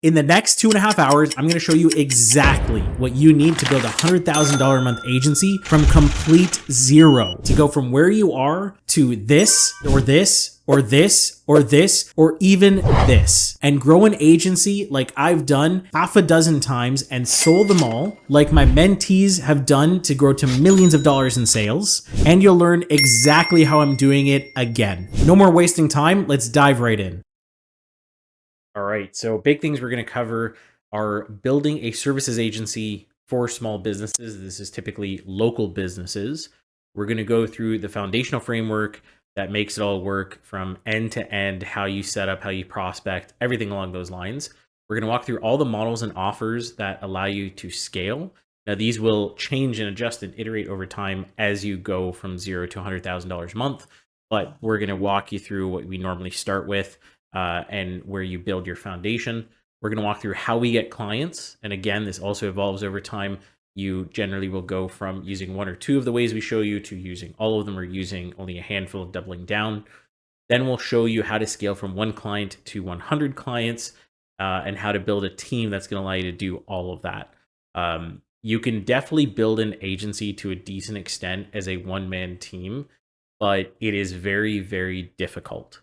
In the next 2.5 hours, I'm going to show you exactly what you need to build a $100,000 a month agency from complete zero, to go from where you are to this or this or this or this or even this, and grow an agency like I've done half a dozen times and sold them all, like my mentees have done, to grow to millions of dollars in sales. And you'll learn exactly how I'm doing it again. No more wasting time. Let's dive right in. All right, so big things we're going to cover are building a services agency for small businesses. This is typically local businesses. We're going to go through the foundational framework that makes it all work from end to end, how you set up, how you prospect, everything along those lines. We're going to walk through all the models and offers that allow you to scale. Now, these will change and adjust and iterate over time as you go from $0 to $100,000 a month, but we're going to walk you through what we normally start with. And where you build your foundation. We're going to walk through how we get clients. And again, this also evolves over time. You generally will go from using one or two of the ways we show you to using all of them, or using only a handful of doubling down. Then we'll show you how to scale from 1 client to 100 clients and how to build a team that's going to allow you to do all of that. You can definitely build an agency to a decent extent as a one-man team, but it is very, very difficult.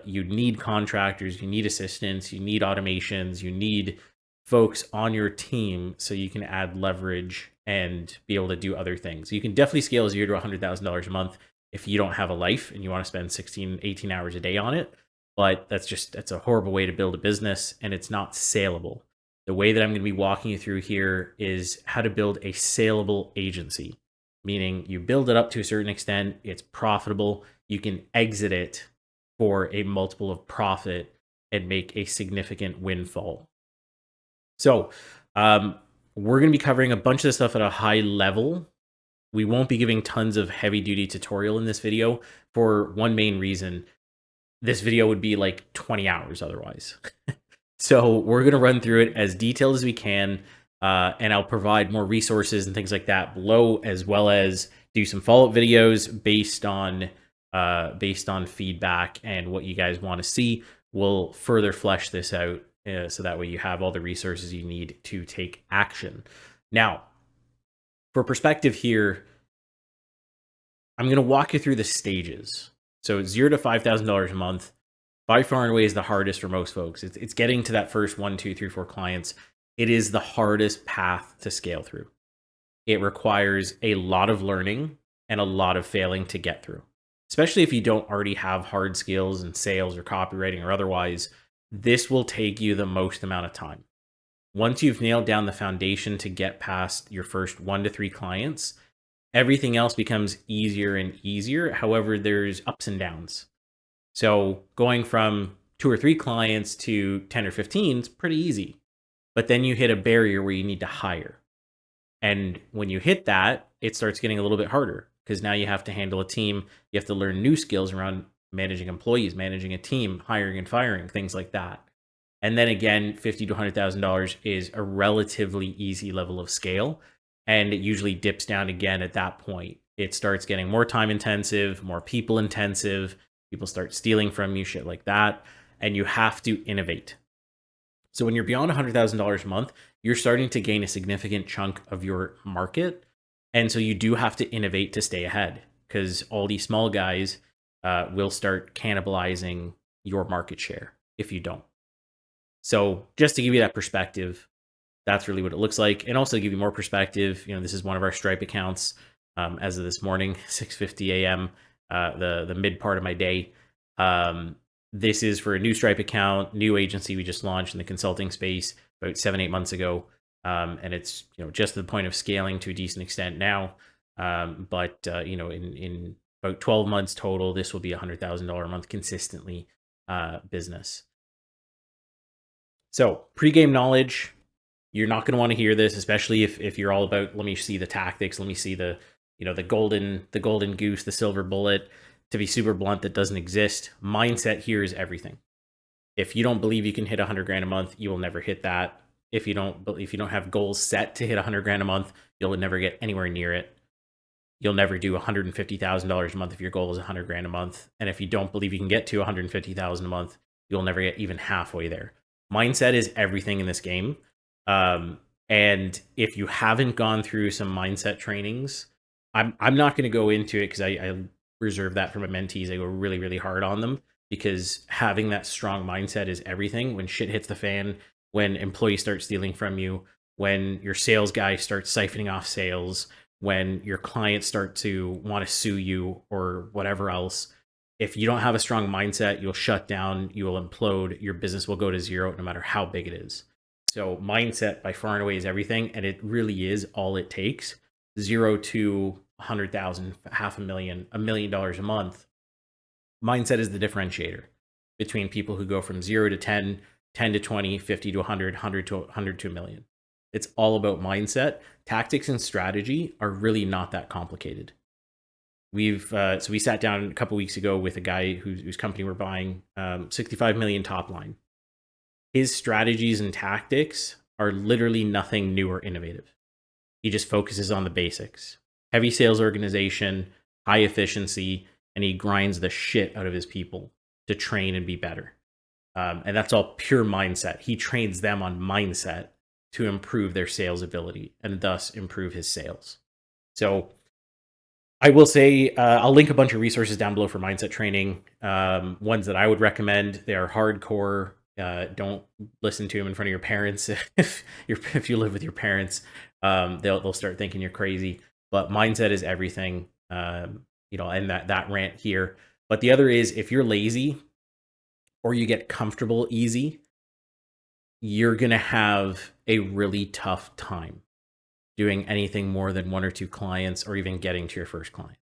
You need contractors, you need assistants, you need automations, you need folks on your team so you can add leverage and be able to do other things. You can definitely scale $0 to $100,000 a month if you don't have a life and you want to spend 16, 18 hours a day on it. But that's a horrible way to build a business, and it's not saleable. The way that I'm going to be walking you through here is how to build a saleable agency, meaning you build it up to a certain extent, it's profitable, you can exit it for a multiple of profit and make a significant windfall. So we're going to be covering a bunch of this stuff at a high level. We won't be giving tons of heavy duty tutorial in this video for one main reason. This video would be like 20 hours otherwise. So we're going to run through it as detailed as we can. And I'll provide more resources and things like that below, as well as do some follow-up videos based on feedback and what you guys want to see. We'll further flesh this out so that way you have all the resources you need to take action. Now, for perspective here, I'm going to walk you through the stages. So $0 to $5,000 a month, by far and away, is the hardest for most folks. It's getting to that first 1, 2, 3, 4 clients. It is the hardest path to scale through. It requires a lot of learning and a lot of failing to get through. Especially if you don't already have hard skills in sales or copywriting or otherwise, this will take you the most amount of time. Once you've nailed down the foundation to get past your first 1 to 3 clients, everything else becomes easier and easier. However, there's ups and downs. So going from 2 or 3 clients to 10 or 15 is pretty easy. But then you hit a barrier where you need to hire. And when you hit that, it starts getting a little bit harder, because now you have to handle a team. You have to learn new skills around managing employees, managing a team, hiring and firing, things like that. And then again, $50,000 to $100,000 is a relatively easy level of scale. And it usually dips down again at that point. It starts getting more time intensive, more people intensive. People start stealing from you, shit like that. And you have to innovate. So when you're beyond $100,000 a month, you're starting to gain a significant chunk of your market. And so you do have to innovate to stay ahead, because all these small guys will start cannibalizing your market share if you don't. So just to give you that perspective, that's really what it looks like. And also to give you more perspective, this is one of our Stripe accounts as of this morning, 6:50 a.m., the mid part of my day. This is for a new Stripe account, new agency we just launched in the consulting space about 7-8 months ago. And it's just to the point of scaling to a decent extent now. But in about 12 months total, this will be $100,000 a month consistently business. So pre-game knowledge, you're not going to want to hear this, especially if you're all about, let me see the tactics, let me see the the golden goose, the silver bullet. To be super blunt, that doesn't exist. Mindset here is everything. If you don't believe you can hit 100 grand a month, you will never hit that. If you don't have goals set to hit 100 grand a month, you'll never get anywhere near it. You'll never do $150,000 a month if your goal is 100 grand a month. And if you don't believe you can get to 150,000 a month, you'll never get even halfway there. Mindset is everything in this game. And if you haven't gone through some mindset trainings, I'm not going to go into it because I reserve that for my mentees. I go really, really hard on them because having that strong mindset is everything. When shit hits the fan, when employees start stealing from you, when your sales guy starts siphoning off sales, when your clients start to want to sue you or whatever else, if you don't have a strong mindset, you'll shut down, you will implode, your business will go to zero no matter how big it is. So mindset by far and away is everything, and it really is all it takes. 0 to 100,000, $500,000, $1 million a month. Mindset is the differentiator between people who go from 0 to 10, 10 to 20, 50 to 100, 100 to 100 to a million. It's all about mindset. Tactics and strategy are really not that complicated. We sat down a couple weeks ago with a guy whose company we're buying, 65 million top line. His strategies and tactics are literally nothing new or innovative. He just focuses on the basics. Heavy sales organization, high efficiency, and he grinds the shit out of his people to train and be better. And that's all pure mindset. He trains them on mindset to improve their sales ability and thus improve his sales. So I will say I'll link a bunch of resources down below for mindset training. Ones that I would recommend. They are hardcore. Don't listen to them in front of your parents. If you live with your parents, they'll start thinking you're crazy. But mindset is everything. And that rant here. But the other is, if you're lazy or you get comfortable easy, you're gonna have a really tough time doing anything more than 1 or 2 clients or even getting to your first client.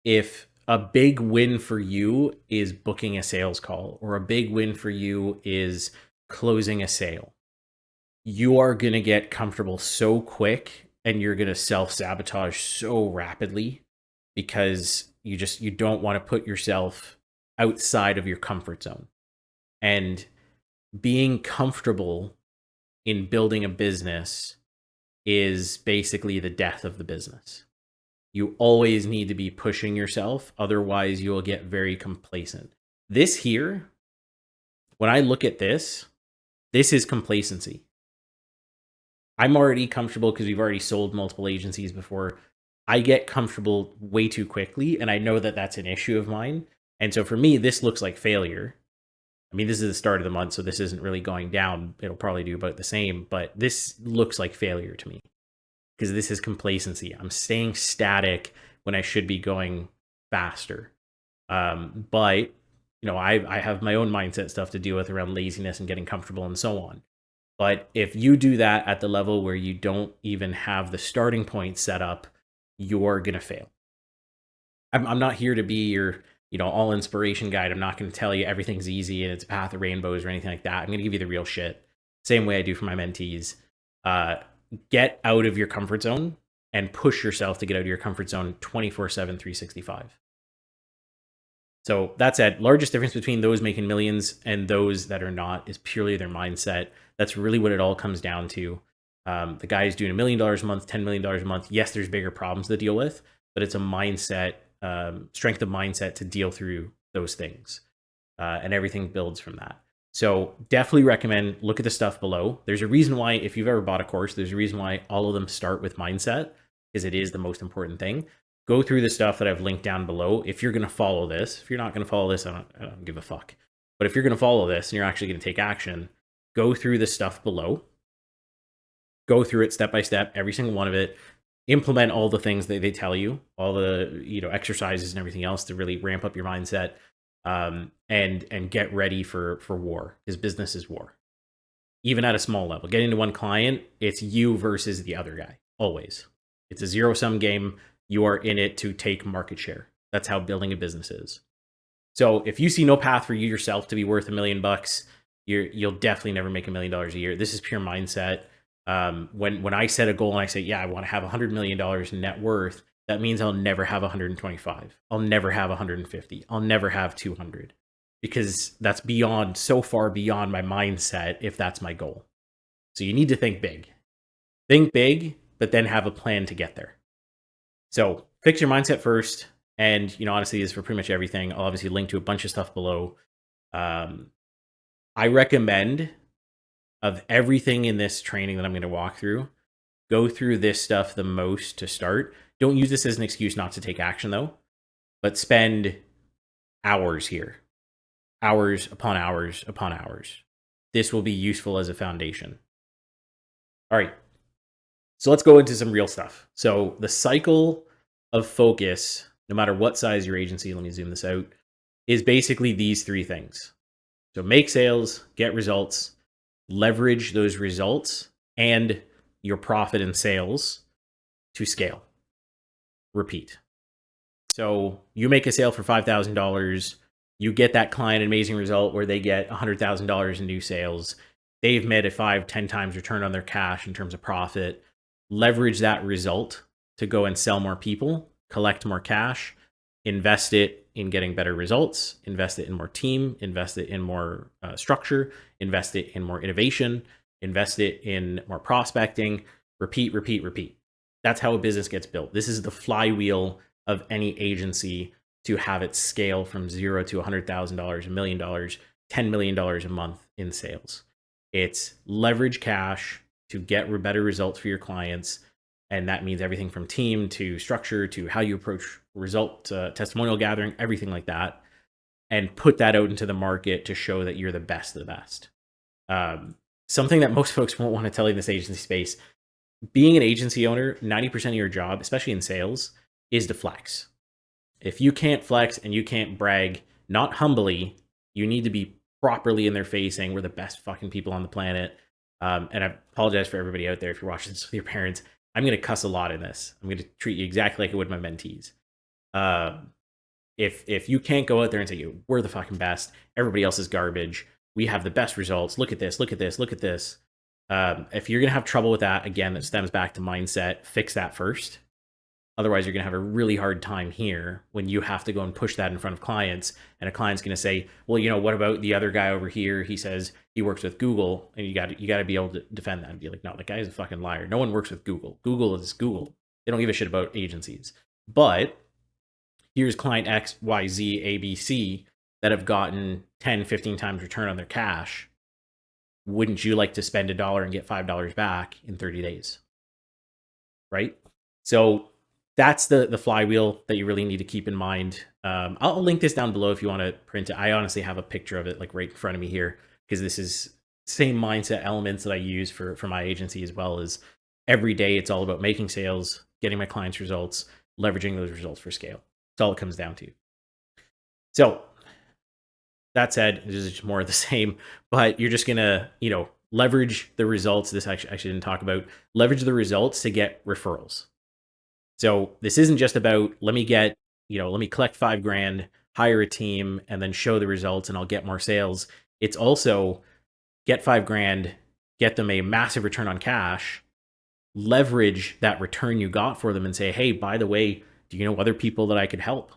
If a big win for you is booking a sales call, or a big win for you is closing a sale, you are going to get comfortable so quick and you're going to self-sabotage so rapidly because you don't want to put yourself outside of your comfort zone. And being comfortable in building a business is basically the death of the business. You always need to be pushing yourself. Otherwise, you will get very complacent. This here, when I look at this is complacency. I'm already comfortable because we've already sold multiple agencies before. I get comfortable way too quickly, and I know that that's an issue of mine. And so for me, this looks like failure. I mean, this is the start of the month, so this isn't really going down. It'll probably do about the same, but this looks like failure to me because this is complacency. I'm staying static when I should be going faster. But I have my own mindset stuff to deal with around laziness and getting comfortable and so on. But if you do that at the level where you don't even have the starting point set up, you're going to fail. I'm not here to be your all inspiration guide. I'm not going to tell you everything's easy and it's a path of rainbows or anything like that. I'm going to give you the real shit. Same way I do for my mentees. Get out of your comfort zone and push yourself to get out of your comfort zone 24/7, 365. So that said, largest difference between those making millions and those that are not is purely their mindset. That's really what it all comes down to. The guy is doing $1 million a month, $10 million a month. Yes, there's bigger problems to deal with, but it's a mindset, strength of mindset to deal through those things. And everything builds from that. So definitely recommend look at the stuff below. There's a reason why, if you've ever bought a course, there's a reason why all of them start with mindset, because it is the most important thing. Go through the stuff that I've linked down below. If you're going to follow this, if you're not going to follow this, I don't give a fuck. But if you're going to follow this and you're actually going to take action, go through the stuff below. Go through it step by step, every single one of it. Implement all the things that they tell you, all the exercises and everything else to really ramp up your mindset, and get ready for war, because business is war. Even at a small level, getting to one client, it's you versus the other guy. Always, it's a zero-sum game. You are in it to take market share. That's how building a business is. So if you see no path for you yourself to be worth $1 million, you'll definitely never make $1 million a year. This is pure mindset. When I set a goal and I say, yeah, I want to have $100 million in net worth, that means I'll never have 125. I'll never have 150. I'll never have 200, because that's so far beyond my mindset if that's my goal. So you need to think big. Think big, but then have a plan to get there. So fix your mindset first. And, honestly, this is for pretty much everything. I'll obviously link to a bunch of stuff below. I recommend of everything in this training that I'm going to walk through, go through this stuff the most to start. Don't use this as an excuse not to take action though, but spend hours here, hours upon hours upon hours. This will be useful as a foundation. All right. So let's go into some real stuff. So the cycle of focus, no matter what size your agency, let me zoom this out, is basically these three things. So make sales, get results, leverage those results and your profit and sales to scale. Repeat. So you make a sale for $5,000, you get that client an amazing result where they get $100,000 in new sales. They've made a 5-10 times return on their cash in terms of profit. Leverage that result to go and sell more people, collect more cash, invest it in getting better results, invest it in more team, invest it in more structure, invest it in more innovation, invest it in more prospecting, repeat, repeat, repeat. That's how a business gets built. This is the flywheel of any agency to have it scale from zero to $100,000, $1 million, $10 million a month in sales. It's leverage cash to get better results for your clients. And that means everything from team to structure to how you approach result testimonial gathering, everything like that. And put that out into the market to show that you're the best of the best. Something that most folks won't want to tell you in this agency space, being an agency owner, 90% of your job, especially in sales, is to flex. If you can't flex and you can't brag, not humbly, you need to be properly in their face saying we're the best fucking people on the planet. And I apologize for everybody out there if you're watching this with your parents. I'm going to cuss a lot in this. I'm going to treat you exactly like I would my mentees. If you can't go out there and say, we're the fucking best, everybody else is garbage, we have the best results, look at this, look at this, look at this. If you're going to have trouble with that, again, that stems back to mindset, fix that first. Otherwise, you're going to have a really hard time here when you have to go and push that in front of clients. And a client's going to say, well, what about the other guy over here? He says he works with Google, and you got to be able to defend that and be like, no, that guy is a fucking liar. No one works with Google. Google is Google. They don't give a shit about agencies. But here's client X, Y, Z, A, B, C that have gotten 10, 15 times return on their cash. Wouldn't you like to spend $1 and get $5 back in 30 days? Right? So that's the flywheel that you really need to keep in mind. I'll link this down below if you want to print it. I honestly have a picture of it like right in front of me here because this is same mindset elements that I use for my agency as well. As every day it's all about making sales, getting my clients results, leveraging those results for scale. That's all it comes down to. So that said, this is just more of the same, but you're just gonna, leverage the results. This I actually didn't talk about. Leverage the results to get referrals. So this isn't just about let me collect $5,000, hire a team, and then show the results, and I'll get more sales. It's also get $5,000, get them a massive return on cash, leverage that return you got for them, and say, hey, by the way, do you know other people that I could help?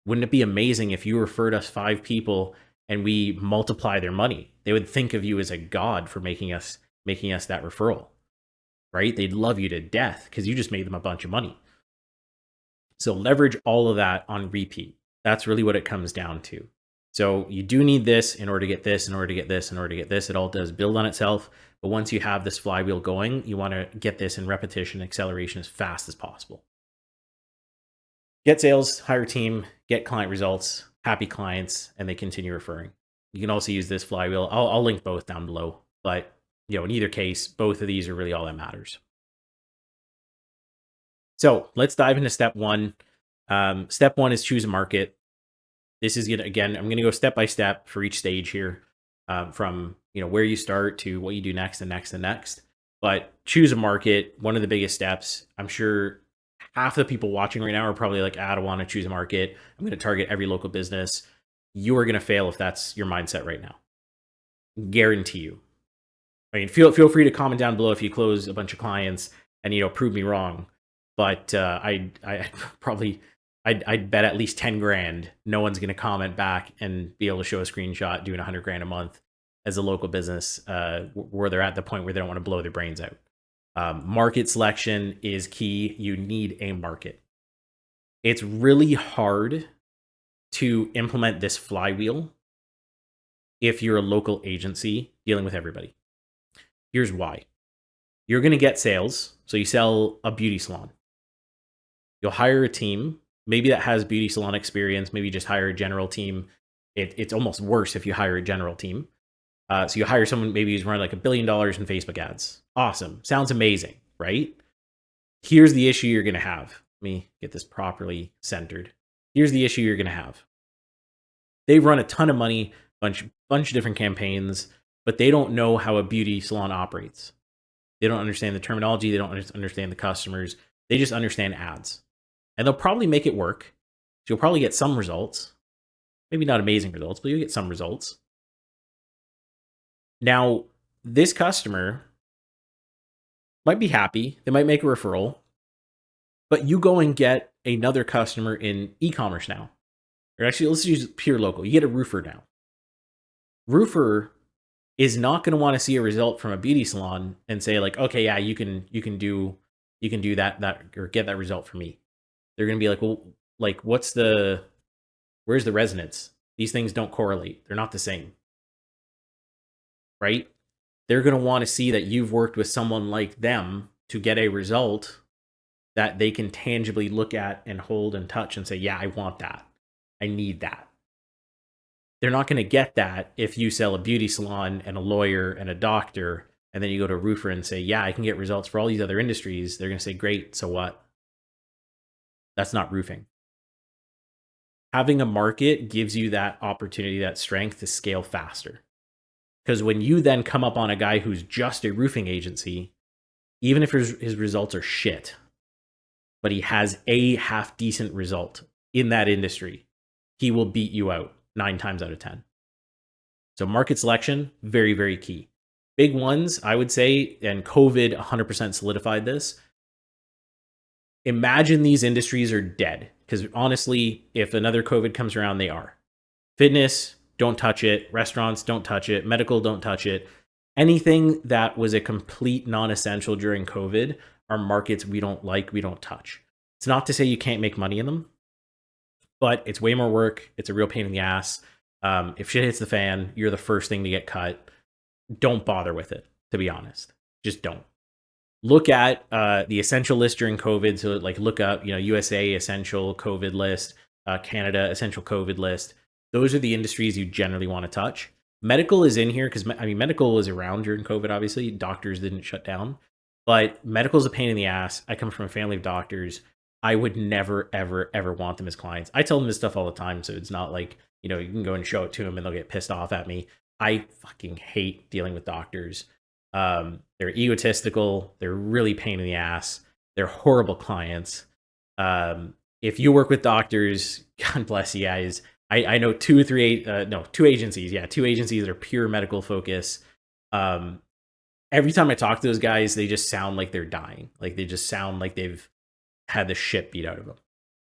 Wouldn't it be amazing if you referred us 5 people and we multiply their money? They would think of you as a god for making us that referral, right? They'd love you to death because you just made them a bunch of money. So leverage all of that on repeat. That's really what it comes down to. So you do need this in order to get this, in order to get this, in order to get this. It all does build on itself. But once you have this flywheel going, you want to get this in repetition, acceleration as fast as possible. Get sales, hire a team, get client results, happy clients, and they continue referring. You can also use this flywheel. I'll link both down below. But in either case, both of these are really all that matters. So let's dive into step one. Step one is choose a market. This is I'm going to go step by step for each stage here, from where you start to what you do next and next and next. But choose a market. One of the biggest steps. I'm sure half the people watching right now are probably like, I don't want to choose a market. I'm going to target every local business. You are going to fail if that's your mindset right now. Guarantee you. I mean, feel free to comment down below if you close a bunch of clients and prove me wrong. But I'd bet at least 10 grand no one's going to comment back and be able to show a screenshot doing 100 grand a month as a local business, where they're at the point where they don't want to blow their brains out. Market selection is key. You need a market. It's really hard to implement this flywheel if you're a local agency dealing with everybody. Here's why. You're going to get sales. So you sell a beauty salon. You'll hire a team, maybe that has beauty salon experience. Maybe just hire a general team. It's almost worse if you hire a general team. So you hire someone maybe who's running like $1 billion in Facebook ads. Awesome. Sounds amazing, right? Here's the issue you're going to have. Let me get this properly centered. Here's the issue you're going to have. They run a ton of money, bunch of different campaigns, but they don't know how a beauty salon operates. They don't understand the terminology. They don't understand the customers. They just understand ads. And they'll probably make it work. So you'll probably get some results. Maybe not amazing results, but you'll get some results. Now, this customer might be happy. They might make a referral. But you go and get another customer in e-commerce now. Or actually, let's use pure local. You get a roofer now. Roofer is not going to want to see a result from a beauty salon and say like, okay, yeah, you can do that or get that result for me. They're going to be like, well, like where's the resonance? These things don't correlate. They're not the same. Right? They're going to want to see that you've worked with someone like them to get a result that they can tangibly look at and hold and touch and say, yeah, I want that. I need that. They're not going to get that if you sell a beauty salon and a lawyer and a doctor, and then you go to a roofer and say, yeah, I can get results for all these other industries. They're going to say, great, so what? That's not roofing. Having a market gives you that opportunity, that strength to scale faster. Because when you then come up on a guy who's just a roofing agency, even if his results are shit, but he has a half decent result in that industry, he will beat you out 9 times out of 10. So market selection, very, very key. Big ones, I would say, and COVID 100% solidified this. Imagine these industries are dead. Because honestly, if another COVID comes around, they are. Fitness, don't touch it. Restaurants, don't touch it. Medical, don't touch it. Anything that was a complete non-essential during COVID are markets we don't like, we don't touch. It's not to say you can't make money in them, but it's way more work. It's a real pain in the ass. If shit hits the fan, you're the first thing to get cut. Don't bother with it, to be honest. Just don't. Look at the essential list during COVID. So like look up, USA essential COVID list, Canada essential COVID list. Those are the industries you generally want to touch. Medical is in here because medical was around during COVID, obviously. Doctors didn't shut down. But medical is a pain in the ass. I come from a family of doctors. I would never, ever, ever want them as clients. I tell them this stuff all the time. So it's not like, you can go and show it to them and they'll get pissed off at me. I fucking hate dealing with doctors. They're egotistical. They're really pain in the ass. They're horrible clients. If you work with doctors, God bless you guys. I know two agencies. Yeah, 2 agencies that are pure medical focus. Every time I talk to those guys, they just sound like they're dying. Like they just sound like they've had the shit beat out of them.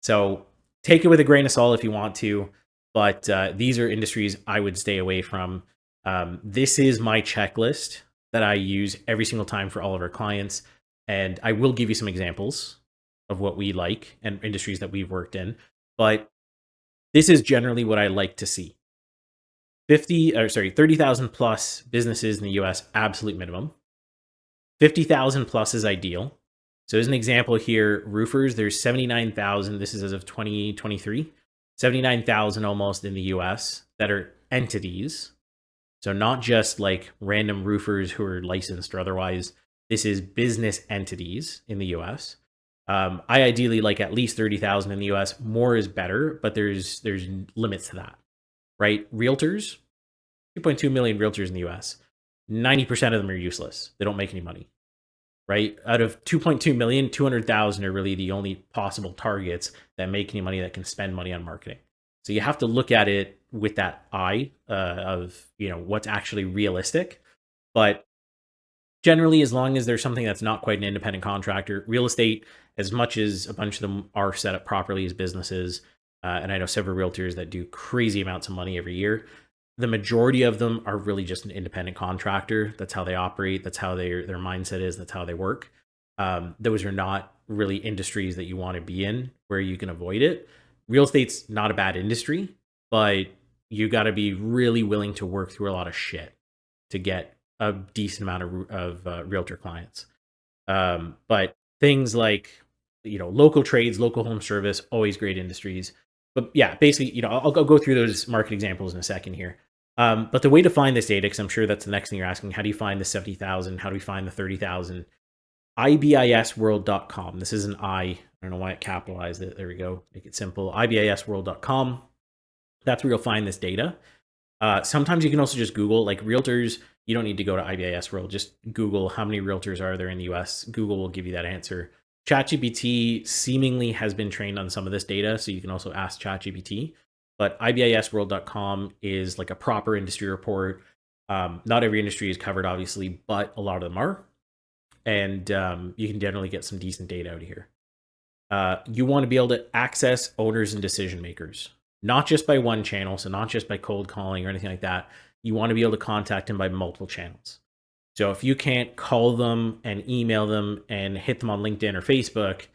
So take it with a grain of salt if you want to, but these are industries I would stay away from. This is my checklist that I use every single time for all of our clients. And I will give you some examples of what we like and industries that we've worked in. But this is generally what I like to see. 30,000 plus businesses in the US, absolute minimum. 50,000 plus is ideal. So as an example here, roofers, there's 79,000. This is as of 2023, 79,000 almost in the US that are entities. So not just like random roofers who are licensed or otherwise. This is business entities in the US. I ideally like at least 30,000 in the US. More is better, but there's limits to that, right? Realtors, 2.2 million realtors in the US. 90% of them are useless. They don't make any money, right? Out of 2.2 million, 200,000 are really the only possible targets that make any money, that can spend money on marketing. So you have to look at it with that eye of, what's actually realistic. But generally, as long as there's something that's not quite an independent contractor, real estate, as much as a bunch of them are set up properly as businesses, and I know several realtors that do crazy amounts of money every year, the majority of them are really just an independent contractor. That's how they operate. That's how their mindset is. That's how they work. Those are not really industries that you want to be in where you can avoid it. Real estate's not a bad industry, but you got to be really willing to work through a lot of shit to get a decent amount of realtor clients. But things like, local trades, local home service, always great industries. But yeah, basically, I'll go through those market examples in a second here. But the way to find this data, because I'm sure that's the next thing you're asking, how do you find the 70,000? How do we find the 30,000? ibisworld.com. This is an I don't know why it capitalized it. There we go. Make it simple. ibisworld.com. That's where you'll find this data. Sometimes you can also just Google, like realtors. You don't need to go to IBIS World. Just Google how many realtors are there in the US. Google will give you that answer. ChatGPT seemingly has been trained on some of this data, so you can also ask ChatGPT. But ibisworld.com is like a proper industry report. Not every industry is covered, obviously, but a lot of them are. And you can generally get some decent data out of here. You want to be able to access owners and decision makers, not just by one channel, so not just by cold calling or anything like that. You want to be able to contact them by multiple channels. So if you can't call them and email them and hit them on LinkedIn or Facebook,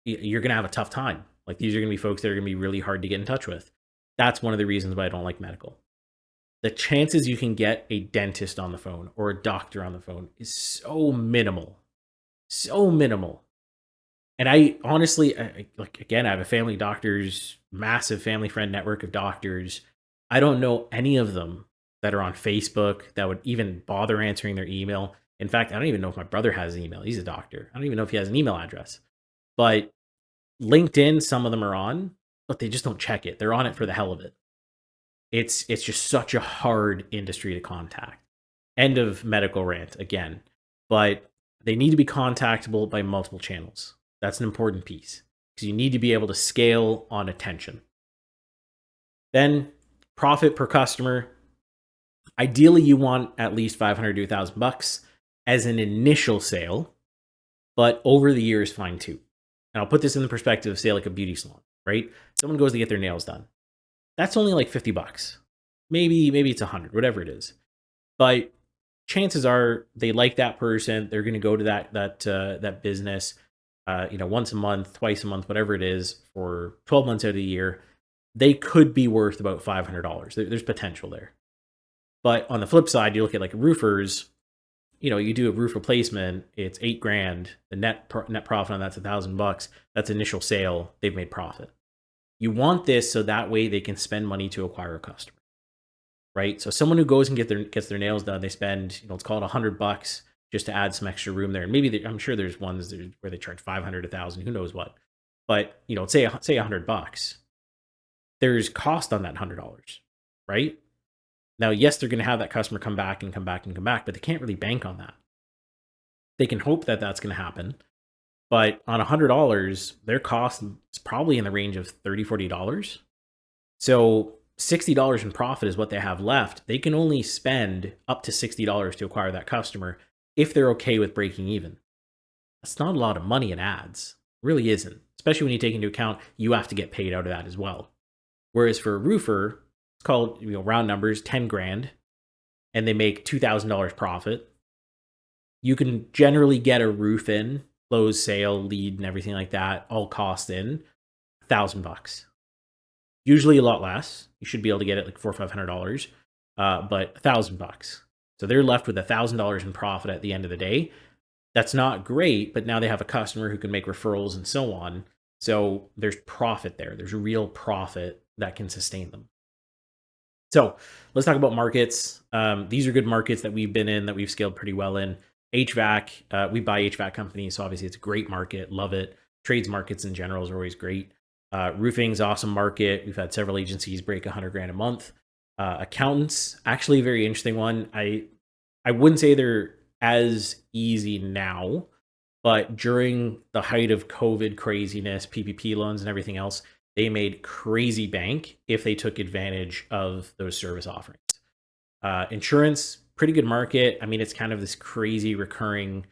you're going to have a tough time. Like, these are going to be folks that are going to be really hard to get in touch with. That's one of the reasons why I don't like medical. The chances you can get a dentist on the phone or a doctor on the phone is so minimal. So minimal. And I honestly, like, again, I have a family doctors, massive family friend network of doctors. I don't know any of them that are on Facebook that would even bother answering their email. In fact, I don't even know if my brother has an email. He's a doctor. I don't even know if he has an email address. But LinkedIn, some of them are on, but they just don't check it. They're on it for the hell of it. It's just such a hard industry to contact. End of medical rant again. But they need to be contactable by multiple channels. That's an important piece, because you need to be able to scale on attention. Then profit per customer. Ideally, you want at least $500 to $1,000 as an initial sale, but over the years, fine too. And I'll put this in the perspective of, say, like a beauty salon, right? Someone goes to get their nails done. That's only like $50. Maybe it's 100, whatever it is. But chances are they like that person. They're going to go to that business, once a month, twice a month, whatever it is, for 12 months out of the year. They could be worth about $500. There's potential there. But on the flip side, you look at like roofers. You do a roof replacement, it's $8,000. The net profit on that's $1,000. That's initial sale. They've made profit. You want this so that way they can spend money to acquire a customer, right? So someone who goes and gets their nails done, they spend, let's call it $100 just to add some extra room there. And maybe I'm sure there's ones where they charge 500, 1,000, who knows what. But say $100. There's cost on that $100, right? Now, yes, they're going to have that customer come back and come back and come back, but they can't really bank on that. They can hope that that's going to happen. But on $100, their cost is probably in the range of $30, $40. So $60 in profit is what they have left. They can only spend up to $60 to acquire that customer if they're okay with breaking even. That's not a lot of money in ads. It really isn't. Especially when you take into account you have to get paid out of that as well. Whereas for a roofer, it's called, round numbers, $10,000, and they make $2,000 profit. You can generally get a roof in, close, sale, lead, and everything like that, all cost in $1,000. Usually a lot less. You should be able to get it like $400 or $500, but $1,000. So they're left with $1,000 in profit at the end of the day. That's not great, but now they have a customer who can make referrals and so on. So there's profit there. There's real profit that can sustain them. So let's talk about markets. These are good markets that we've been in, that we've scaled pretty well in. HVAC, we buy HVAC companies, so obviously it's a great market, love it. Trades markets in general are always great. Roofing's awesome market. We've had several agencies break $100,000 a month. Accountants, actually a very interesting one. I wouldn't say they're as easy now, but during the height of COVID craziness, PPP loans and everything else, they made crazy bank if they took advantage of those service offerings. Insurance, pretty good market. I mean, it's kind of this crazy recurring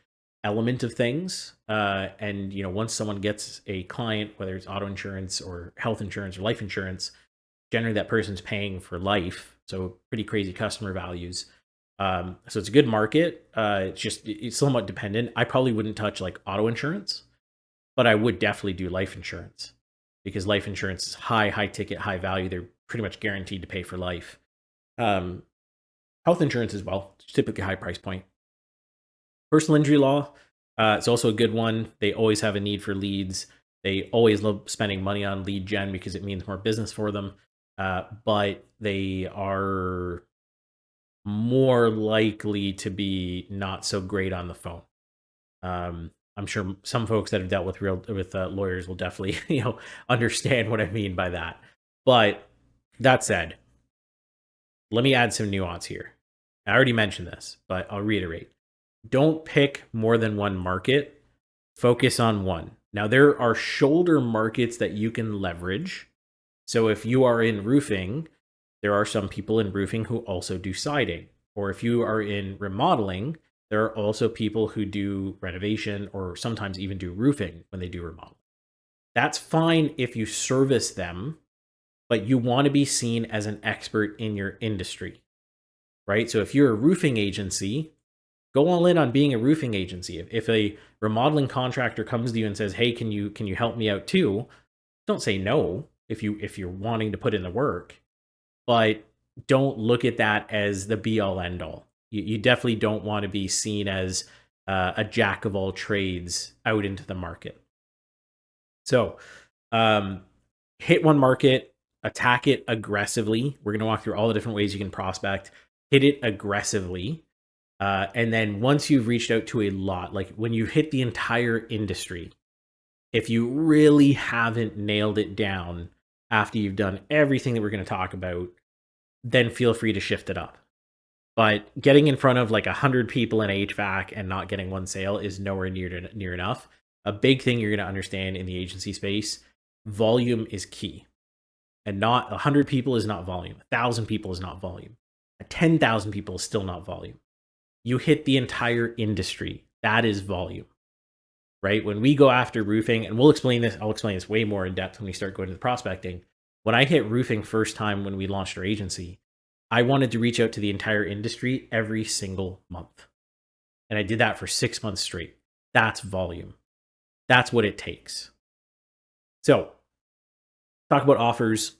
element of things. And once someone gets a client, whether it's auto insurance or health insurance or life insurance, generally that person's paying for life. So pretty crazy customer values. So it's a good market. It's somewhat dependent. I probably wouldn't touch like auto insurance, but I would definitely do life insurance, because life insurance is high ticket, high value. They're pretty much guaranteed to pay for life. Health Health insurance as well. It's typically a high price point. Personal injury law, it's also a good one. They always have a need for leads. They always love spending money on lead gen because it means more business for them. But they are more likely to be not so great on the phone. I'm sure some folks that have dealt with lawyers will definitely understand what I mean by that. But that said, let me add some nuance here. I already mentioned this, but I'll reiterate. Don't pick more than one market. Focus on one. Now, there are shoulder markets that you can leverage. So if you are in roofing, there are some people in roofing who also do siding. Or if you are in remodeling, there are also people who do renovation or sometimes even do roofing when they do remodeling. That's fine if you service them, but you want to be seen as an expert in your industry, right? So if you're a roofing agency, go all in on being a roofing agency. If a remodeling contractor comes to you and says, "Hey, can you help me out too?" Don't say no if you're wanting to put in the work, but don't look at that as the be all end all. You definitely don't want to be seen as a jack of all trades out into the market. So, hit one market, attack it aggressively. We're going to walk through all the different ways you can prospect. Hit it aggressively. And then once you've reached out to a lot, like when you hit the entire industry, if you really haven't nailed it down after you've done everything that we're going to talk about, then feel free to shift it up. But getting in front of like 100 people in HVAC and not getting one sale is nowhere near enough. A big thing you're going to understand in the agency space, volume is key. And not 100 people is not volume. 1,000 people is not volume. 10,000 people is still not volume. You hit the entire industry. That is volume, right? When we go after roofing, and I'll explain this way more in depth when we start going to the prospecting. When I hit roofing first time when we launched our agency, I wanted to reach out to the entire industry every single month. And I did that for 6 months straight. That's volume. That's what it takes. So, talk about offers.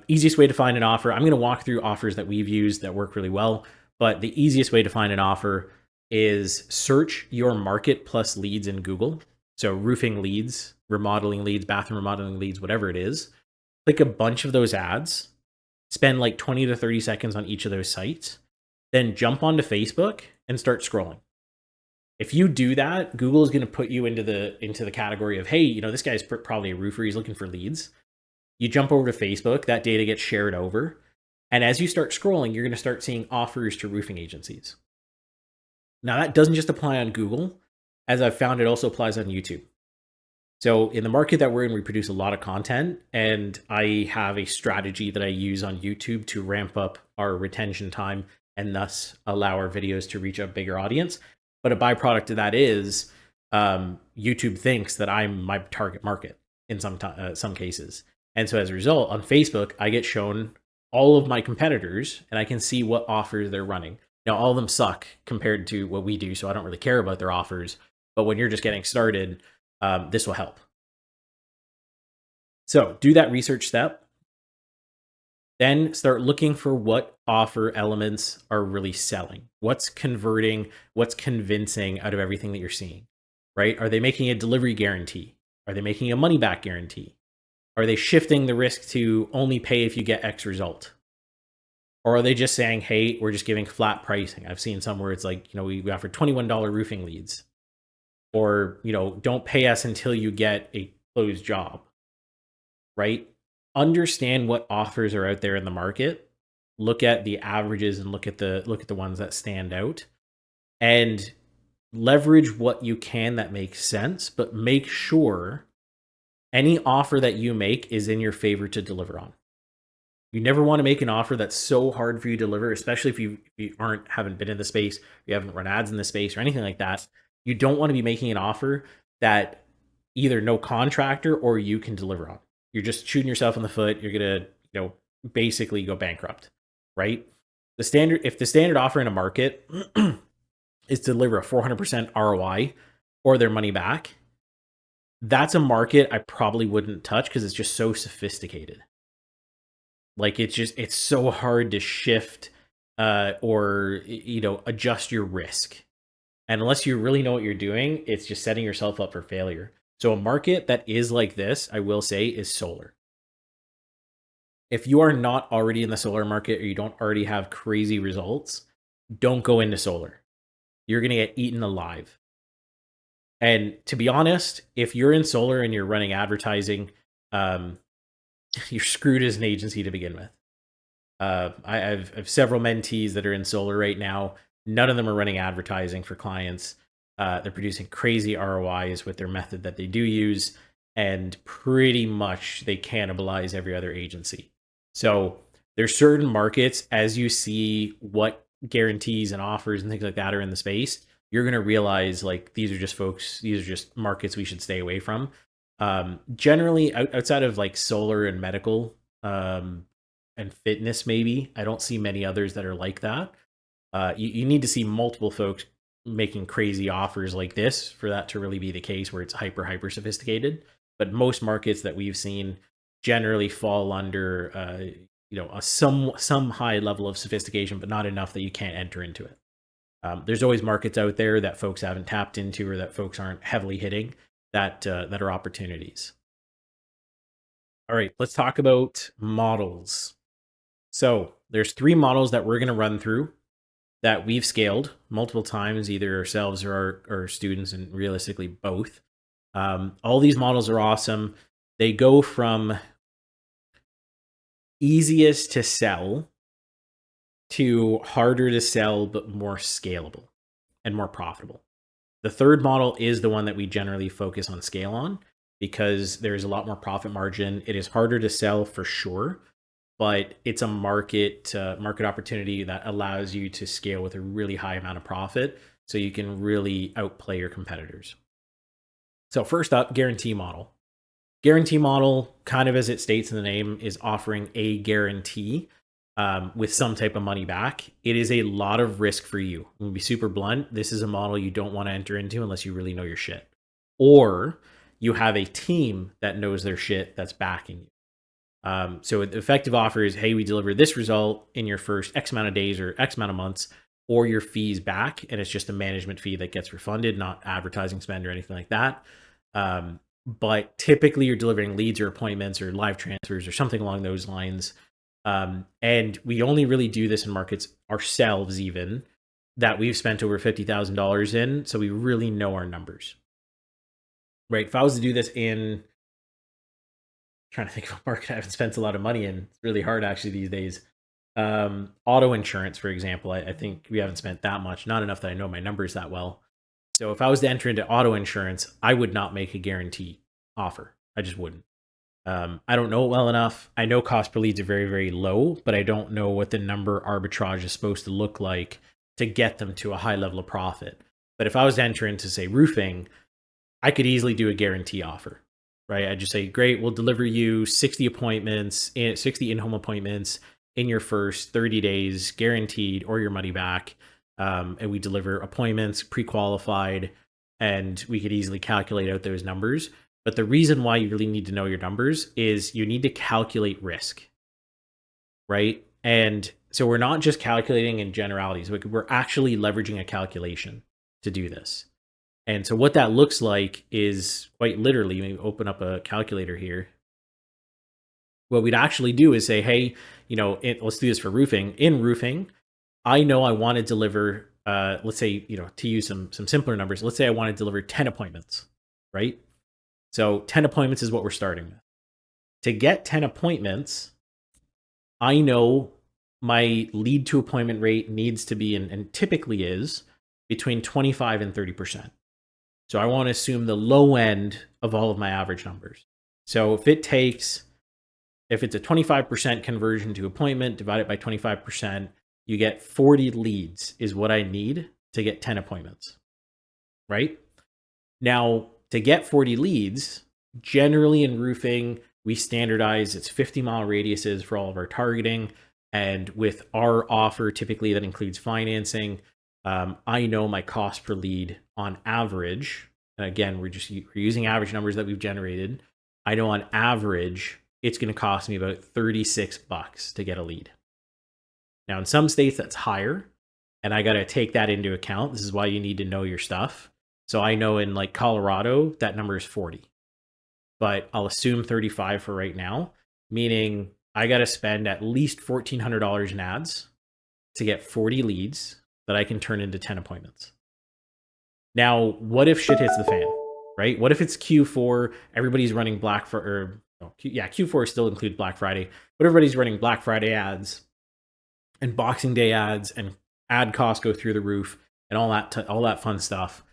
Easiest way to find an offer. I'm going to walk through offers that we've used that work really well. But the easiest way to find an offer is search your market plus leads in Google. So roofing leads, remodeling leads, bathroom remodeling leads, whatever it is. Click a bunch of those ads. Spend like 20 to 30 seconds on each of those sites. Then jump onto Facebook and start scrolling. If you do that, Google is going to put you into the category of, hey, this guy's probably a roofer. He's looking for leads. You jump over to Facebook. That data gets shared over. And as you start scrolling, you're going to start seeing offers to roofing agencies. Now, that doesn't just apply on Google. As I've found, it also applies on YouTube. So in the market that we're in, we produce a lot of content, and I have a strategy that I use on YouTube to ramp up our retention time and thus allow our videos to reach a bigger audience. But a byproduct of that is YouTube thinks that I'm my target market in some cases. And so as a result, on Facebook, I get shown all of my competitors, and I can see what offers they're running. Now, all of them suck compared to what we do, so I don't really care about their offers. But when you're just getting started, this will help. So do that research step. Then start looking for what offer elements are really selling. What's converting, what's convincing out of everything that you're seeing, right? Are they making a delivery guarantee? Are they making a money back guarantee? Are they shifting the risk to only pay if you get X result? Or are they just saying, hey, we're just giving flat pricing? I've seen some where it's like, we offer $21 roofing leads. Or, don't pay us until you get a closed job, right? Understand what offers are out there in the market. Look at the averages and look at the ones that stand out. And leverage what you can that makes sense, but make sure any offer that you make is in your favor to deliver on. You never want to make an offer that's so hard for you to deliver, especially if you haven't been in the space, you haven't run ads in the space or anything like that. You don't want to be making an offer that either no contractor or you can deliver on. You're just shooting yourself in the foot. You're going to, basically go bankrupt, right? If the standard offer in a market is to deliver a 400% ROI or their money back, that's a market I probably wouldn't touch because it's just so sophisticated. Like it's so hard to shift or adjust your risk. And unless you really know what you're doing, it's just setting yourself up for failure. So a market that is like this, I will say, is solar. If you are not already in the solar market or you don't already have crazy results, don't go into solar. You're going to get eaten alive. And to be honest, if you're in solar and you're running advertising, um, you're screwed as an agency to begin with. I have several mentees that are in solar right now. None of them are running advertising for clients. They're producing crazy ROIs with their method that they do use, and pretty much they cannibalize every other agency. So there's certain markets, as you see what guarantees and offers and things like that are in the space, you're going to realize like these are just markets we should stay away from. Generally, outside of like solar and medical, and fitness, maybe I don't see many others that are like that. You need to see multiple folks making crazy offers like this for that to really be the case, where it's hyper sophisticated. But most markets that we've seen generally fall under a some high level of sophistication, but not enough that you can't enter into it. There's always markets out there that folks haven't tapped into or that folks aren't heavily hitting that are opportunities. All right, let's talk about models. So there's three models that we're going to run through that we've scaled multiple times, either ourselves or our students, and realistically both. All these models are awesome. They go from easiest to sell to harder to sell, but more scalable and more profitable. The third model is the one that we generally focus on scale on because there's a lot more profit margin. It is harder to sell for sure, but it's a market opportunity that allows you to scale with a really high amount of profit, so you can really outplay your competitors. So first up, guarantee model. Guarantee model, kind of as it states in the name, is offering a guarantee with some type of money back. It is a lot of risk for you. I'm gonna be super blunt. This is a model you don't want to enter into unless you really know your shit, or you have a team that knows their shit that's backing you. So the effective offer is, hey, we deliver this result in your first X amount of days or X amount of months, or your fees back, and it's just a management fee that gets refunded, not advertising spend or anything like that. But typically you're delivering leads or appointments or live transfers or something along those lines. And we only really do this in markets ourselves, even that we've spent over $50,000 in. So we really know our numbers, right? If I was to do this in, trying to think of a market I haven't spent a lot of money in, it's really hard actually these days. Auto insurance, for example, I think we haven't spent that much, not enough that I know my numbers that well. So if I was to enter into auto insurance, I would not make a guarantee offer. I just wouldn't. I don't know it well enough. I know cost per leads are very, very low, but I don't know what the number arbitrage is supposed to look like to get them to a high level of profit. But if I was to enter into, say, roofing, I could easily do a guarantee offer, right? I'd just say, great, we'll deliver you 60 appointments, 60 in-home appointments in your first 30 days, guaranteed, or your money back. And we deliver appointments pre-qualified, and we could easily calculate out those numbers. But the reason why you really need to know your numbers is you need to calculate risk, right? And so we're not just calculating in generalities, we're actually leveraging a calculation to do this. And so what that looks like is quite literally, maybe open up a calculator here. What we'd actually do is say, hey, let's do this for roofing. In roofing, I know I want to deliver, let's say, to use some simpler numbers, let's say I want to deliver 10 appointments, right? So 10 appointments is what we're starting with. To get 10 appointments, I know my lead to appointment rate needs to be, and typically is, between 25 and 30%. So I want to assume the low end of all of my average numbers. So if it's a 25% conversion to appointment, divided by 25%, you get 40 leads is what I need to get 10 appointments, right? Now, to get 40 leads, generally in roofing, we standardize it's 50-mile radiuses for all of our targeting. And with our offer, typically that includes financing. I know my cost per lead on average, and again, we're using average numbers that we've generated. I know on average, it's going to cost me about $36 to get a lead. Now, in some states, that's higher, and I got to take that into account. This is why you need to know your stuff. So I know in like Colorado, that number is 40, but I'll assume 35 for right now, meaning I got to spend at least $1,400 in ads to get 40 leads that I can turn into 10 appointments. Now, what if shit hits the fan, right? What if it's Q4, everybody's running Q4 still includes Black Friday, but everybody's running Black Friday ads and Boxing Day ads, and ad costs go through the roof and all that fun stuff.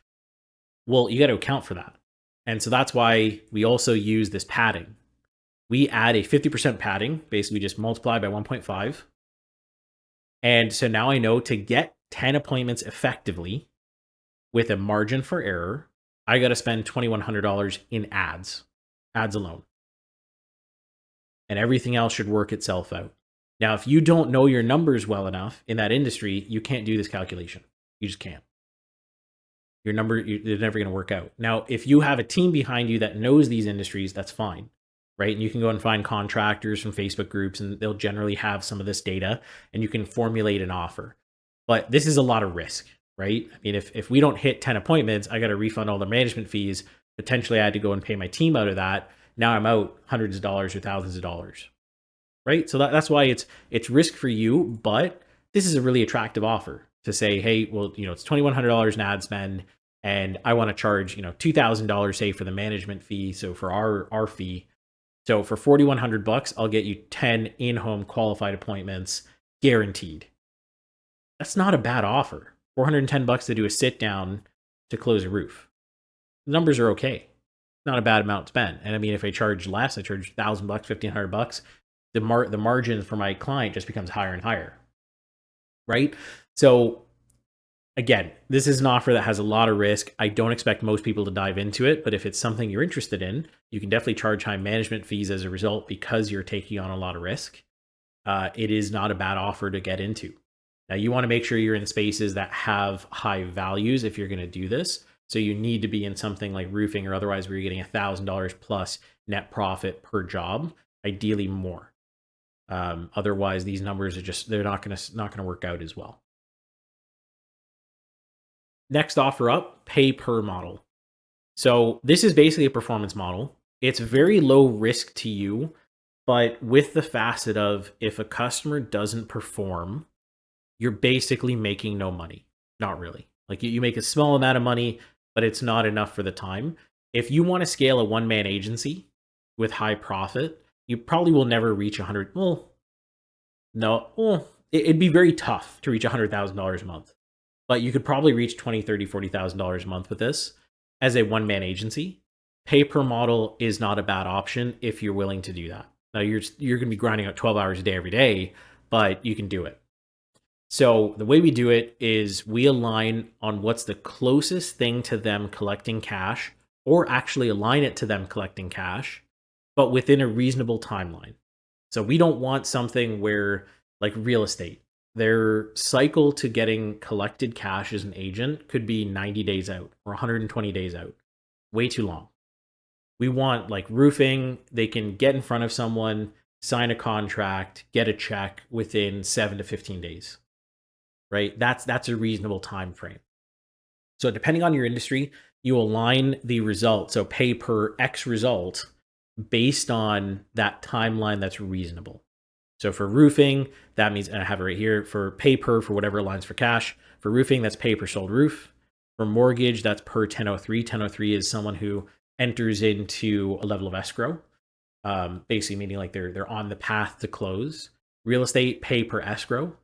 Well, you got to account for that. And so that's why we also use this padding. We add a 50% padding, basically just multiply by 1.5. And so now I know to get 10 appointments effectively with a margin for error, I got to spend $2,100 in ads alone. And everything else should work itself out. Now, if you don't know your numbers well enough in that industry, you can't do this calculation. You just can't. Your number, they're never going to work out. Now, if you have a team behind you that knows these industries, that's fine, right? And you can go and find contractors from Facebook groups, and they'll generally have some of this data, and you can formulate an offer. But this is a lot of risk, right? I mean, if we don't hit 10 appointments, I got to refund all the management fees. Potentially, I had to go and pay my team out of that. Now I'm out hundreds of dollars or thousands of dollars, right? So that's why it's risk for you, but this is a really attractive offer to say, hey, well, it's $2,100 in ad spend, and I want to charge, $2,000, say, for the management fee. So for our fee, so for $4,100, I'll get you 10 in-home qualified appointments guaranteed. That's not a bad offer. $410 to do a sit down to close a roof. The numbers are okay. Not a bad amount to spend. And I mean, if I charge less, I charge $1,000, $1,500, the margin for my client just becomes higher and higher, right? So again, this is an offer that has a lot of risk. I don't expect most people to dive into it, but if it's something you're interested in, you can definitely charge high management fees as a result because you're taking on a lot of risk. It is not a bad offer to get into. Now, you want to make sure you're in spaces that have high values if you're going to do this. So you need to be in something like roofing or otherwise where you're getting $1,000 plus net profit per job, ideally more. Otherwise, these numbers are they're not going to work out as well. Next offer up, pay per model. So this is basically a performance model. It's very low risk to you, but with the facet of if a customer doesn't perform, you're basically making no money. Not really. Like you make a small amount of money, but it's not enough for the time. If you want to scale a one-man agency with high profit, you probably will never reach 100. It'd be very tough to reach $100,000 a month. But you could probably reach $20,000, $30,000, $40,000 a month with this as a one-man agency. Pay per model is not a bad option if you're willing to do that. Now, you're going to be grinding out 12 hours a day every day, but you can do it. So the way we do it is we align on what's the closest thing to them collecting cash, or actually align it to them collecting cash, but within a reasonable timeline. So we don't want something where, like real estate, their cycle to getting collected cash as an agent could be 90 days out or 120 days out. Way too long. We want, like roofing, they can get in front of someone, sign a contract, get a check within 7 to 15 days. Right? That's a reasonable time frame. So depending on your industry, you align the result, so pay per X result, based on that timeline that's reasonable. So for roofing, that means, and I have it right here, for pay per for whatever aligns for cash. For roofing, that's pay per sold roof. For mortgage, that's per 1003. 1003 is someone who enters into a level of escrow, basically meaning like they're on the path to close. Real estate, pay per escrow,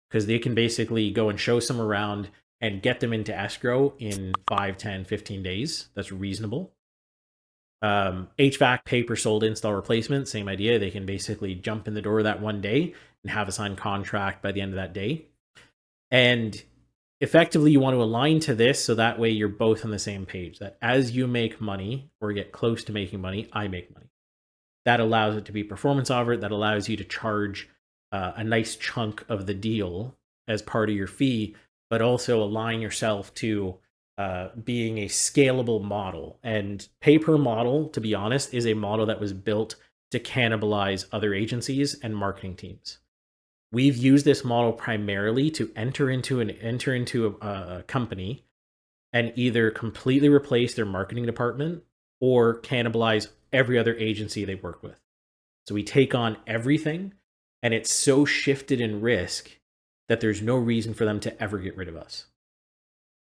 because they can basically go and show some around and get them into escrow in 5, 10, 15 days. That's reasonable. HVAC, pay per sold install replacement, same idea. They can basically jump in the door that one day and have a signed contract by the end of that day. And effectively, you want to align to this so that way you're both on the same page, that as you make money or get close to making money, I make money. That allows it to be performance offer. That allows you to charge a nice chunk of the deal as part of your fee, but also align yourself to being a scalable model. And pay per model, to be honest, is a model that was built to cannibalize other agencies and marketing teams. We've used this model primarily to enter into a company and either completely replace their marketing department or cannibalize every other agency they work with. So we take on everything, and it's so shifted in risk that there's no reason for them to ever get rid of us.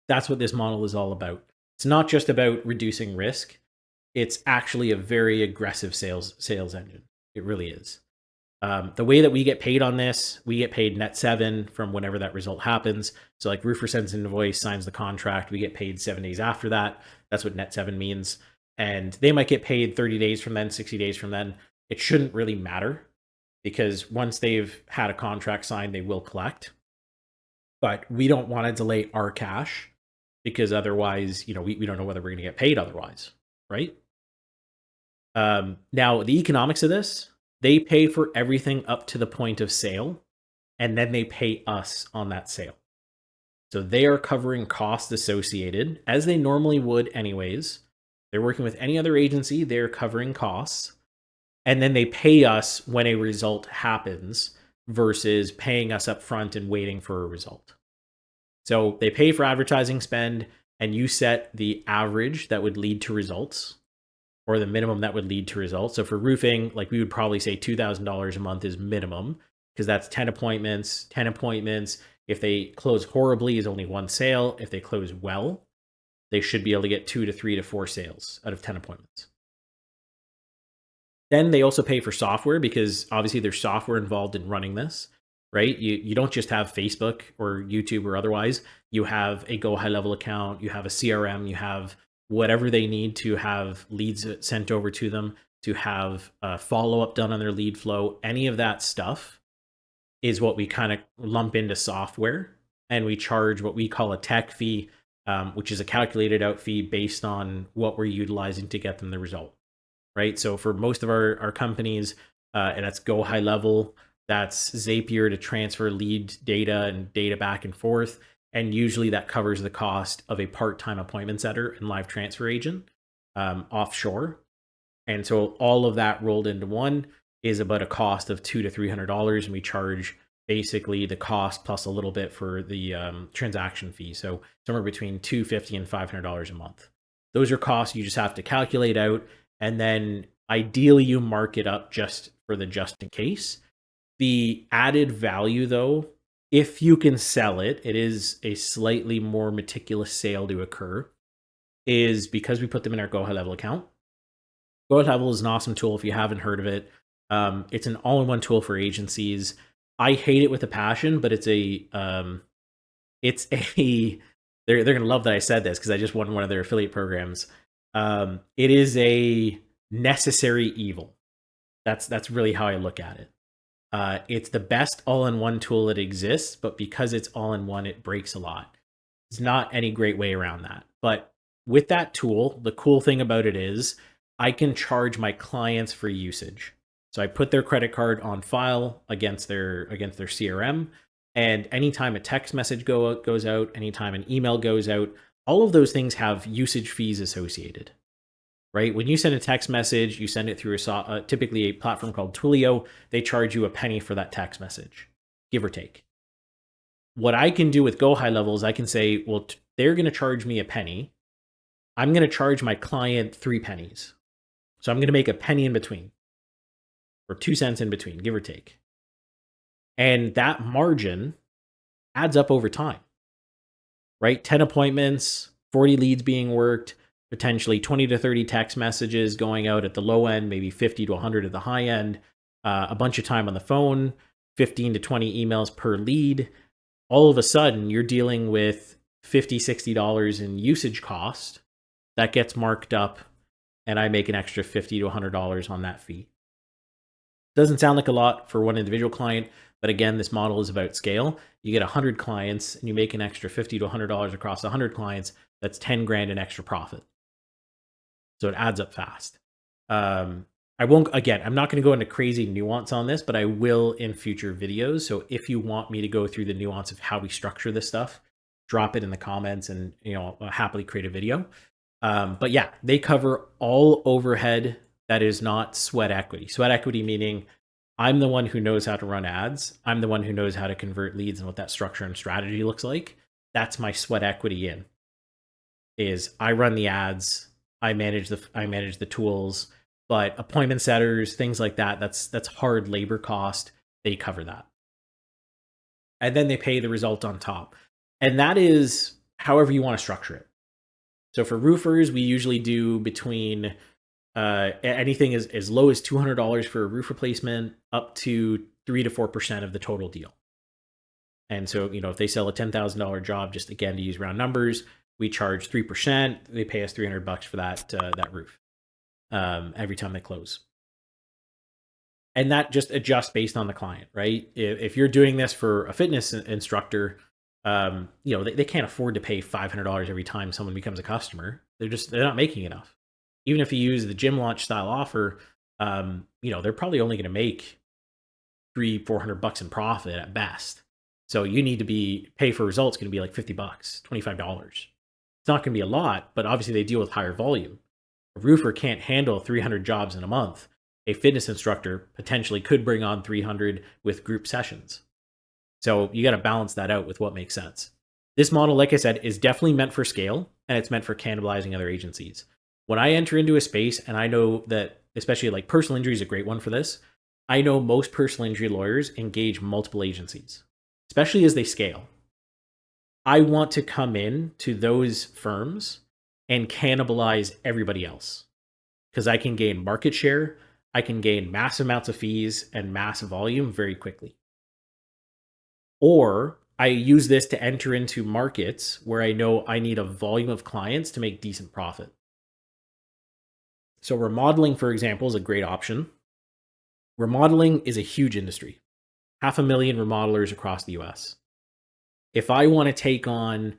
That's what this model is all about. It's not just about reducing risk. It's actually a very aggressive sales engine. It really is. The way that we get paid on this, we get paid net 7 from whenever that result happens. So like roofer sends an invoice, signs the contract, we get paid 7 days after that. That's what net 7 means. And they might get paid 30 days from then, 60 days from then. It shouldn't really matter because once they've had a contract signed, they will collect. But we don't want to delay our cash because otherwise, we don't know whether we're going to get paid otherwise, right? Now, the economics of this, they pay for everything up to the point of sale, and then they pay us on that sale. So they are covering costs associated, as they normally would anyways. They're working with any other agency, they're covering costs, and then they pay us when a result happens versus paying us up front and waiting for a result. So they pay for advertising spend, and you set the average that would lead to results, or the minimum that would lead to results. So for roofing, like we would probably say $2,000 a month is minimum because that's 10 appointments. 10 appointments, if they close horribly, is only one sale. If they close well, they should be able to get 2 to 3 to 4 sales out of 10 appointments. Then they also pay for software because obviously there's software involved in running this, right? You don't just have Facebook or YouTube or otherwise. You have a Go High Level account, you have a CRM, you have whatever they need to have leads sent over to them, to have follow-up done on their lead flow. Any of that stuff is what we kind of lump into software, and we charge what we call a tech fee, which is a calculated out fee based on what we're utilizing to get them the result, right? So for most of our companies, and that's Go High Level, that's Zapier to transfer lead data and data back and forth. And usually that covers the cost of a part-time appointment setter and live transfer agent offshore. And so all of that rolled into one is about a cost of $200 to $300, and we charge basically the cost plus a little bit for the transaction fee. So somewhere between $250 and $500 a month. Those are costs you just have to calculate out, and then ideally you mark it up just for the just in case. The added value, though, if you can sell it, it is a slightly more meticulous sale to occur, is because we put them in our Go High Level account. Go High Level is an awesome tool if you haven't heard of it. It's an all-in-one tool for agencies. I hate it with a passion, but they're gonna love that I said this because I just won one of their affiliate programs. It is a necessary evil. That's really how I look at it. It's the best all-in-one tool that exists, but because it's all-in-one, it breaks a lot. There's not any great way around that. But with that tool, the cool thing about it is I can charge my clients for usage. So I put their credit card on file against their CRM, and anytime a text message goes out, anytime an email goes out, all of those things have usage fees associated. Right? When you send a text message, you send it through typically a platform called Twilio. They charge you a penny for that text message, give or take. What I can do with Go High Level is I can say, well, they're going to charge me a penny. I'm going to charge my client 3 pennies. So I'm going to make a penny in between, or 2 cents in between, give or take. And that margin adds up over time, right? 10 appointments, 40 leads being worked, potentially 20 to 30 text messages going out at the low end, maybe 50 to 100 at the high end, a bunch of time on the phone, 15 to 20 emails per lead. All of a sudden, you're dealing with $50, $60 in usage cost that gets marked up, and I make an extra $50 to $100 on that fee. Doesn't sound like a lot for one individual client, but again, this model is about scale. You get 100 clients and you make an extra $50 to $100 across 100 clients. That's 10 grand in extra profit. So it adds up fast. I'm not going to go into crazy nuance on this, but I will in future videos. So if you want me to go through the nuance of how we structure this stuff, drop it in the comments and, I'll happily create a video. But yeah, they cover all overhead that is not sweat equity. Sweat equity meaning I'm the one who knows how to run ads. I'm the one who knows how to convert leads and what that structure and strategy looks like. That's my sweat equity in. Is I run the ads, I manage the tools, but appointment setters, things like that, that's hard labor cost. They cover that. And then they pay the result on top. And that is however you want to structure it. So for roofers, we usually do between anything as low as $200 for a roof replacement up to 3 to 4% of the total deal. And so, if they sell a $10,000 job, just again to use round numbers, we charge 3%. They pay us $300 for that roof every time they close. And that just adjusts based on the client, right? If you're doing this for a fitness instructor, they can't afford to pay $500 every time someone becomes a customer. They're not making enough. Even if you use the gym launch style offer, they're probably only going to make $300-400 in profit at best. So you need to pay for results going to be like $50, $25. It's not going to be a lot, but obviously they deal with higher volume. A roofer can't handle 300 jobs in a month. A fitness instructor potentially could bring on 300 with group sessions. So you got to balance that out with what makes sense. This model, like I said, is definitely meant for scale, and it's meant for cannibalizing other agencies. When I enter into a space, and I know that especially like personal injury is a great one for this, I know most personal injury lawyers engage multiple agencies, especially as they scale. I want to come in to those firms and cannibalize everybody else because I can gain market share, I can gain massive amounts of fees and massive volume very quickly. Or I use this to enter into markets where I know I need a volume of clients to make decent profit. So remodeling, for example, is a great option. Remodeling is a huge industry. 500,000 remodelers across the US. If I want to take on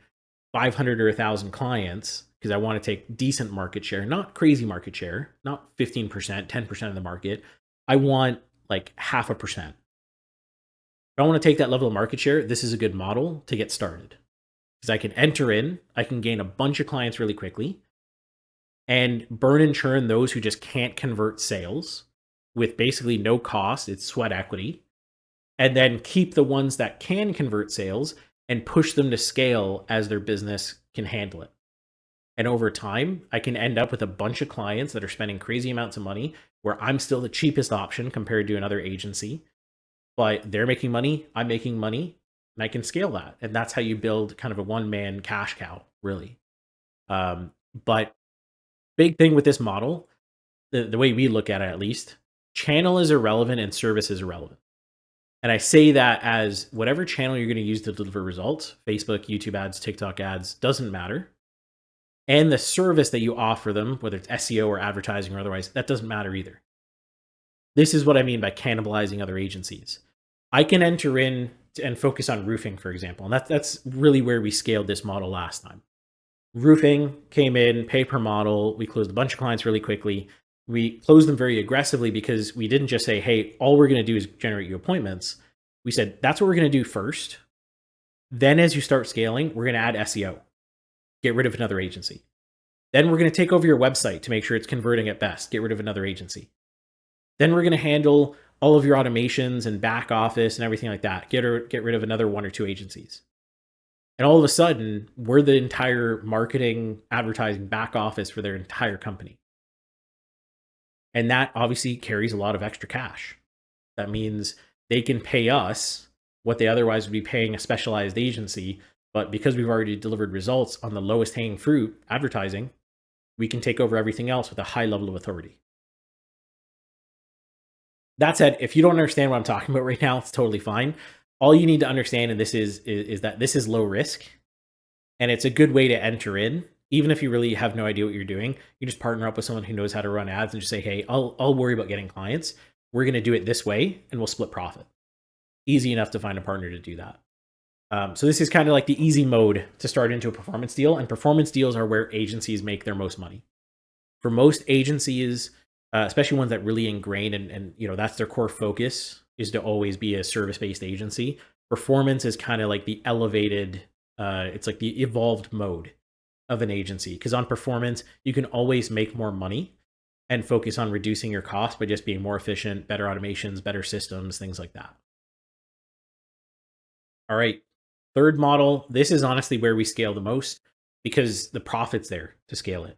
500 or 1,000 clients, because I want to take decent market share, not crazy market share, not 15%, 10% of the market, I want like 0.5%. If I want to take that level of market share, this is a good model to get started. Because I can enter in, I can gain a bunch of clients really quickly, and burn and churn those who just can't convert sales with basically no cost. It's sweat equity. And then keep the ones that can convert sales and push them to scale as their business can handle it. And over time, I can end up with a bunch of clients that are spending crazy amounts of money where I'm still the cheapest option compared to another agency. But they're making money, I'm making money, and I can scale that. And that's how you build kind of a one-man cash cow, really. But big thing with this model, the way we look at it at least, channel is irrelevant and service is irrelevant. And I say that as whatever channel you're going to use to deliver results, Facebook, YouTube ads, TikTok ads, doesn't matter. And the service that you offer them, whether it's SEO or advertising or otherwise, that doesn't matter either. This is what I mean by cannibalizing other agencies. I can enter in and focus on roofing, for example. And that's really where we scaled this model last time. Roofing came in, pay per model. We closed a bunch of clients really quickly. We closed them very aggressively because we didn't just say, hey, all we're going to do is generate you appointments. We said, that's what we're going to do first. Then as you start scaling, we're going to add SEO, get rid of another agency. Then we're going to take over your website to make sure it's converting at best, get rid of another agency. Then we're going to handle all of your automations and back office and everything like that, get rid of another 1 or 2 agencies. And all of a sudden, we're the entire marketing, advertising back office for their entire company. And that obviously carries a lot of extra cash. That means they can pay us what they otherwise would be paying a specialized agency. But because we've already delivered results on the lowest hanging fruit, advertising, we can take over everything else with a high level of authority. That said, if you don't understand what I'm talking about right now, it's totally fine. All you need to understand in this is that this is low risk, and it's a good way to enter in. Even if you really have no idea what you're doing, you just partner up with someone who knows how to run ads and just say, hey, I'll worry about getting clients. We're going to do it this way, and we'll split profit. Easy enough to find a partner to do that. So this is kind of like the easy mode to start into a performance deal, and performance deals are where agencies make their most money. For most agencies, especially ones that really ingrain and that's their core focus, is to always be a service-based agency. Performance is kind of like the elevated, it's like the evolved mode of an agency. Because on performance, you can always make more money. and focus on reducing your cost by just being more efficient, better automations, better systems, things like that. All right. Third model. This is honestly where we scale the most because the profit's there to scale it.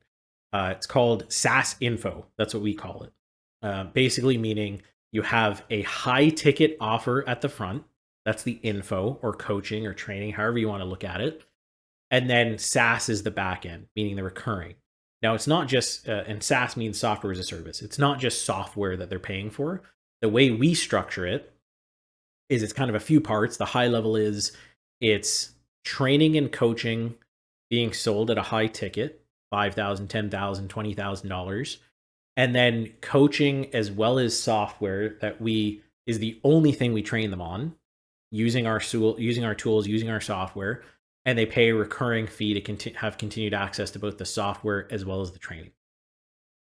It's called SaaS Info. That's what we call it. Basically, meaning you have a high ticket offer at the front. That's the info or coaching or training, however you want to look at it. And then SaaS is the back end, meaning the recurring. Now, it's not just, and SaaS means software as a service. It's not just software that they're paying for. The way we structure it is it's kind of a few parts. The high level is it's training and coaching being sold at a high ticket, $5,000, $10,000, $20,000. And then coaching as well as software that we is the only thing we train them on, using our tools, using our software, and they pay a recurring fee to have continued access to both the software as well as the training.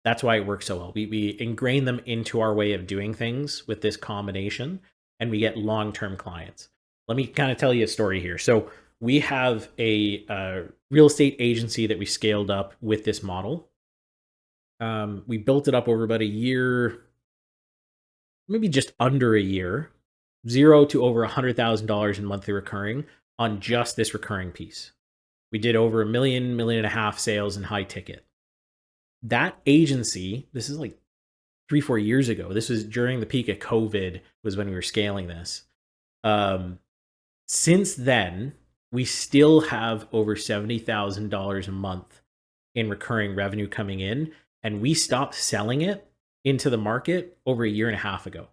That's why it works so well. We ingrain them into our way of doing things with this combination, and we get long-term clients. Let me kind of tell you a story here. So we have a real estate agency that we scaled up with this model. We built it up over about a year, maybe just under a year, 0 to over $100,000 in monthly recurring on just this recurring piece. We did over $1 million, $1.5 million sales in high ticket. That agency, this is like 3-4 years ago. This was during the peak of COVID was when we were scaling this. Since then, we still have over $70,000 a month in recurring revenue coming in, and we stopped selling it into the market over a year and a half ago.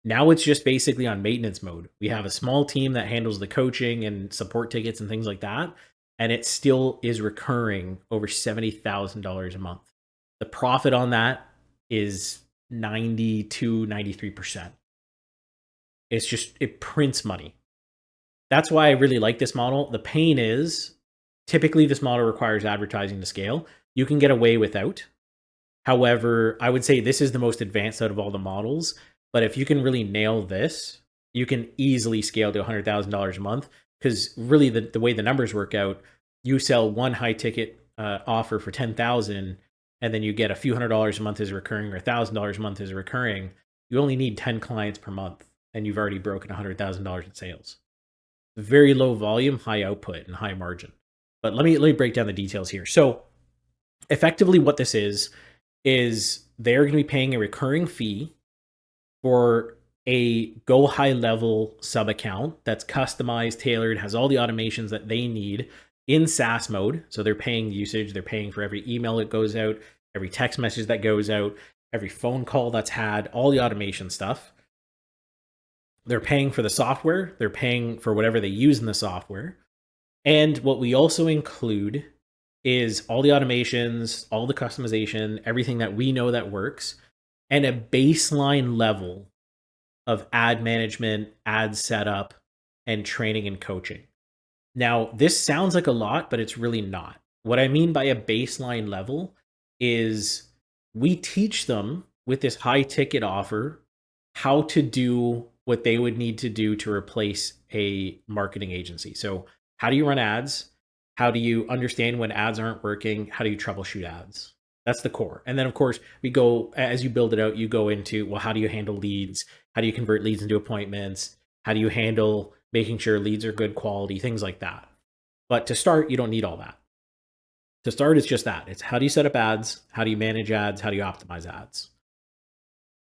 Now it's just basically on maintenance mode. We have a small team that handles the coaching and support tickets and things like that, and it still is recurring over $70,000 a month. The profit on that is 92-93%. It prints money. That's why I really like this model. The pain is typically this model requires advertising to scale. You can get away without. However, I would say this is the most advanced out of all the models. But if you can really nail this, you can easily scale to $100,000 a month, because really the way the numbers work out, you sell one high ticket offer for $10,000, and then you get a few $100s a month as recurring or $1,000 a month as recurring. You only need 10 clients per month, and you've already broken $100,000 in sales. Very low volume, high output, and high margin. But let me break down the details here. So effectively what this is they're going to be paying a recurring fee for a go high level sub account that's customized, tailored, has all the automations that they need in SaaS mode. So they're paying usage, they're paying for every email that goes out, every text message that goes out, every phone call that's had, all the automation stuff. They're paying for the software, they're paying for whatever they use in the software. And what we also include is all the automations, all the customization, everything that we know that works, and a baseline level of ad management, ad setup, and training and coaching. Now, this sounds like a lot, but it's really not. What I mean by a baseline level is we teach them with this high ticket offer how to do what they would need to do to replace a marketing agency. So how do you run ads? How do you understand when ads aren't working? How do you troubleshoot ads? That's the core. And then, of course, we go, as you build it out, you go into, well, how do you handle leads? How do you convert leads into appointments? How do you handle making sure leads are good quality? Things like that. But to start, you don't need all that. To start, it's just that. It's how do you set up ads? How do you manage ads? How do you optimize ads?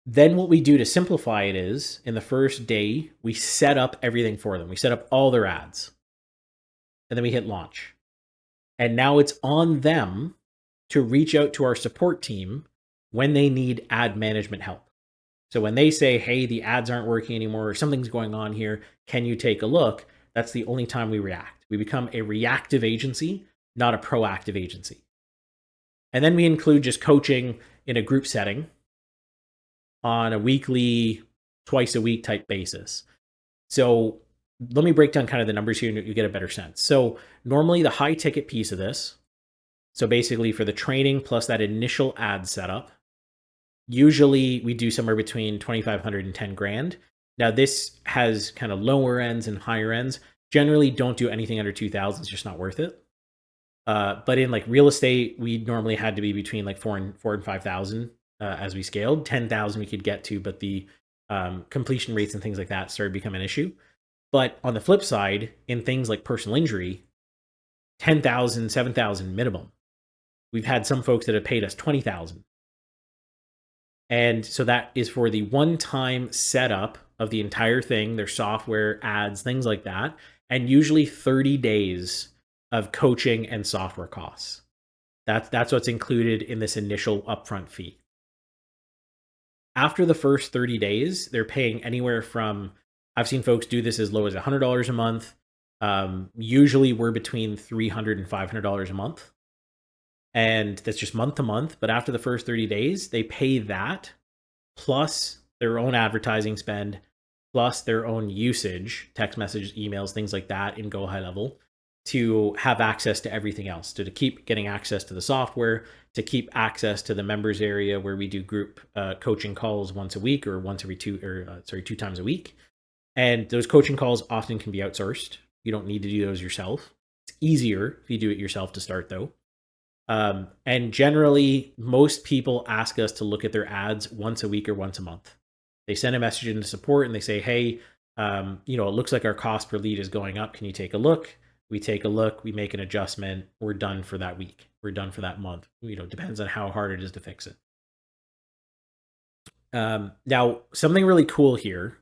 Then what we do to simplify it is, in the first day, we set up everything for them. We set up all their ads. And then we hit launch. And now it's on them to reach out to our support team when they need ad management help. So when they say, hey, the ads aren't working anymore, or something's going on here, can you take a look? That's the only time we react. We become a reactive agency, not a proactive agency. And then we include just coaching in a group setting on a weekly, twice a week type basis. So let me break down kind of the numbers here and you get a better sense. So normally the high ticket piece of this, so basically for the training plus that initial ad setup, usually we do somewhere between 2,500 and 10 grand. Now this has kind of lower ends and higher ends. Generally don't do anything under 2,000. It's just not worth it. But in like real estate, we normally had to be between like four and 5,000 as we scaled. 10,000 we could get to, but the completion rates and things like that started becoming an issue. But on the flip side, in things like personal injury, 10,000, 7,000 minimum. We've had some folks that have paid us 20,000. And so that is for the one-time setup of the entire thing, their software, ads, things like that, and usually 30 days of coaching and software costs. That's what's included in this initial upfront fee. After the first 30 days, they're paying anywhere from, I've seen folks do this as low as $100 a month. Usually we're between $300 and $500 a month. And that's just month to month. But after the first 30 days, they pay that plus their own advertising spend, plus their own usage, text messages, emails, things like that in Go High Level, to have access to everything else, to keep getting access to the software, to keep access to the members area where we do group coaching calls once a week or two times a week. And those coaching calls often can be outsourced. You don't need to do those yourself. It's easier if you do it yourself to start, though. And generally, most people ask us to look at their ads once a week or once a month. They send a message into support and they say, hey, it looks like our cost per lead is going up. Can you take a look? We take a look, we make an adjustment. We're done for that week. We're done for that month. Depends on how hard it is to fix it. Now, something really cool here.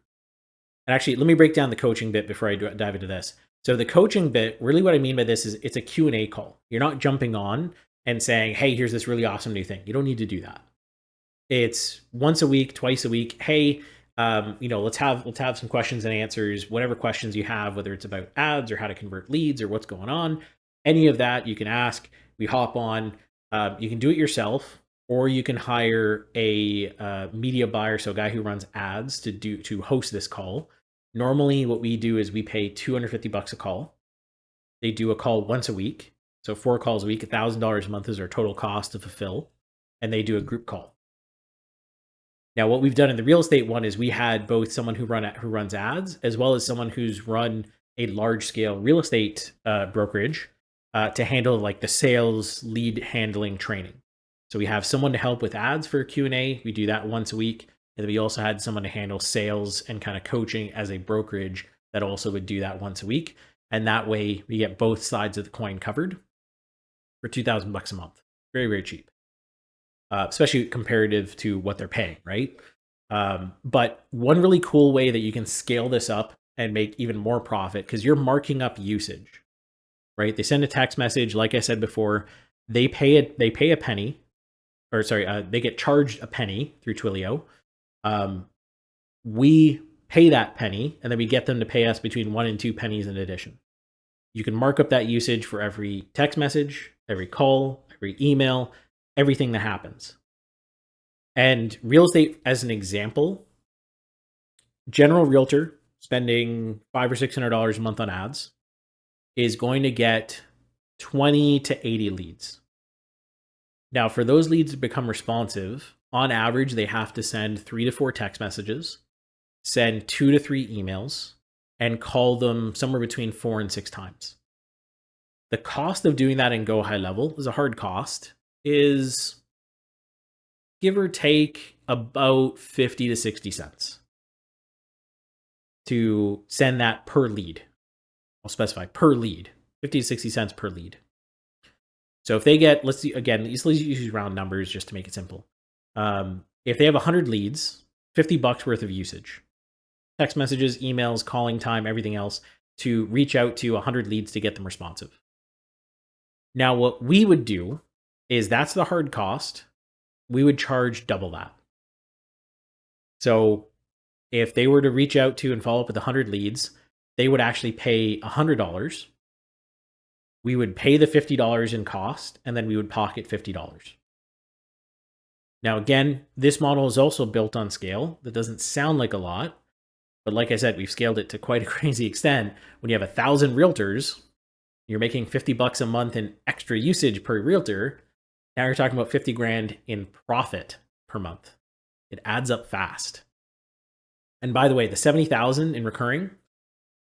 And actually, let me break down the coaching bit before I dive into this. So the coaching bit, really what I mean by this is it's a Q&A call. You're not jumping on and saying, hey, here's this really awesome new thing. You don't need to do that. It's once a week, twice a week. Hey, let's have some questions and answers, whatever questions you have, whether it's about ads or how to convert leads or what's going on, any of that you can ask. We hop on. You can do it yourself, or you can hire a media buyer, so a guy who runs ads to host this call. Normally, what we do is we pay $250 a call. They do a call once a week, so 4 calls a week. $1,000 a month is our total cost to fulfill, and they do a group call. Now, what we've done in the real estate one is we had both someone who runs ads as well as someone who's run a large scale real estate brokerage to handle like the sales lead handling training. So we have someone to help with ads for Q&A. We do that once a week. And then we also had someone to handle sales and kind of coaching as a brokerage that also would do that once a week. And that way we get both sides of the coin covered for $2,000 a month. Very, very cheap. Especially comparative to what they're paying, right? But one really cool way that you can scale this up and make even more profit, because you're marking up usage, right? They send a text message, like I said before, they pay a penny, or sorry, they get charged a penny through Twilio. We pay that penny, and then we get them to pay us between 1 and 2 pennies in addition. You can mark up that usage for every text message, every call, every email, everything that happens. And real estate, as an example, general realtor spending $500 or $600 a month on ads is going to get 20 to 80 leads. Now, for those leads to become responsive, on average, they have to send 3 to 4 text messages, send 2 to 3 emails, and call them somewhere between 4 and 6 times. The cost of doing that in Go High Level is a hard cost, is give or take about 50 to 60 cents to send that per lead. I'll specify per lead, 50 to 60 cents per lead. So if they get, let's use round numbers just to make it simple. If they have 100 leads, $50 worth of usage, text messages, emails, calling time, everything else to reach out to 100 leads to get them responsive. Now, what we would do is that's the hard cost. We would charge double that. So if they were to reach out to and follow up with 100 leads, they would actually pay $100. We would pay the $50 in cost, and then we would pocket $50. Now, again, this model is also built on scale. That doesn't sound like a lot, but like I said, we've scaled it to quite a crazy extent. When you have 1,000 realtors, you're making $50 a month in extra usage per realtor. Now you're talking about 50 grand in profit per month. It adds up fast. And by the way, the 70,000 in recurring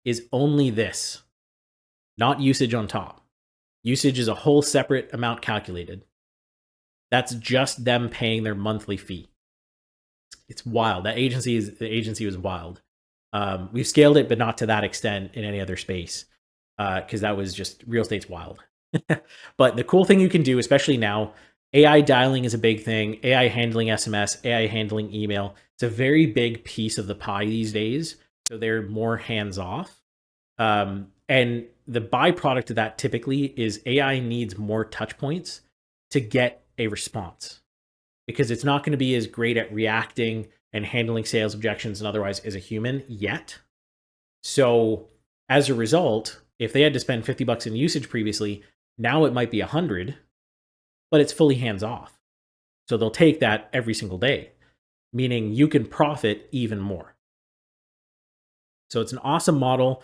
is only this, not usage on top. Usage is a whole separate amount calculated. That's just them paying their monthly fee. It's wild. The agency was wild. We've scaled it, but not to that extent in any other space, because that was just real estate's wild. But the cool thing you can do, especially now, AI dialing is a big thing. AI handling SMS, AI handling email. It's a very big piece of the pie these days. So they're more hands off. And the byproduct of that typically is AI needs more touch points to get a response, because it's not going to be as great at reacting and handling sales objections and otherwise as a human yet. So as a result, if they had to spend $50 in usage previously, now it might be 100, but it's fully hands off. So they'll take that every single day, meaning you can profit even more. So it's an awesome model.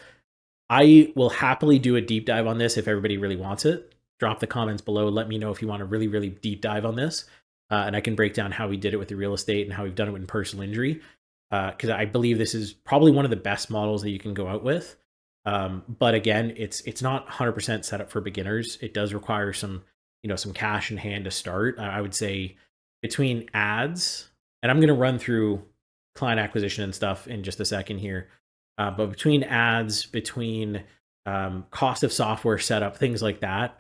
I will happily do a deep dive on this if everybody really wants it. Drop the comments below. Let me know if you want a really, really deep dive on this. And I can break down how we did it with the real estate and how we've done it with personal injury. Because I believe this is probably one of the best models that you can go out with. But again, it's not 100% set up for beginners. It does require some cash in hand to start. I would say between ads, and I'm going to run through client acquisition and stuff in just a second here. But between ads, between cost of software setup, things like that,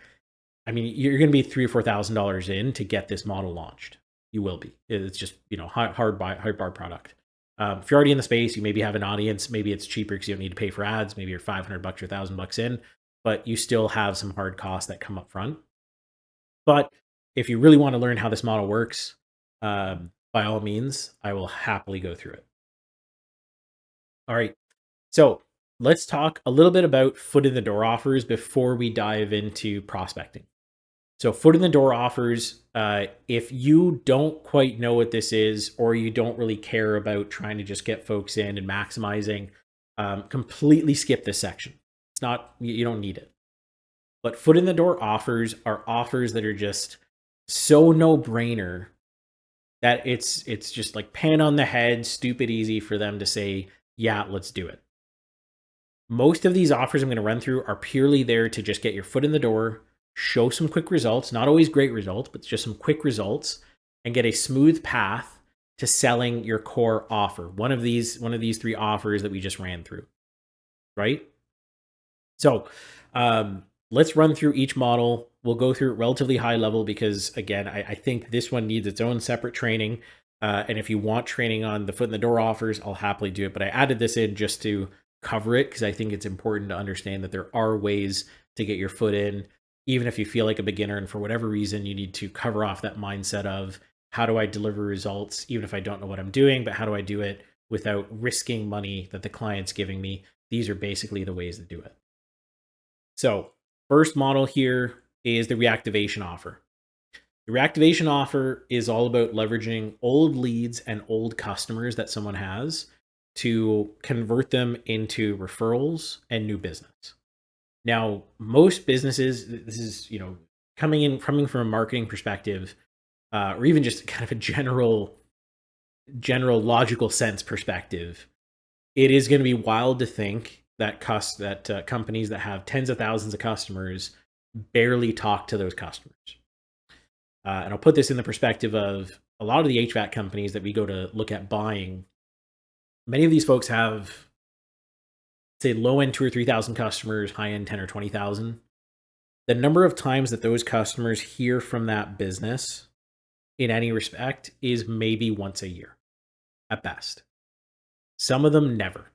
I mean, you're going to be $3,000 or $4,000 in to get this model launched. You will be. It's just hard bar product. If you're already in the space, you maybe have an audience. Maybe it's cheaper because you don't need to pay for ads. Maybe you're $500 or $1,000 in, but you still have some hard costs that come up front. But if you really want to learn how this model works, by all means, I will happily go through it. All right. So let's talk a little bit about foot in the door offers before we dive into prospecting. So foot in the door offers, if you don't quite know what this is, or you don't really care about trying to just get folks in and maximizing, completely skip this section. It's not, you don't need it. But foot in the door offers are offers that are just so no brainer that it's just like pan on the head, stupid easy for them to say, yeah, let's do it. Most of these offers I'm going to run through are purely there to just get your foot in the door, show some quick results, not always great results, but just some quick results, and get a smooth path to selling your core offer. One of these 3 offers that we just ran through, right? So let's run through each model. We'll go through it relatively high level because, again, I think this one needs its own separate training. And if you want training on the foot in the door offers, I'll happily do it. But I added this in just to cover it because I think it's important to understand that there are ways to get your foot in, even if you feel like a beginner and for whatever reason you need to cover off that mindset of how do I deliver results even if I don't know what I'm doing, but how do I do it without risking money that the client's giving me? These are basically the ways to do it. So first model here is the reactivation offer. The reactivation offer is all about leveraging old leads and old customers that someone has to convert them into referrals and new business. Now, most businesses, this is, coming from a marketing perspective, or even just kind of a general logical sense perspective, it is going to be wild to think that companies that have tens of thousands of customers barely talk to those customers. And I'll put this in the perspective of a lot of the HVAC companies that we go to look at buying. Many of these folks have, say, low end 2,000 or 3,000 customers, high end 10 or 20,000. The number of times that those customers hear from that business in any respect is maybe once a year at best. Some of them never.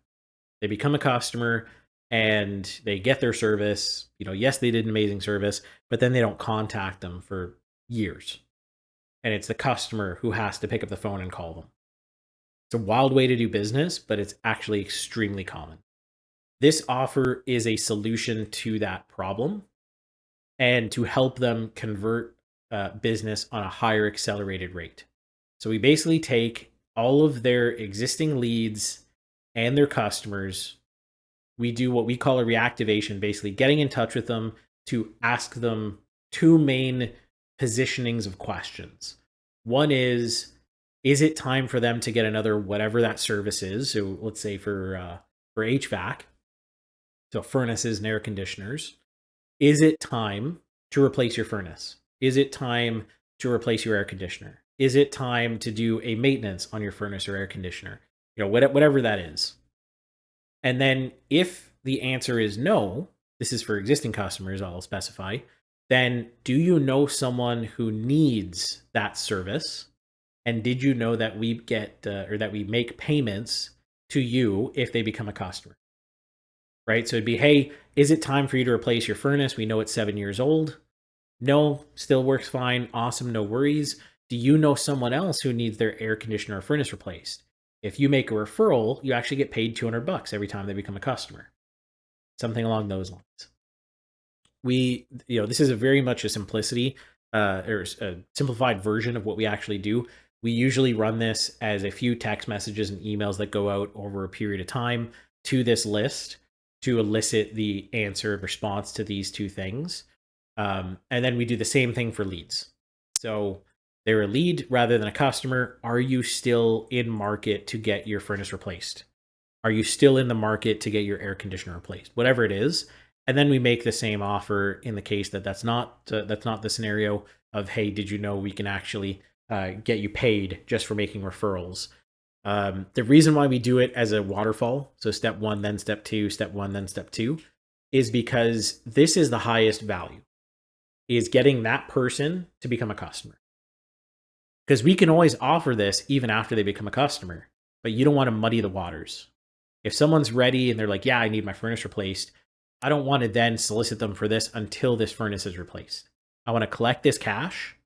They become a customer and they get their service. Yes, they did an amazing service, but then they don't contact them for years. And it's the customer who has to pick up the phone and call them. It's a wild way to do business, but it's actually extremely common. This offer is a solution to that problem and to help them convert business on a higher accelerated rate. So we basically take all of their existing leads and their customers. We do what we call a reactivation, basically getting in touch with them to ask them 2 main positionings of questions. One is it time for them to get another whatever that service is? So let's say for HVAC, so furnaces and air conditioners. Is it time to replace your furnace? Is it time to replace your air conditioner? Is it time to do a maintenance on your furnace or air conditioner? Whatever that is. And then if the answer is no, this is for existing customers, I'll specify, then do you know someone who needs that service? And did you know that we get or that we make payments to you if they become a customer? Right? So it'd be, hey, is it time for you to replace your furnace? We know it's 7 years old. No, still works fine. Awesome, no worries. Do you know someone else who needs their air conditioner or furnace replaced? If you make a referral, you actually get paid $200 every time they become a customer. Something along those lines. This is a very much a simplicity or a simplified version of what we actually do. We usually run this as a few text messages and emails that go out over a period of time to this list to elicit the answer response to these two things. And then we do the same thing for leads. So they're a lead rather than a customer. Are you still in market to get your furnace replaced? Are you still in the market to get your air conditioner replaced? Whatever it is. And then we make the same offer in the case that that's not the scenario of, hey, did you know we can actually get you paid just for making referrals? The reason why we do it as a waterfall, so step one, then step two, step one, then step two, is because this is the highest value, is getting that person to become a customer. Because we can always offer this even after they become a customer, but you don't want to muddy the waters. If someone's ready and they're like, yeah, I need my furnace replaced, I don't want to then solicit them for this until this furnace is replaced. I want to collect this cash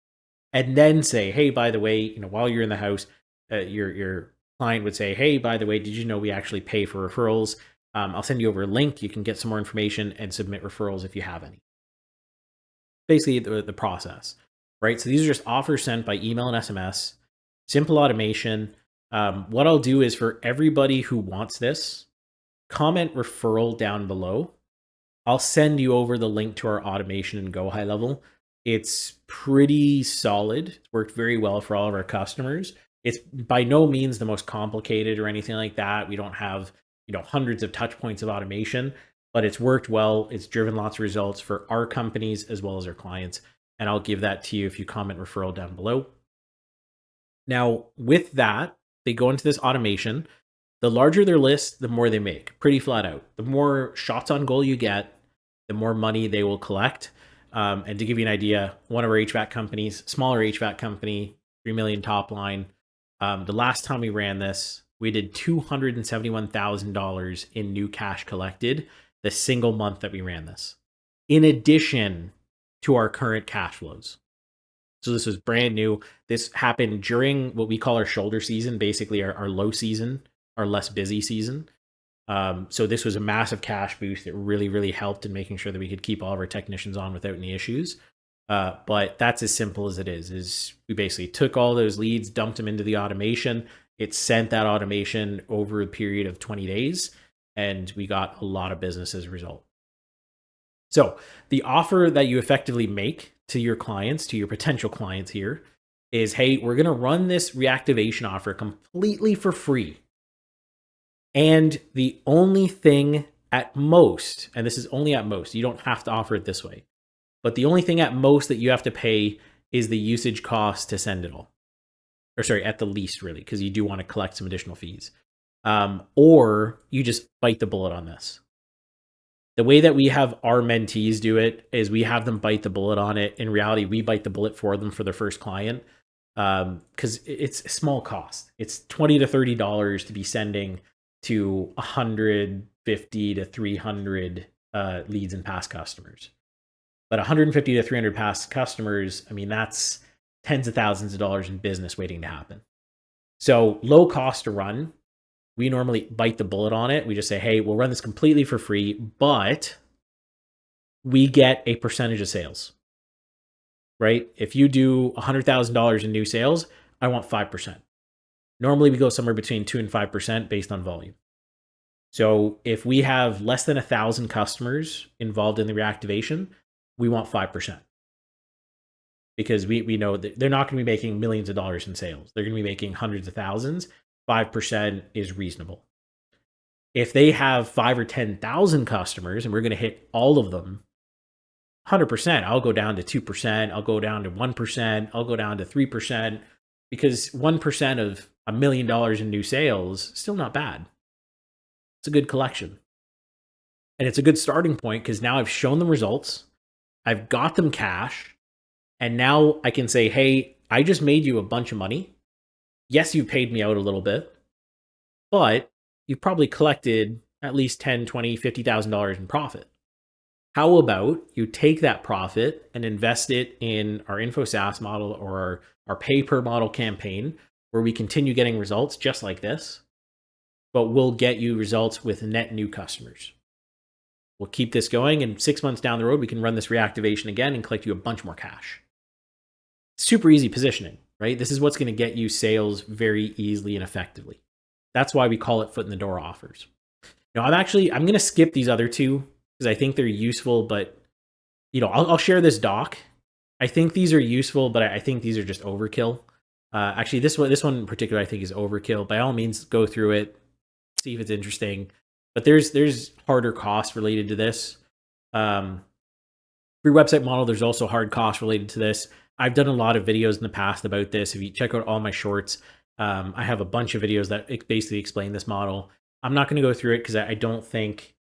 and then say, hey, by the way, while you're in the house, your client would say, hey, by the way, did you know we actually pay for referrals? I'll send you over a link. You can get some more information and submit referrals if you have any. Basically the process, right? So these are just offers sent by email and SMS, simple automation. What I'll do is for everybody who wants this, comment referral down below. I'll send you over the link to our automation and Go High Level. It's pretty solid. It's worked very well for all of our customers. It's by no means the most complicated or anything like that. We don't have, hundreds of touch points of automation, but it's worked well. It's driven lots of results for our companies as well as our clients. And I'll give that to you if you comment referral down below. Now, with that, they go into this automation. The larger their list, the more they make, pretty flat out. The more shots on goal you get, the more money they will collect. And to give you an idea, one of our HVAC companies, smaller HVAC company, 3 million top line. The last time we ran this, we did $271,000 in new cash collected the single month that we ran this, in addition to our current cash flows. So this was brand new. This happened during what we call our shoulder season, basically our low season, our less busy season. So this was a massive cash boost that really, really helped in making sure that we could keep all of our technicians on without any issues. But that's as simple as it is we basically took all those leads, dumped them into the automation. It sent that automation over a period of 20 days, and we got a lot of business as a result. So the offer that you effectively make to your clients, to your potential clients here, is, hey, we're going to run this reactivation offer completely for free. And the only thing at most, and this is only at most, you don't have to offer it this way, but the only thing at most that you have to pay is the usage cost to send it all. Or sorry, at the least, really, because you do want to collect some additional fees. Or you just bite the bullet on this. The way that we have our mentees do it is we have them bite the bullet on it. In reality, we bite the bullet for them for their first client because it's a small cost. It's $20 to $30 to be sending to 150 to 300 leads and past customers. But 150 to 300 past customers, I mean, that's tens of thousands of dollars in business waiting to happen. So low cost to run. We normally bite the bullet on it. We just say, hey, we'll run this completely for free, but we get a percentage of sales, right? If you do $100,000 in new sales, I want 5%. Normally we go somewhere between 2 and 5% based on volume. So if we have less than 1,000 customers involved in the reactivation, we want 5%. Because we know that they're not going to be making millions of dollars in sales. They're going to be making hundreds of thousands. 5% is reasonable. If they have 5 or 10,000 customers and we're going to hit all of them, 100%. I'll go down to 2%. I'll go down to 1%. I'll go down to 3% because 1% of $1 million in new sales is still not bad. It's a good collection. And it's a good starting point because now I've shown them results. I've got them cash. And now I can say, hey, I just made you a bunch of money. Yes, you paid me out a little bit, but you've probably collected at least $10, $20, $50,000 in profit. How about you take that profit and invest it in our info SaaS model or our pay per model campaign where we continue getting results just like this, but we'll get you results with net new customers. We'll keep this going, and 6 months down the road, we can run this reactivation again and collect you a bunch more cash. Super easy positioning, right? This is what's going to get you sales very easily and effectively. That's why we call it foot in the door offers. Now, I'm going to skip these other two because I think they're useful, but I'll share this doc. I think these are useful, but I think these are just overkill. Actually, this one in particular, I think is overkill. By all means, go through it, see if it's interesting. But there's harder costs related to this. Free website model, there's also hard costs related to this. I've done a lot of videos in the past about this. If you check out all my shorts, I have a bunch of videos that basically explain this model. I'm not going to go through it because I don't think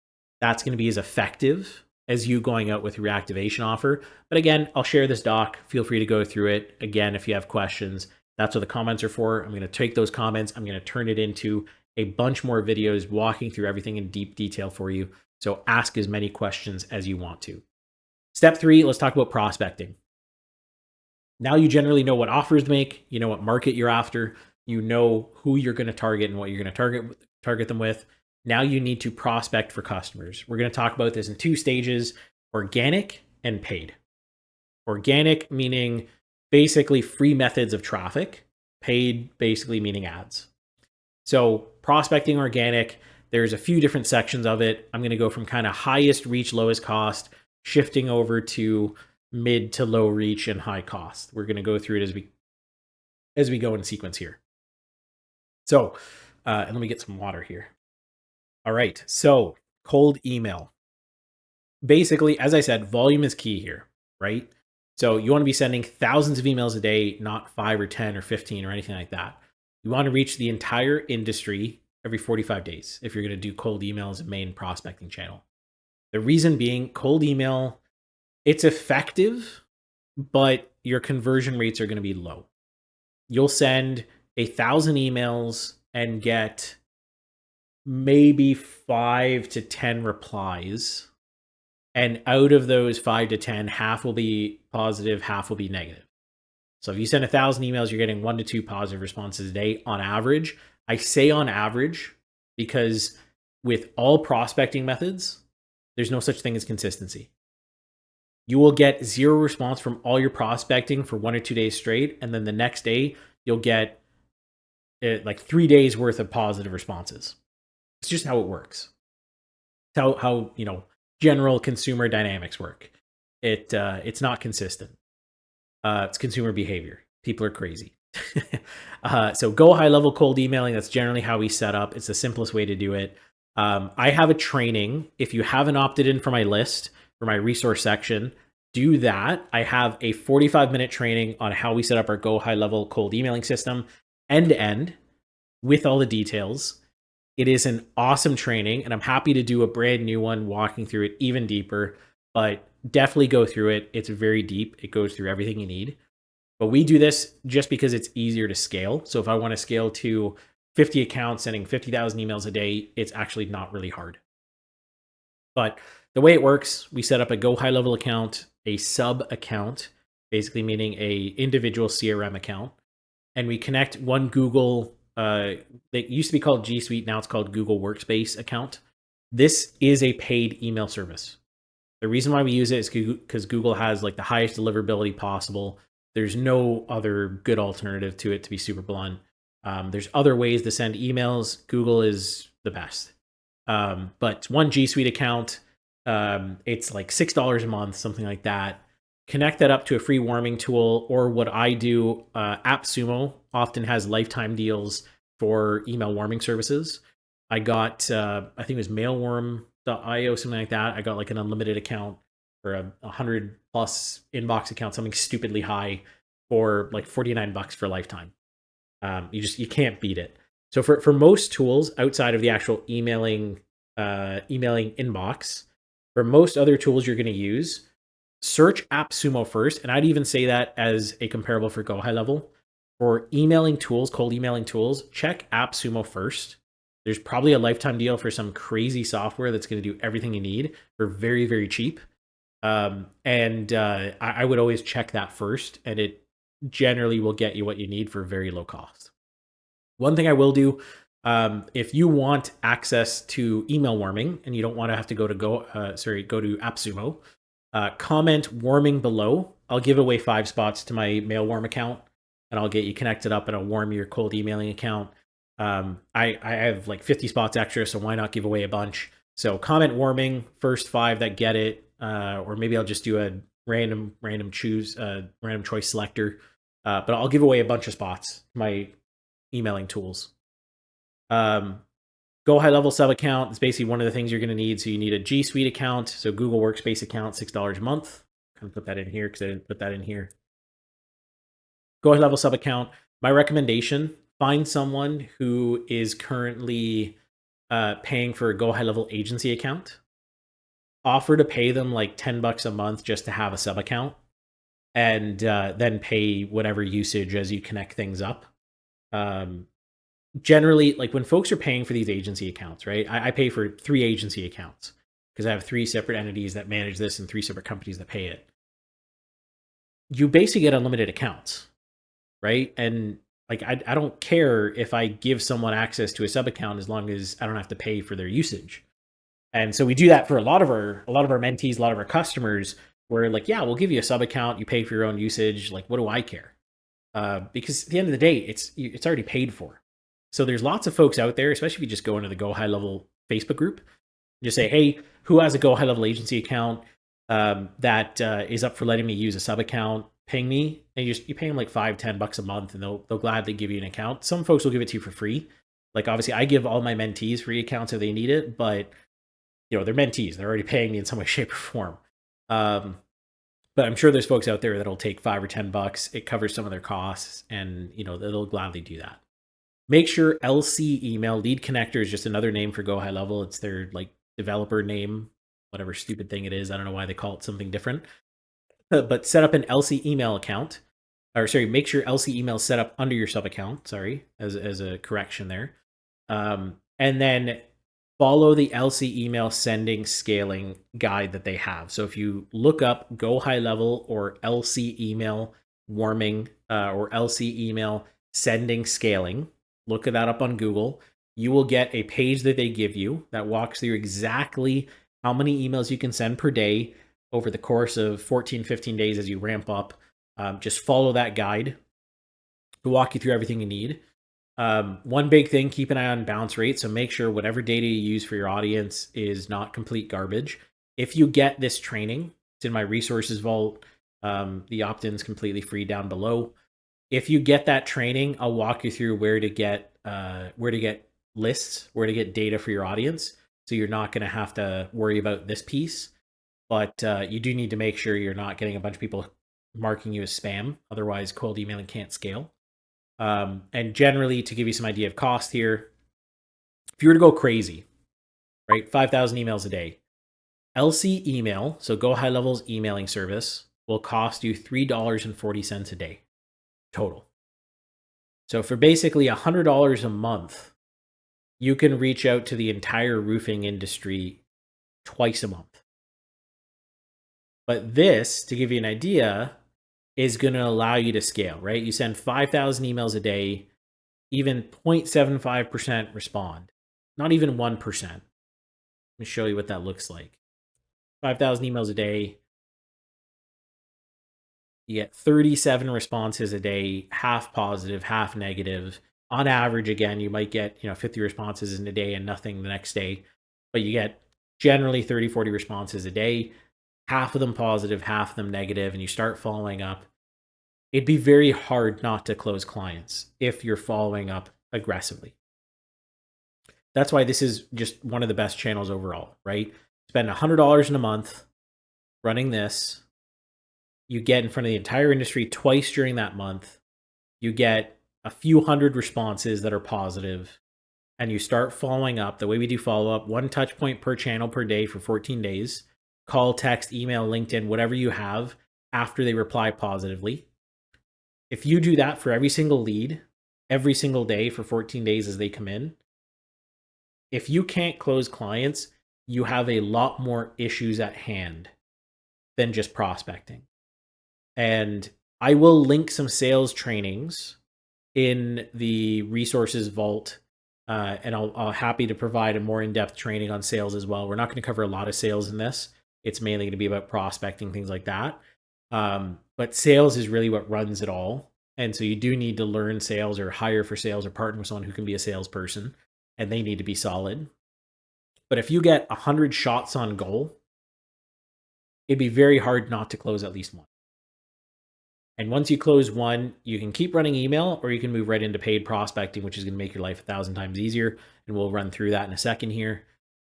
that's going to be as effective as you going out with your reactivation offer. But again, I'll share this doc. Feel free to go through it. Again, if you have questions, that's what the comments are for. I'm going to take those comments. I'm going to turn it into a bunch more videos walking through everything in deep detail for you. So ask as many questions as you want to. Step 3, let's talk about prospecting. Now you generally know what offers to make. You know what market you're after. You know who you're going to target and what you're going to target them with. Now you need to prospect for customers. We're going to talk about this in 2 stages, organic and paid. Organic meaning basically free methods of traffic, paid basically meaning ads. So prospecting organic, there's a few different sections of it. I'm going to go from kind of highest reach, lowest cost, shifting over to mid to low reach and high cost. We're going to go through it as we go in sequence here. So, and let me get some water here. All right. So cold email. Basically, as I said, volume is key here, right? So you want to be sending thousands of emails a day, not 5 or 10 or 15 or anything like that. You want to reach the entire industry every 45 days if you're going to do cold email as a main prospecting channel. The reason being, cold email, it's effective, but your conversion rates are going to be low. You'll send 1,000 emails and get maybe 5 to 10 replies. And out of those 5 to 10, half will be positive, half will be negative. So if you send 1,000 emails, you're getting 1 to 2 positive responses a day on average. I say on average because with all prospecting methods, there's no such thing as consistency. You will get 0 response from all your prospecting for 1 or 2 days straight. And then the next day, you'll get like 3 days worth of positive responses. It's just how it works. It's how general consumer dynamics work. It's not consistent. It's consumer behavior. People are crazy. So go high level cold emailing. That's generally how we set up. It's the simplest way to do it. I have a training. If you haven't opted in for my list, for my resource section, do that. I have a 45-minute training on how we set up our go high level cold emailing system end to end with all the details. It is an awesome training, and I'm happy to do a brand new one walking through it even deeper, but definitely go through it. It's very deep. It goes through everything you need. But we do this just because it's easier to scale. So if I want to scale to 50 accounts, sending 50,000 emails a day, it's actually not really hard. But the way it works, we set up a go high level account, a sub account, basically meaning a individual CRM account, and we connect one Google, it used to be called G Suite, now it's called Google Workspace account. This is a paid email service. The reason why we use it is because Google has like the highest deliverability possible. There's no other good alternative to it, to be super blunt. There's other ways to send emails. Google is the best. But one G Suite account, it's like $6 a month, something like that. Connect that up to a free warming tool, or what I do, AppSumo often has lifetime deals for email warming services. I got, I think it was mailworm.io, something like that. I got like an unlimited account or a 100 plus inbox account, something stupidly high, for like $49 for lifetime. You can't beat it. So for most tools outside of the actual emailing inbox, for most other tools you're going to use, search AppSumo first, and I'd even say that as a comparable for Go High Level. For emailing tools, cold emailing tools, check AppSumo first. There's probably a lifetime deal for some crazy software that's going to do everything you need for very, very cheap. I would always check that first, and it generally will get you what you need for very low cost. One thing I will do, if you want access to email warming and you don't want to have to go to AppSumo, comment warming below. I'll give away 5 spots to my mail warm account, and I'll get you connected up and I'll warm your cold emailing account. I have like 50 spots extra, so why not give away a bunch? So comment warming, first 5 that get it, or maybe I'll just do a random choice selector. But I'll give away a bunch of spots to my emailing tools. Go High Level sub account is basically one of the things you're going to need. So you need a G Suite account, so Google Workspace account, $6 a month. Kind of put that in here because I didn't put that in here. Go High Level sub account. My recommendation: find someone who is currently paying for a Go High Level agency account. Offer to pay them like $10 a month just to have a sub account, and then pay whatever usage as you connect things up. Generally, like when folks are paying for these agency accounts, right? I pay for 3 agency accounts because I have 3 separate entities that manage this and 3 separate companies that pay it. You basically get unlimited accounts, right? And like I don't care if I give someone access to a sub account as long as I don't have to pay for their usage. And so we do that for a lot of our mentees, a lot of our customers. Where like, yeah, we'll give you a sub account, you pay for your own usage. Like, what do I care? Because at the end of the day, it's already paid for. So there's lots of folks out there, especially if you just go into the Go High Level Facebook group, just say, hey, who has a Go High Level agency account that is up for letting me use a sub account? Ping me, and you pay them like $5-10 a month, and they'll gladly give you an account. Some folks will give it to you for free. Like obviously, I give all my mentees free accounts if they need it, but they're mentees; they're already paying me in some way, shape, or form. But I'm sure there's folks out there that'll take $5 or $10. It covers some of their costs, and they'll gladly do that. Make sure LC email, lead connector, is just another name for Go High Level. It's their like developer name, whatever stupid thing it is. I don't know why they call it something different. But set up an LC email account, make sure LC email is set up under your sub account. As a correction there, and then follow the LC email sending scaling guide that they have. So if you look up Go High Level or LC email warming or LC email sending scaling, look that up on Google. You will get a page that they give you that walks through exactly how many emails you can send per day over the course of 14, 15 days as you ramp up. Just follow that guide to walk you through everything you need. One big thing, keep an eye on bounce rate. So make sure whatever data you use for your audience is not complete garbage. If you get this training, it's in my resources vault. The opt-in is completely free down below. If you get that training, I'll walk you through where to get lists, where to get data for your audience. So you're not going to have to worry about this piece, but you do need to make sure you're not getting a bunch of people marking you as spam. Otherwise, cold emailing can't scale. And generally, to give you some idea of cost here, if you were to go crazy, right, 5,000 emails a day, LC email, so Go High Level's emailing service, will cost you $3.40 a day total. So for basically $100 a month, you can reach out to the entire roofing industry twice a month. But this, to give you an idea, is going to allow you to scale, right? You send 5,000 emails a day, even 0.75% respond, not even 1%. Let me show you what that looks like. 5,000 emails a day, you get 37 responses a day, half positive, half negative. On average, again, you might get 50 responses in a day and nothing the next day, but you get generally 30, 40 responses a day, half of them positive, half of them negative, and you start following up. It'd be very hard not to close clients if you're following up aggressively. That's why this is just one of the best channels overall, right? Spend $100 in a month, running this, you get in front of the entire industry twice during that month. You get a few hundred responses that are positive, and you start following up. The way we do follow up, one touch point per channel per day for 14 days. Call, text, email, LinkedIn, whatever you have after they reply positively. If you do that for every single lead, every single day for 14 days as they come in, if you can't close clients, you have a lot more issues at hand than just prospecting. And I will link some sales trainings in the resources vault, and I'll happy to provide a more in-depth training on sales as well. We're not going to cover a lot of sales in this. It's mainly going to be about prospecting, things like that. But sales is really what runs it all. And so you do need to learn sales or hire for sales or partner with someone who can be a salesperson, and they need to be solid. But if you get 100 shots on goal, it'd be very hard not to close at least one. And once you close one, you can keep running email, or you can move right into paid prospecting, which is going to make your life 1,000 times easier. And we'll run through that in a second here.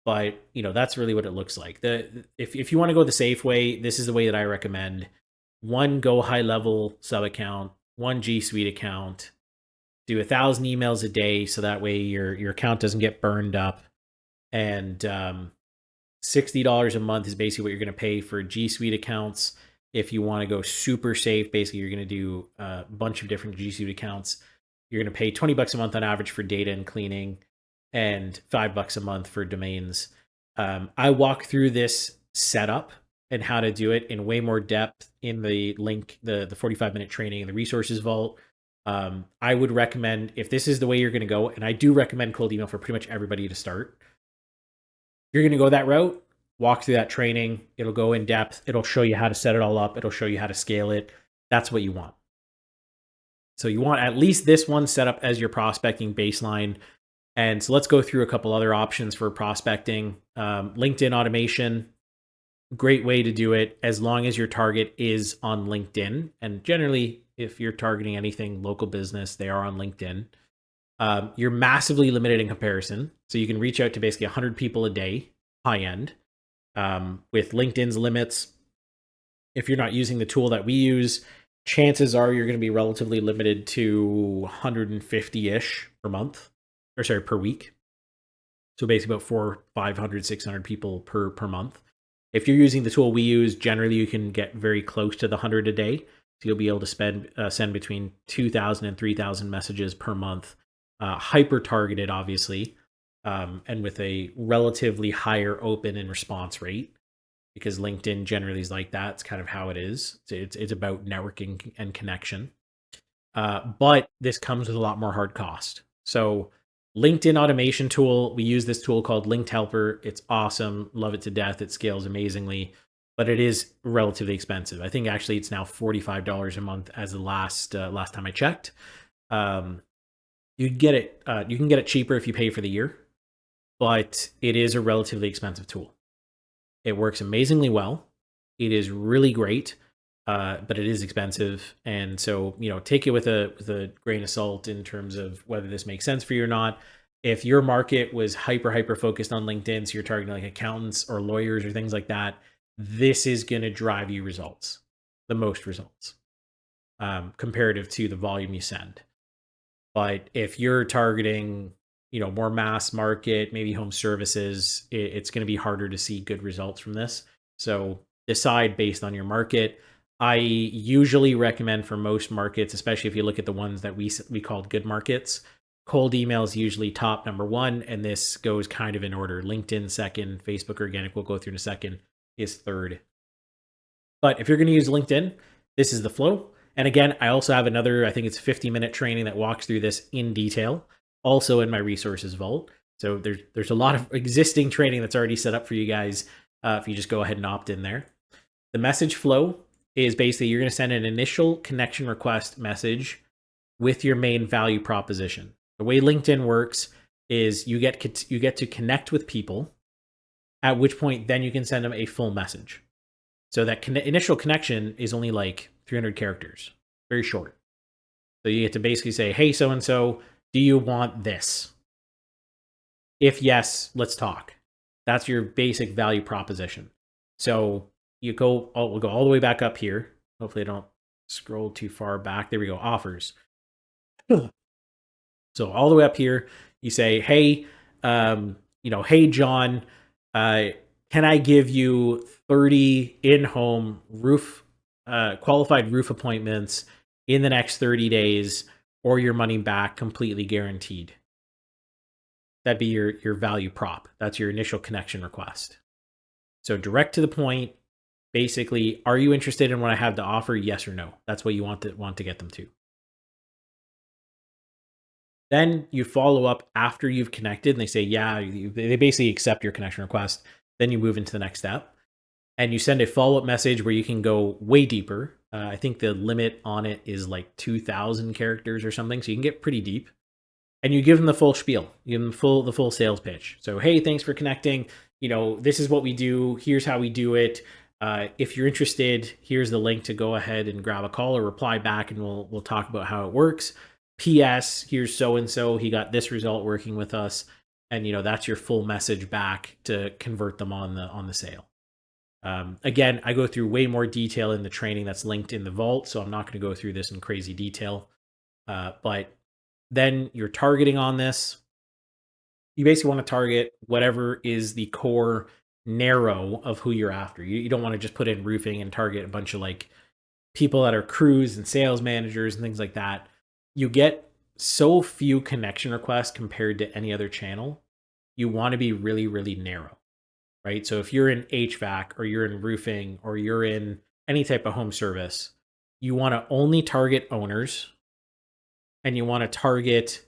But that's really what it looks like. If you want to go the safe way, this is the way that I recommend. One Go high level sub account, one G Suite account, do 1,000 emails a day, so that way your account doesn't get burned up. And $60 a month is basically what you're going to pay for G Suite accounts. If you want to go super safe, basically you're going to do a bunch of different G Suite accounts. You're going to pay $20 a month on average for data and cleaning, and $5 a month for domains. I walk through this setup and how to do it in way more depth in the link, the 45-minute training in the resources vault. I would recommend, if this is the way you're going to go, and I do recommend cold email for pretty much everybody to start. You're going to go that route, walk through that training. It'll go in depth. It'll show you how to set it all up. It'll show you how to scale it. That's what you want. So you want at least this one set up as your prospecting baseline. And so let's go through a couple other options for prospecting. LinkedIn automation, great way to do it as long as your target is on LinkedIn. And generally, if you're targeting anything local business, they are on LinkedIn. You're massively limited in comparison. So you can reach out to basically 100 people a day, high end. With LinkedIn's limits, if you're not using the tool that we use, chances are you're going to be relatively limited to 150-ish per month, or sorry, per week. So basically about 400, 500, 600 people per month. If you're using the tool we use, generally you can get very close to the 100 a day. So you'll be able to send between 2,000 and 3,000 messages per month, hyper targeted, obviously, and with a relatively higher open and response rate, because LinkedIn generally is like that. It's kind of how it is. It's about networking and connection. But this comes with a lot more hard cost. So LinkedIn automation tool, we use this tool called Linked Helper. It's awesome. Love it to death. It scales amazingly, but it is relatively expensive. I think actually it's now $45 a month as the last time I checked. You can get it cheaper if you pay for the year, but it is a relatively expensive tool. It works amazingly well. It is really great, but it is expensive. And so, take it with a grain of salt in terms of whether this makes sense for you or not. If your market was hyper focused on LinkedIn, so you're targeting like accountants or lawyers or things like that, this is going to drive you results, the most results, comparative to the volume you send. But if you're targeting, more mass market, maybe home services, it's going to be harder to see good results from this. So decide based on your market. I usually recommend for most markets, especially if you look at the ones that we called good markets, cold email is usually top number one, and this goes kind of in order. LinkedIn second, Facebook organic, we'll go through in a second, is third. But if you're going to use LinkedIn, this is the flow. And again, I also have another, I think it's 50-minute training that walks through this in detail, also in my resources vault. So there's a lot of existing training that's already set up for you guys if you just go ahead and opt in there. The message flow is basically you're going to send an initial connection request message with your main value proposition. The way LinkedIn works is you get to connect with people, at which point then you can send them a full message. So that initial connection is only like 300 characters, very short. So you get to basically say, hey, so-and-so, do you want this? If yes, let's talk. That's your basic value proposition. So you go, we'll go all the way back up here. Hopefully I don't scroll too far back. There we go, offers. So all the way up here, you say, hey, hey, John, can I give you 30 in-home roof, qualified roof appointments in the next 30 days or your money back completely guaranteed? That'd be your value prop. That's your initial connection request. So direct to the point. Basically, are you interested in what I have to offer? Yes or no. That's what you want to get them to. Then you follow up after you've connected and they say, yeah, they basically accept your connection request. Then you move into the next step and you send a follow-up message where you can go way deeper. I think the limit on it is like 2,000 characters or something. So you can get pretty deep and you give them the full spiel. You give them the full sales pitch. So, hey, thanks for connecting. This is what we do. Here's how we do it. If you're interested, here's the link to go ahead and grab a call or reply back and we'll talk about how it works. PS, here's so-and-so, he got this result working with us. And, that's your full message back to convert them on the sale. Again, I go through way more detail in the training that's linked in the vault, so I'm not going to go through this in crazy detail. But then you're targeting on this. You basically want to target whatever is the core narrow of who you're after. You don't want to just put in roofing and target a bunch of like people that are crews and sales managers and things like that. You get so few connection requests compared to any other channel. You want to be really, really narrow, right? So if you're in HVAC or you're in roofing or you're in any type of home service, you want to only target owners and you want to target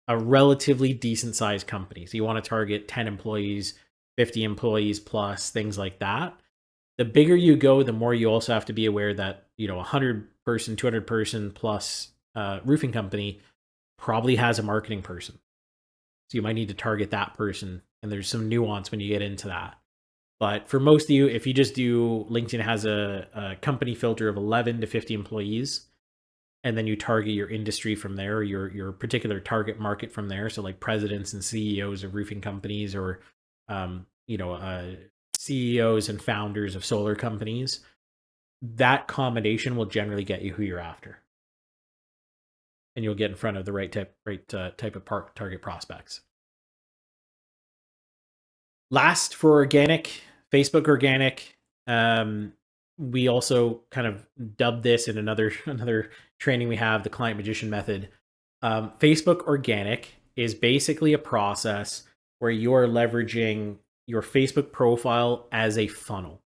a relatively decent sized company. So you want to target 10 employees, 50 employees plus, things like that. The bigger you go, the more you also have to be aware that, 100 person, 200 person plus roofing company probably has a marketing person. So you might need to target that person. And there's some nuance when you get into that. But for most of you, if you just do, LinkedIn has a company filter of 11 to 50 employees, and then you target your industry from there, your particular target market from there. So like presidents and CEOs of roofing companies or, CEOs and founders of solar companies. That combination will generally get you who you're after. And you'll get in front of the right type of target prospects. Last, for organic, Facebook organic. We also kind of dubbed this in another training we have, the client magician method. Facebook organic is basically a process where you are leveraging your Facebook profile as a funnel.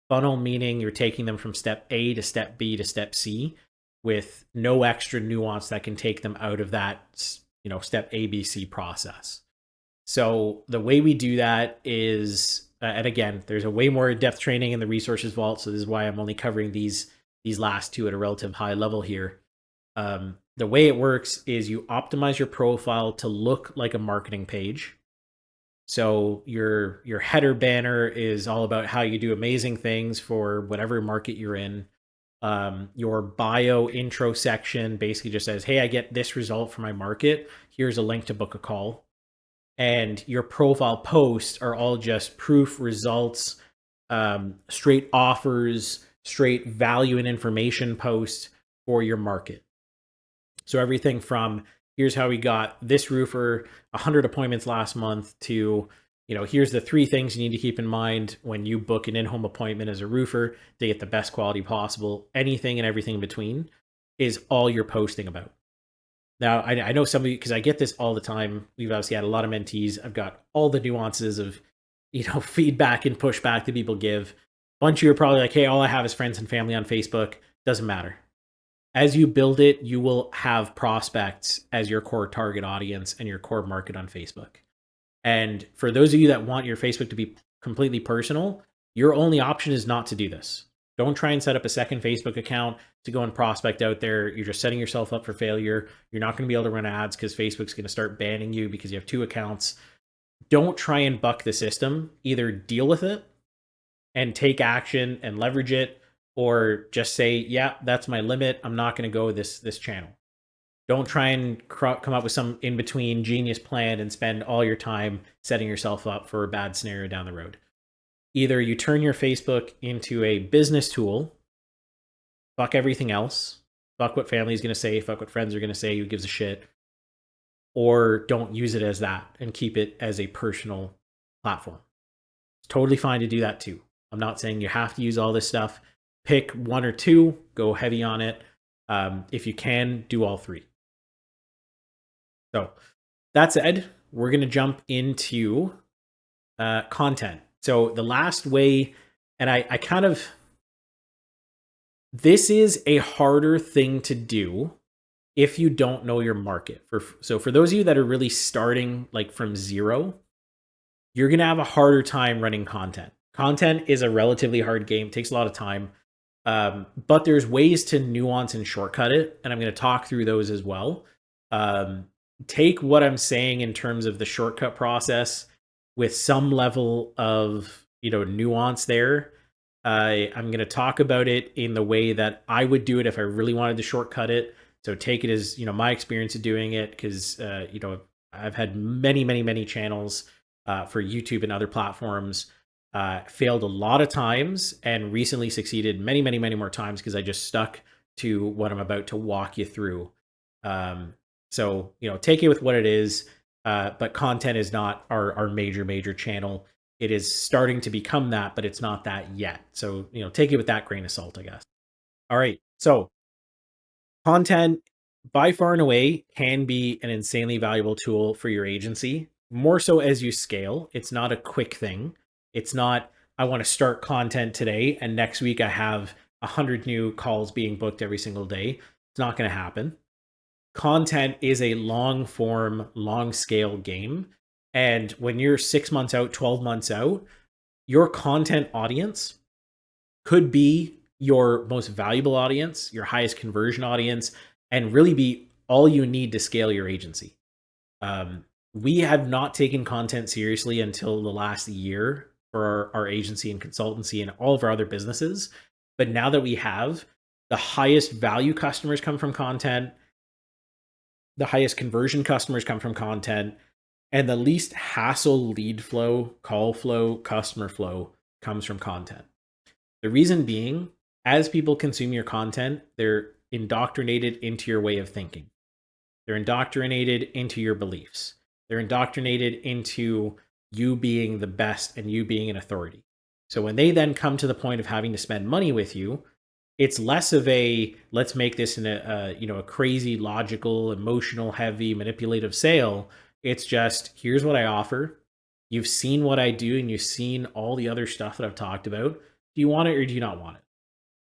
Funnel meaning you're taking them from step A to step B to step C with no extra nuance that can take them out of that, step ABC process. So the way we do that is, and again, there's a way more in-depth training in the resources vault. So this is why I'm only covering these last two at a relative high level here. The way it works is you optimize your profile to look like a marketing page. So your header banner is all about how you do amazing things for whatever market you're in. Your bio intro section basically just says, hey, I get this result for my market. Here's a link to book a call. And your profile posts are all just proof, results, straight offers, straight value and information posts for your market. So everything from here's how we got this roofer 100 appointments last month to, here's the 3 things you need to keep in mind when you book an in-home appointment as a roofer to get the best quality possible. Anything and everything in between is all you're posting about. Now, I know some of you, because I get this all the time. We've obviously had a lot of mentees. I've got all the nuances of, feedback and pushback that people give. A bunch of you are probably like, hey, all I have is friends and family on Facebook. Doesn't matter. As you build it, you will have prospects as your core target audience and your core market on Facebook. And for those of you that want your Facebook to be completely personal, your only option is not to do this. Don't try and set up a second Facebook account to go and prospect out there. You're just setting yourself up for failure. You're not going to be able to run ads because Facebook's going to start banning you because you have 2 accounts. Don't try and buck the system. Either deal with it and take action and leverage it, or just say, yeah, that's my limit. I'm not going to go this channel. Don't try and come up with some in-between genius plan and spend all your time setting yourself up for a bad scenario down the road. Either you turn your Facebook into a business tool, fuck everything else, fuck what family's going to say, fuck what friends are going to say, who gives a shit, or don't use it as that and keep it as a personal platform. It's totally fine to do that too. I'm not saying you have to use all this stuff. Pick one or two, go heavy on it. If you can, do all three. So that said, we're going to jump into content. So the last way, and I kind of, this is a harder thing to do if you don't know your market. So for those of you that are really starting like from zero, you're going to have a harder time running content. Content is a relatively hard game, takes a lot of time. But there's ways to nuance and shortcut it, and I'm going to talk through those as well. Take what I'm saying in terms of the shortcut process with some level of nuance there. I'm going to talk about it in the way that I would do it if I really wanted to shortcut it. So take it as my experience of doing it, because I've had many channels for YouTube and other platforms. Failed a lot of times and recently succeeded many more times because I just stuck to what I'm about to walk you through. So take it with what it is, but content is not our major channel. It is starting to become that, but it's not that yet. So take it with that grain of salt, I guess. All right, so content by far and away can be an insanely valuable tool for your agency, more so as you scale. It's not a quick thing. It's not, I want to start content today and next week I have 100 new calls being booked every single day. It's not going to happen. Content is a long form, long scale game. And when you're 6 months out, 12 months out, your content audience could be your most valuable audience, your highest conversion audience, and really be all you need to scale your agency. We have not taken content seriously until the last year for our agency and consultancy and all of our other businesses. But now that we have, the highest value customers come from content, the highest conversion customers come from content, and the least hassle lead flow, call flow, customer flow comes from content. The reason being, as people consume your content, they're indoctrinated into your way of thinking. They're indoctrinated into your beliefs. They're indoctrinated into you being the best and you being an authority. So when they then come to the point of having to spend money with you, it's less of a let's make this in a crazy, logical, emotional, heavy, manipulative sale. It's just, here's what I offer. You've seen what I do and you've seen all the other stuff that I've talked about. Do you want it or do you not want it?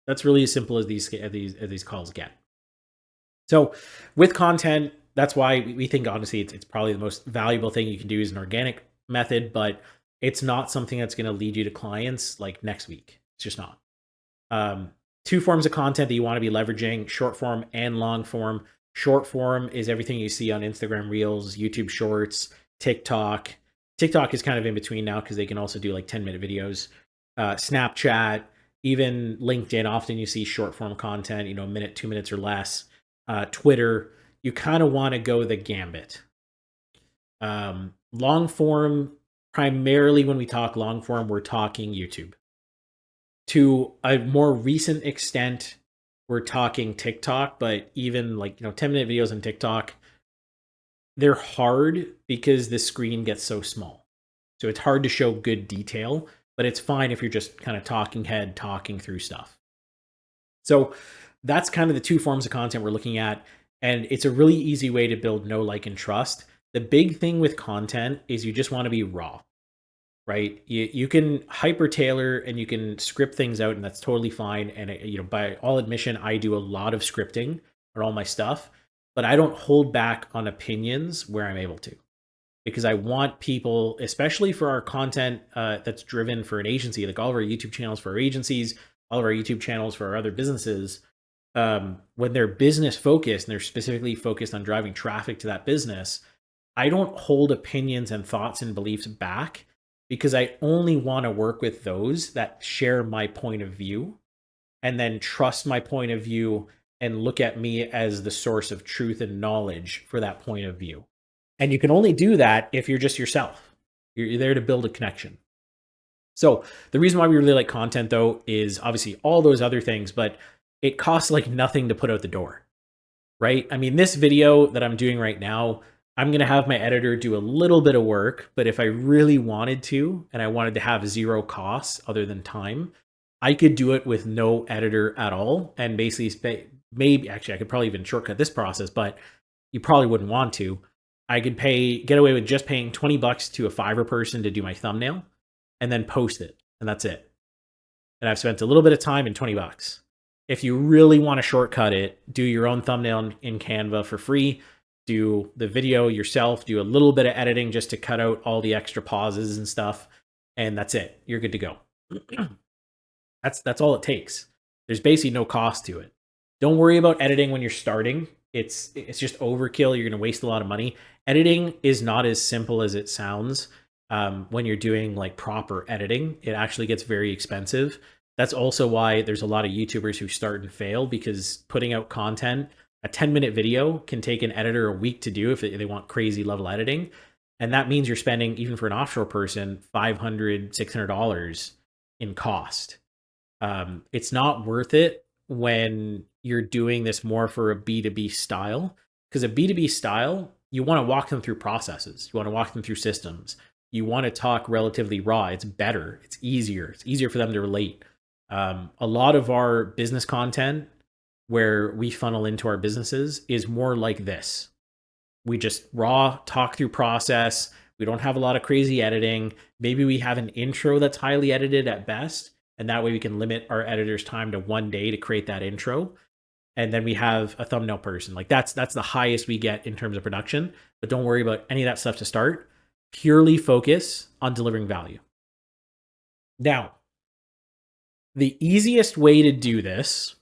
That's really as simple as these calls get. So with content, that's why we think honestly it's probably the most valuable thing you can do is an organic method, but it's not something that's going to lead you to clients like next week. It's just not. Two forms of content that you want to be leveraging: short form and long form. Short form is everything you see on Instagram Reels, YouTube Shorts, TikTok. TikTok is kind of in between now because they can also do like 10-minute videos. Snapchat, even LinkedIn, often you see short form content, a minute, 2 minutes or less. Twitter, you kind of want to go the gambit. Long form, primarily when we talk long form, we're talking YouTube. To a more recent extent, we're talking TikTok, but even like 10-minute videos on TikTok, they're hard because the screen gets so small. So it's hard to show good detail, but it's fine if you're just kind of talking through stuff. So that's kind of the two forms of content we're looking at. And it's a really easy way to build know, like, and trust. The big thing with content is you just want to be raw, right? You can hyper tailor and you can script things out, and that's totally fine. And by all admission, I do a lot of scripting for all my stuff, but I don't hold back on opinions where I'm able to, because I want people, especially for our content that's driven for an agency, like all of our YouTube channels for our agencies, all of our YouTube channels for our other businesses, when they're business focused and they're specifically focused on driving traffic to that business, I don't hold opinions and thoughts and beliefs back, because I only want to work with those that share my point of view and then trust my point of view and look at me as the source of truth and knowledge for that point of view. And you can only do that if you're just yourself. You're there to build a connection. So the reason why we really like content though is obviously all those other things, but it costs like nothing to put out the door, right? I mean, this video that I'm doing right now, I'm going to have my editor do a little bit of work, but if I really wanted to, and I wanted to have zero costs other than time, I could do it with no editor at all. And basically, maybe actually, I could probably even shortcut this process, but you probably wouldn't want to. I could get away with just paying $20 to a Fiverr person to do my thumbnail and then post it. And that's it. And I've spent a little bit of time and $20. If you really want to shortcut it, do your own thumbnail in Canva for free, do the video yourself, do a little bit of editing just to cut out all the extra pauses and stuff, and that's it. You're good to go. That's all it takes. There's basically no cost to it. Don't worry about editing when you're starting. It's just overkill. You're going to waste a lot of money. Editing is not as simple as it sounds. When you're doing like proper editing, it actually gets very expensive. That's also why there's a lot of YouTubers who start and fail, because putting out content, a 10-minute video can take an editor a week to do if they want crazy level editing. And that means you're spending, even for an offshore person, $500, $600 in cost. It's not worth it when you're doing this more for a B2B style, because a B2B style, you want to walk them through processes. You want to walk them through systems. You want to talk relatively raw. It's better. It's easier. It's easier for them to relate. A lot of our business content where we funnel into our businesses is more like this. We just raw talk through process. We don't have a lot of crazy editing. Maybe we have an intro that's highly edited at best, and that way we can limit our editor's time to 1 day to create that intro. And then we have a thumbnail person. Like that's the highest we get in terms of production. But don't worry about any of that stuff to start. Purely focus on delivering value. Now, the easiest way to do this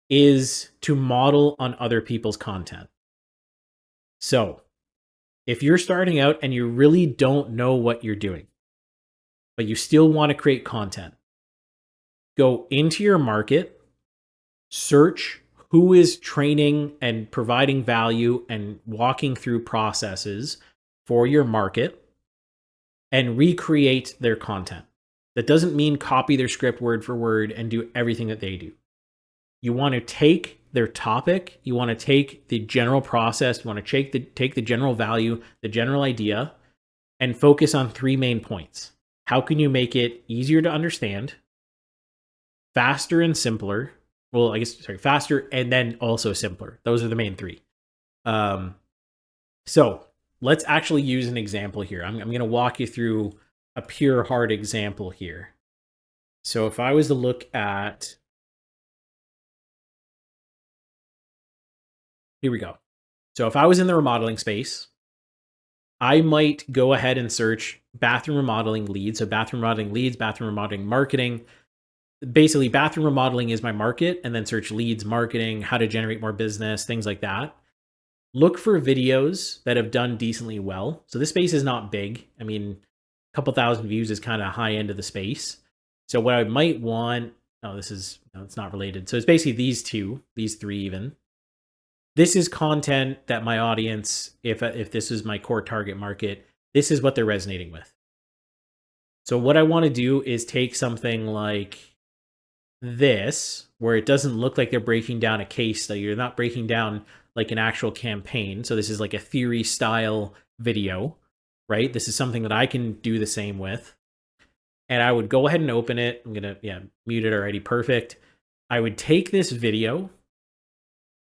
is to model on other people's content. So if you're starting out and you really don't know what you're doing, but you still want to create content, go into your market, search who is training and providing value and walking through processes for your market, and recreate their content. That doesn't mean copy their script word for word and do everything that they do. You want to take their topic, you want to take the general process, you want to take the general value, the general idea, and focus on 3 main points. How can you make it easier to understand, faster and simpler? Well, faster and then also simpler. Those are the main 3. So let's actually use an example here. I'm going to walk you through a pure hard example here. So if I was to look at, here we go. So if I was in the remodeling space, I might go ahead and search bathroom remodeling leads. So bathroom remodeling leads, bathroom remodeling marketing. Basically, bathroom remodeling is my market, and then search leads, marketing, how to generate more business, things like that. Look for videos that have done decently well. So this space is not big. I mean, a couple thousand views is kind of high end of the space. So what I might want, it's not related. So it's basically these 3 even. This is content that my audience, if this is my core target market, this is what they're resonating with. So what I want to do is take something like this, where it doesn't look like they're breaking down a case study. You're not breaking down like an actual campaign. So this is like a theory style video, right? This is something that I can do the same with. And I would go ahead and open it. I'm going to mute it already. Perfect. I would take this video,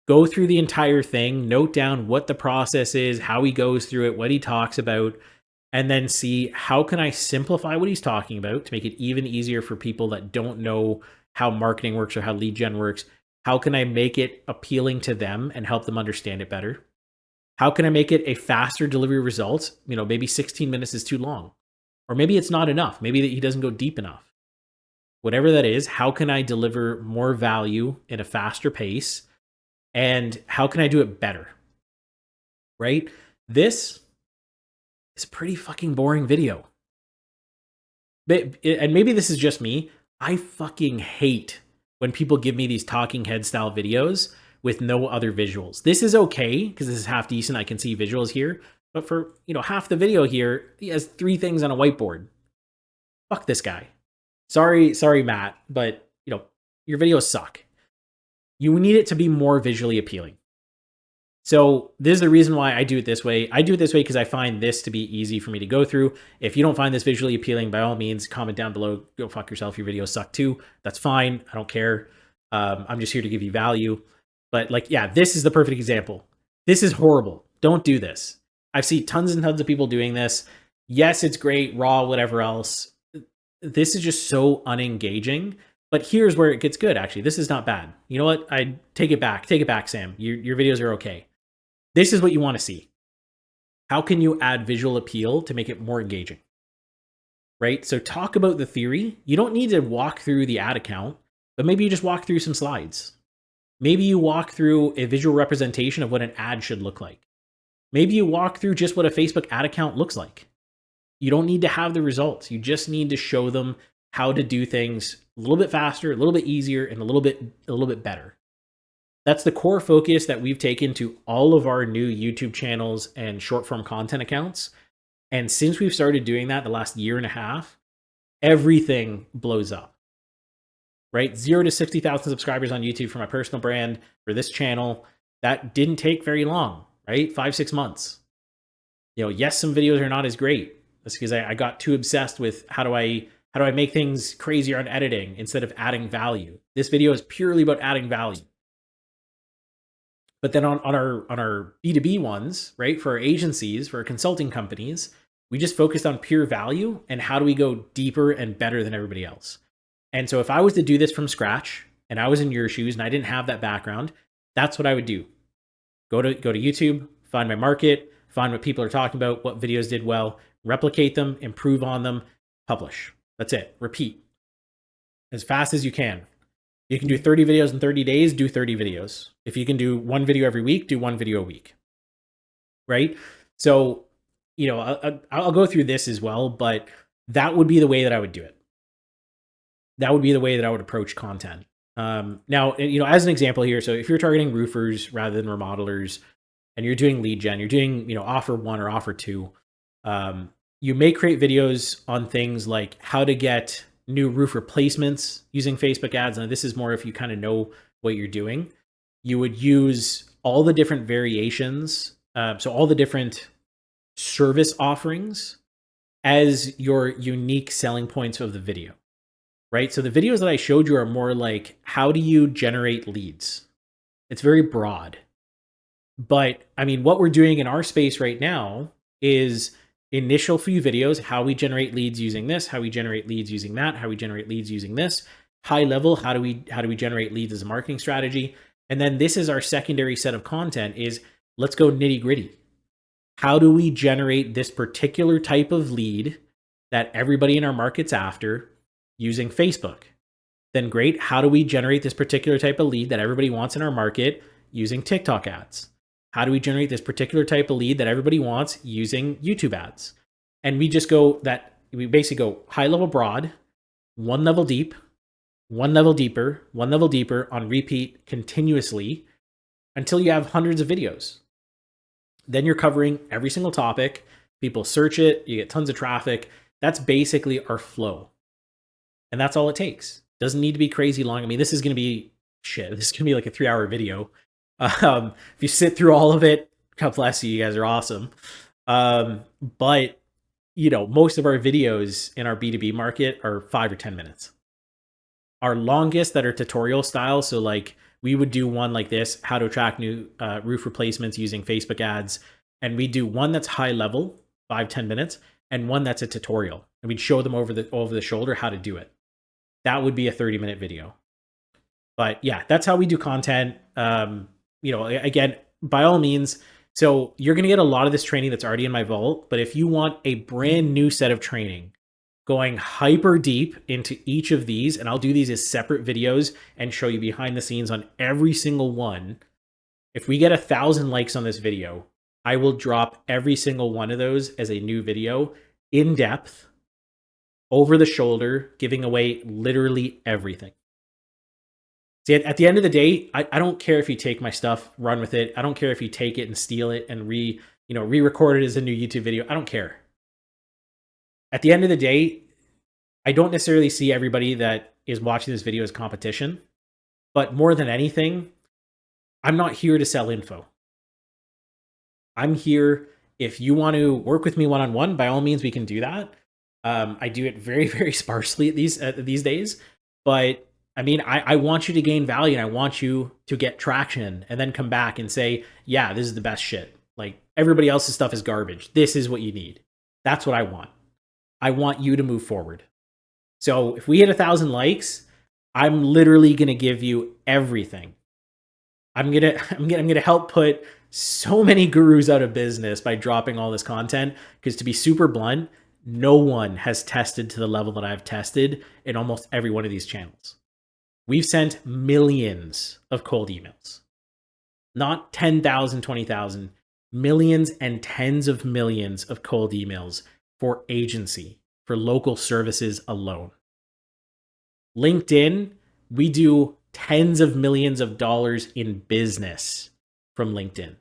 go through the entire thing, note down what the process is, how he goes through it, what he talks about, and then see how can I simplify what he's talking about to make it even easier for people that don't know how marketing works or how lead gen works. How can I make it appealing to them and help them understand it better? How can I make it a faster delivery result? Maybe 16 minutes is too long, or maybe it's not enough. Maybe he doesn't go deep enough. Whatever that is, how can I deliver more value at a faster pace? And how can I do it better? Right? This is a pretty fucking boring video. And maybe this is just me. I fucking hate when people give me these talking head style videos with no other visuals. This is okay because this is half decent. I can see visuals here. But for half the video here, he has 3 things on a whiteboard. fuck this guy. Sorry, Matt, but your videos suck. You need it to be more visually appealing. So this is the reason why I do it this way. I do it this way because I find this to be easy for me to go through. If you don't find this visually appealing, by all means, comment down below. Go fuck yourself. Your videos suck too. That's fine. I don't care. I'm just here to give you value. But like, yeah, this is the perfect example. This is horrible. Don't do this. I've seen tons and tons of people doing this. Yes, it's great, raw, whatever else. This is just so unengaging. But here's where it gets good, actually. This is not bad. You know what? I take it back. Take it back, Sam. Your videos are okay. This is what you want to see. How can you add visual appeal to make it more engaging? Right? So talk about the theory. You don't need to walk through the ad account, but maybe you just walk through some slides. Maybe you walk through a visual representation of what an ad should look like. Maybe you walk through just what a Facebook ad account looks like. You don't need to have the results. You just need to show them how to do things a little bit faster, a little bit easier, and a little bit better. That's the core focus that we've taken to all of our new YouTube channels and short form content accounts. And since we've started doing that the last year and a half, everything blows up, right? 0 to 60,000 subscribers on YouTube for my personal brand for this channel. That didn't take very long, right? 5-6 months. Yes, some videos are not as great. That's because I got too obsessed with how do I make things crazier on editing instead of adding value. This video is purely about adding value. But then on our B2B ones, right, for our agencies, for our consulting companies, we just focused on pure value and how do we go deeper and better than everybody else. And so if I was to do this from scratch and I was in your shoes and I didn't have that background, that's what I would do. Go to YouTube, find my market, find what people are talking about, what videos did well, replicate them, improve on them, publish. That's it. Repeat as fast as you can. You can do 30 videos in 30 days, do 30 videos. If you can do one video every week, do one video a week, right? So, I'll go through this as well, but that would be the way that I would do it. That would be the way that I would approach content. Now, as an example here, so if you're targeting roofers rather than remodelers and you're doing lead gen, you're doing, offer 1 or offer 2, you may create videos on things like how to get new roof replacements using Facebook ads. And this is more if you kind of know what you're doing. You would use all the different variations, so all the different service offerings as your unique selling points of the video, right? So the videos that I showed you are more like, how do you generate leads? It's very broad. But I mean, what we're doing in our space right now is initial few videos, how we generate leads using this, how we generate leads using that, how we generate leads using this. High level, how do we generate leads as a marketing strategy? And then this is our secondary set of content is let's go nitty gritty. How do we generate this particular type of lead that everybody in our market's after using Facebook? Then great, how do we generate this particular type of lead that everybody wants in our market using TikTok ads? How do we generate this particular type of lead that everybody wants using YouTube ads? And we basically go high level broad, 1 level deep, 1 level deeper, 1 level deeper on repeat continuously until you have hundreds of videos. Then you're covering every single topic. People search it, you get tons of traffic. That's basically our flow. And that's all it takes. Doesn't need to be crazy long. I mean, this is going to be like a 3-hour video. If you sit through all of it, God bless you, you guys are awesome. But most of our videos in our B2B market are 5 or 10 minutes. Our longest that are tutorial style. So like we would do one like this, how to attract new roof replacements using Facebook ads. And we do one that's high level, 5-10 minutes, and one that's a tutorial. And we'd show them over the shoulder how to do it. That would be a 30-minute video. But yeah, that's how we do content. Again, by all means, so you're going to get a lot of this training that's already in my vault. But if you want a brand new set of training going hyper deep into each of these, and I'll do these as separate videos and show you behind the scenes on every single one. If we get 1,000 likes on this video, I will drop every single one of those as a new video in depth, over the shoulder, giving away literally everything. See, at the end of the day, I don't care if you take my stuff, run with it. I don't care if you take it and steal it and re-record it as a new YouTube video. I don't care. At the end of the day, I don't necessarily see everybody that is watching this video as competition, but more than anything, I'm not here to sell info. I'm here. If you want to work with me one-on-one, by all means, we can do that. I do it very, very sparsely at these days, but I mean, I want you to gain value and I want you to get traction and then come back and say, yeah, this is the best shit. Like everybody else's stuff is garbage. This is what you need. That's what I want. I want you to move forward. So if we hit 1,000 likes, I'm literally going to give you everything. I'm gonna help put so many gurus out of business by dropping all this content. Because to be super blunt, no one has tested to the level that I've tested in almost every one of these channels. We've sent millions of cold emails, not 10,000, 20,000, millions and tens of millions of cold emails for agency, for local services alone. LinkedIn, we do tens of millions of dollars in business from LinkedIn.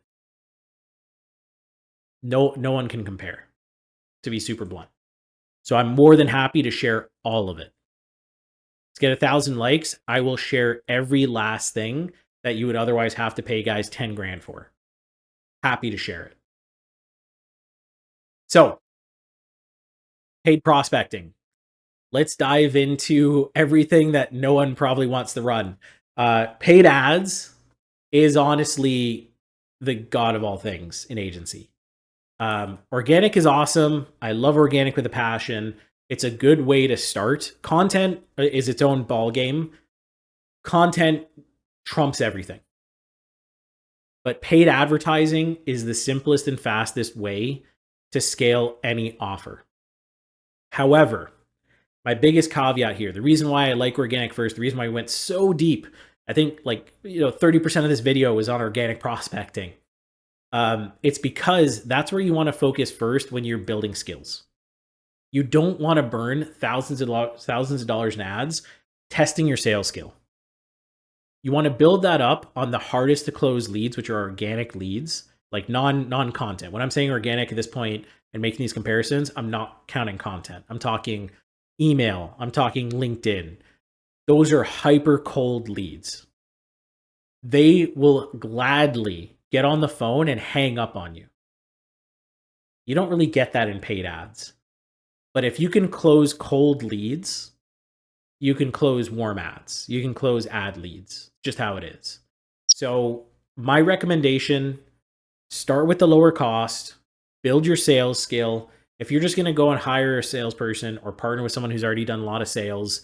No one can compare, to be super blunt. So I'm more than happy to share all of it. Let's get 1,000 likes. I will share every last thing that you would otherwise have to pay guys 10 grand for. Happy to share it. So, paid prospecting. Let's dive into everything that no one probably wants to run. Paid ads is honestly the god of all things in agency. Organic is awesome. I love organic with a passion. It's a good way to start. Content is its own ball game. Content trumps everything. But paid advertising is the simplest and fastest way to scale any offer. However, my biggest caveat here, the reason why I like organic first, the reason why I went so deep, I think 30% of this video was on organic prospecting. It's because that's where you want to focus first when you're building skills. You don't want to burn thousands of dollars in ads testing your sales skill. You want to build that up on the hardest to close leads, which are organic leads, like non-content. When I'm saying organic at this point and making these comparisons, I'm not counting content. I'm talking email. I'm talking LinkedIn. Those are hyper cold leads. They will gladly get on the phone and hang up on you. You don't really get that in paid ads. But if you can close cold leads, you can close warm ads. You can close ad leads, just how it is. So my recommendation, start with the lower cost, build your sales skill. If you're just going to go and hire a salesperson or partner with someone who's already done a lot of sales,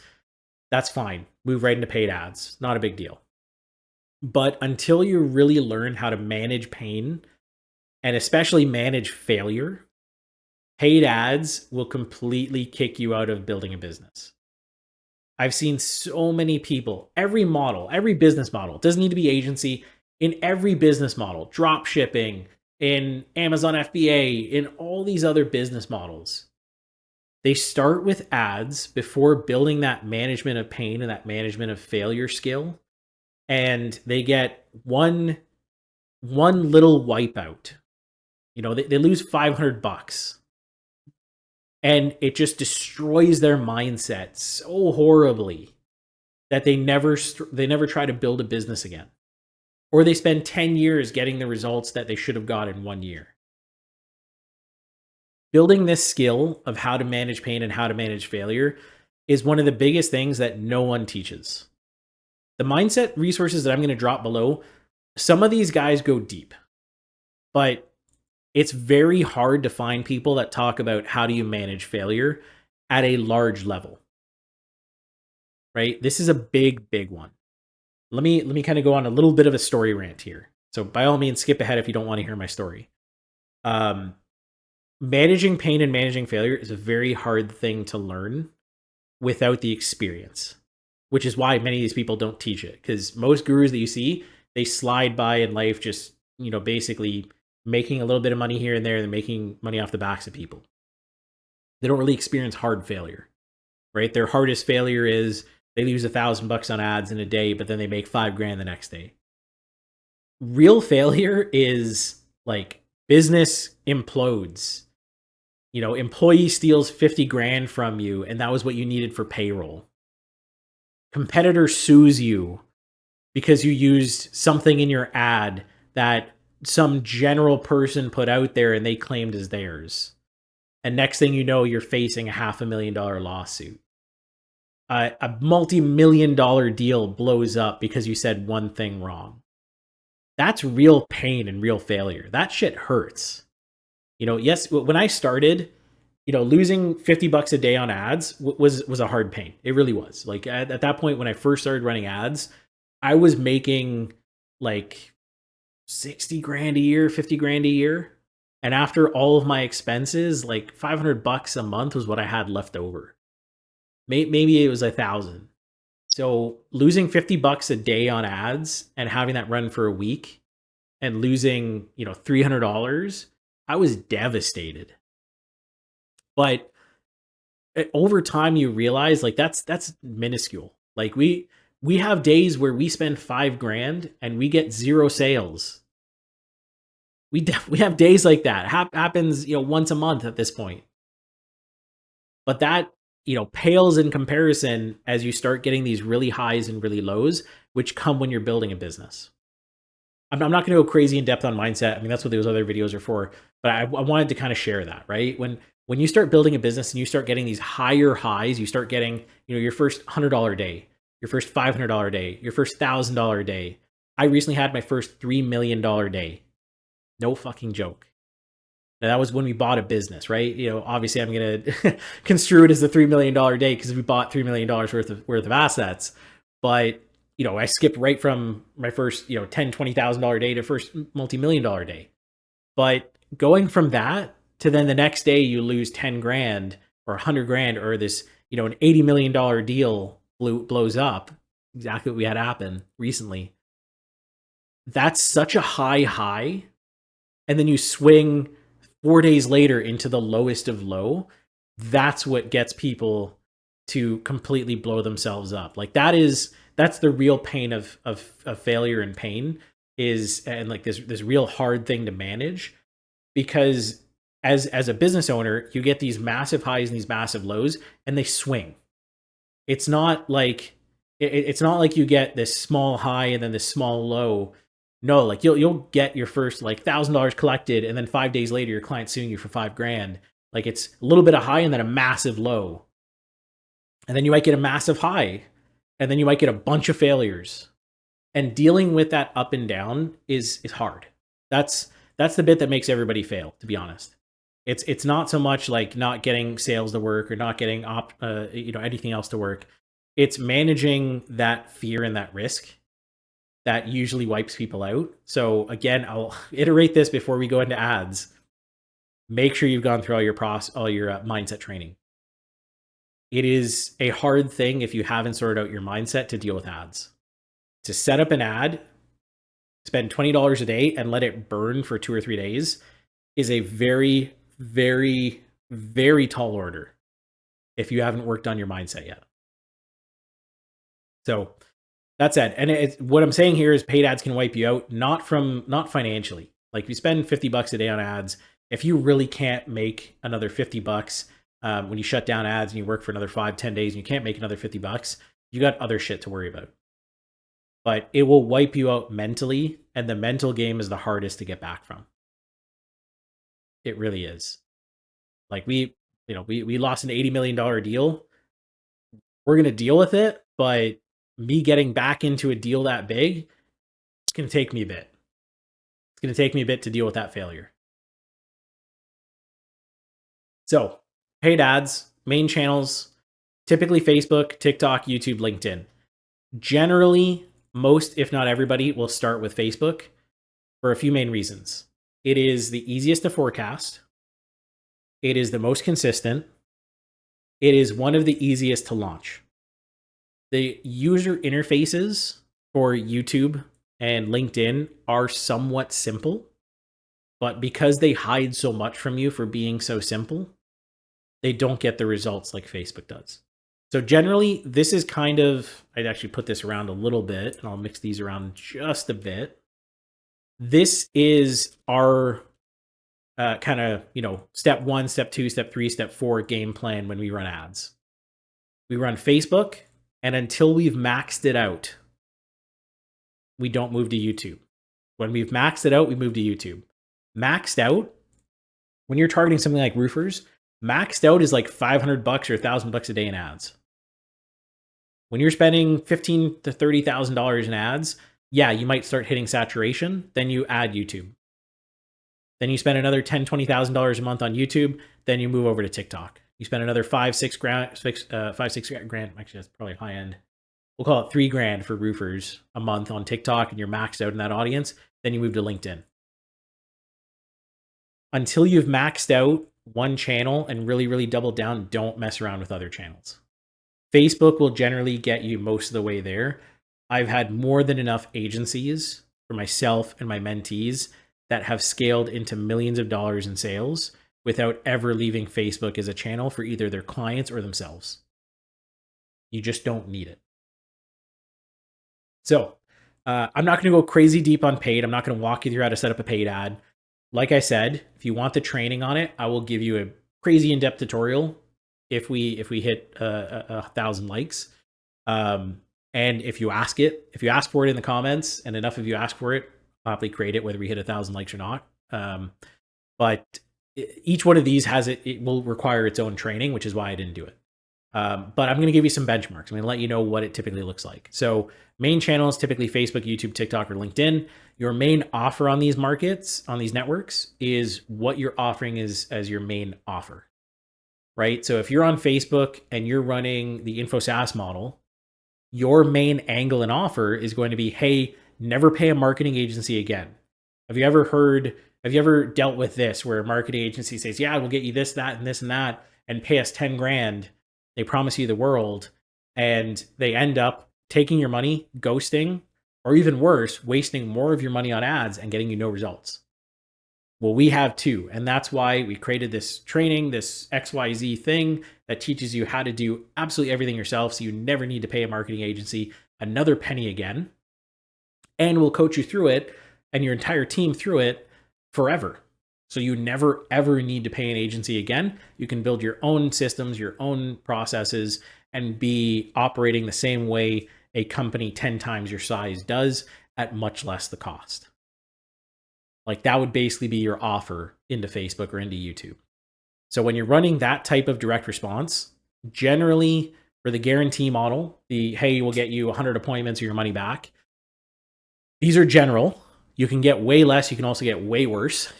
that's fine. Move right into paid ads. Not a big deal. But until you really learn how to manage pain and especially manage failure, paid ads will completely kick you out of building a business. I've seen so many people, every model, every business model, it doesn't need to be agency, in every business model, drop shipping, in Amazon FBA, in all these other business models, they start with ads before building that management of pain and that management of failure skill. And they get one little wipeout. They lose $500. And it just destroys their mindset so horribly that they never try to build a business again. Or they spend 10 years getting the results that they should have got in 1 year. Building this skill of how to manage pain and how to manage failure is one of the biggest things that no one teaches. The mindset resources that I'm going to drop below, some of these guys go deep, but it's very hard to find people that talk about how do you manage failure at a large level, right? This is a big one. Let me kind of go on a little bit of a story rant here. So by all means, skip ahead if you don't want to hear my story. Managing pain and managing failure is a very hard thing to learn without the experience, which is why many of these people don't teach it. Because most gurus that you see, they slide by in life just, basically making a little bit of money here and there and making money off the backs of people. They don't really experience hard failure, right? Their hardest failure is they lose $1,000 on ads in a day, but then they make $5,000 the next day. Real failure is like business implodes. Employee steals 50 grand from you and that was what you needed for payroll. Competitor sues you because you used something in your ad that some general person put out there and they claimed as theirs. And next thing you know, you're facing a $500,000 lawsuit. A multi-million-dollar deal blows up because you said one thing wrong. That's real pain and real failure. That shit hurts. Yes, when I started, losing $50 a day on ads was a hard pain. It really was. Like at that point, when I first started running ads, I was making like 60 grand a year, 50 grand a year. And after all of my expenses, like $500 a month was what I had left over. Maybe it was 1,000. So losing $50 a day on ads and having that run for a week and losing, $300, I was devastated. But over time you realize like that's minuscule. Like we have days where we spend 5 grand and we get 0 sales. We have days like that. Happens, once a month at this point. But that, pales in comparison as you start getting these really highs and really lows, which come when you're building a business. I'm not going to go crazy in depth on mindset. I mean, that's what those other videos are for. But I wanted to kind of share that, right? When you start building a business and you start getting these higher highs, you start getting, your first $100 day, your first $500 day, your first $1,000 day. I recently had my first $3 million day. No fucking joke. Now, that was when we bought a business, right? Obviously I'm going to construe it as the $3 million day because we bought $3 million worth of assets. But, I skipped right from my first, $10,000, $20,000 day to first multi-million-dollar day. But going from that to then the next day you lose 10 grand or 100 grand or this, an $80 million deal blows up. Exactly what we had happen recently. That's such a high. And then you swing 4 days later into the lowest of low. That's what gets people to completely blow themselves up. Like that's the real pain of failure and pain and like this real hard thing to manage, because as a business owner, you get these massive highs and these massive lows and they swing. It's not like you get this small high and then this small low. No, like you'll get your first like $1,000 collected, and then 5 days later your client's suing you for 5 grand. Like it's a little bit of high and then a massive low, and then you might get a massive high, and then you might get a bunch of failures. And dealing with that up and down is hard. That's the bit that makes everybody fail, to be honest. It's not so much like not getting sales to work or not getting anything else to work. It's managing that fear and that risk that usually wipes people out. So again, I'll iterate this before we go into ads. Make sure you've gone through all your mindset training. It is a hard thing if you haven't sorted out your mindset to deal with ads. To set up an ad, spend $20 a day and let it burn for 2 or 3 days is a very, very, very tall order if you haven't worked on your mindset yet. So that said, and what I'm saying here is paid ads can wipe you out, not financially. Like if you spend $50 a day on ads, if you really can't make another $50 when you shut down ads and you work for another 5-10 days and you can't make another $50, you got other shit to worry about. But it will wipe you out mentally, and the mental game is the hardest to get back from. It really is. Like we lost an $80 million deal. We're going to deal with it, but me getting back into a deal that big, it's going to take me a bit. It's going to take me a bit to deal with that failure. So, paid ads, main channels, typically Facebook, TikTok, YouTube, LinkedIn. Generally, most, if not everybody, will start with Facebook for a few main reasons. It is the easiest to forecast. It is the most consistent. It is one of the easiest to launch. The user interfaces for YouTube and LinkedIn are somewhat simple, but because they hide so much from you for being so simple, they don't get the results like Facebook does. So generally, this is kind of, I'd actually put this around a little bit, and I'll mix these around just a bit. This is our kind of, step 1, step 2, step 3, step 4 game plan when we run ads. We run Facebook, and until we've maxed it out, we don't move to YouTube. When we've maxed it out, we move to YouTube. Maxed out, when you're targeting something like roofers, maxed out is like $500 or $1,000 a day in ads. When you're spending $15,000 to $30,000 in ads, yeah, you might start hitting saturation. Then you add YouTube. Then you spend another $10,000, $20,000 a month on YouTube. Then you move over to TikTok. You spend another $5,000, $6,000 grand. Actually, that's probably high end. We'll call it $3,000 for roofers a month on TikTok, and you're maxed out in that audience. Then you move to LinkedIn. Until you've maxed out one channel and really, really doubled down, don't mess around with other channels. Facebook will generally get you most of the way there. I've had more than enough agencies for myself and my mentees that have scaled into millions of dollars in sales without ever leaving Facebook as a channel for either their clients or themselves. You just don't need it. So I'm not going to go crazy deep on paid. I'm not going to walk you through how to set up a paid ad. Like I said, if you want the training on it, I will give you a crazy in-depth tutorial if we hit 1,000 likes. And if you ask for it in the comments, and enough of you ask for it, I'll happily create it whether we hit 1,000 likes or not. But each one of these it will require its own training, which is why I didn't do it. But I'm going to give you some benchmarks. I'm going to let you know what it typically looks like. So main channels, typically Facebook, YouTube, TikTok, or LinkedIn. Your main offer on these markets, on these networks, is what you're offering as your main offer, right? So if you're on Facebook and you're running the info SaaS model, your main angle and offer is going to be, hey, never pay a marketing agency again. Have you ever dealt with this where a marketing agency says, yeah, we'll get you this, that, and this and that, and pay us 10 grand. They promise you the world, and they end up taking your money, ghosting, or even worse, wasting more of your money on ads and getting you no results. Well, we have too. And that's why we created this training, this XYZ thing that teaches you how to do absolutely everything yourself. So you never need to pay a marketing agency another penny again. And we'll coach you through it and your entire team through it forever. So you never, ever need to pay an agency again. You can build your own systems, your own processes, and be operating the same way a company 10 times your size does at much less the cost. Like that would basically be your offer into Facebook or into YouTube. So when you're running that type of direct response, generally for the guarantee model, hey, we'll get you 100 appointments or your money back. These are general. You can get way less. You can also get way worse.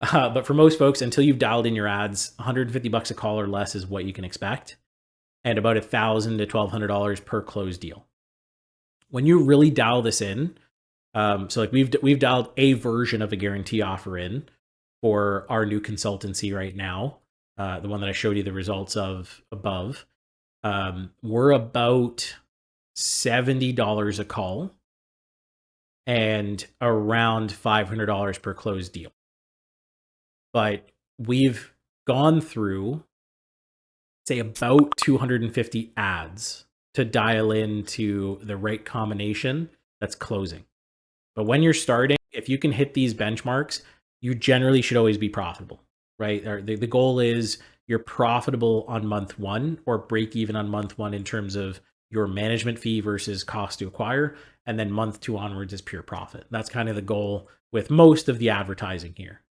But for most folks, until you've dialed in your ads, $150 a call or less is what you can expect, and about $1,000 to $1,200 per closed deal. When you really dial this in, so like we've dialed a version of a guarantee offer in for our new consultancy right now, the one that I showed you the results of above. We're about $70 a call and around $500 per closed deal. But we've gone through, say, about 250 ads to dial into the right combination that's closing. But when you're starting, if you can hit these benchmarks, you generally should always be profitable, right? The goal is you're profitable on month one or break even on month one in terms of your management fee versus cost to acquire. And then month two onwards is pure profit. That's kind of the goal with most of the advertising here.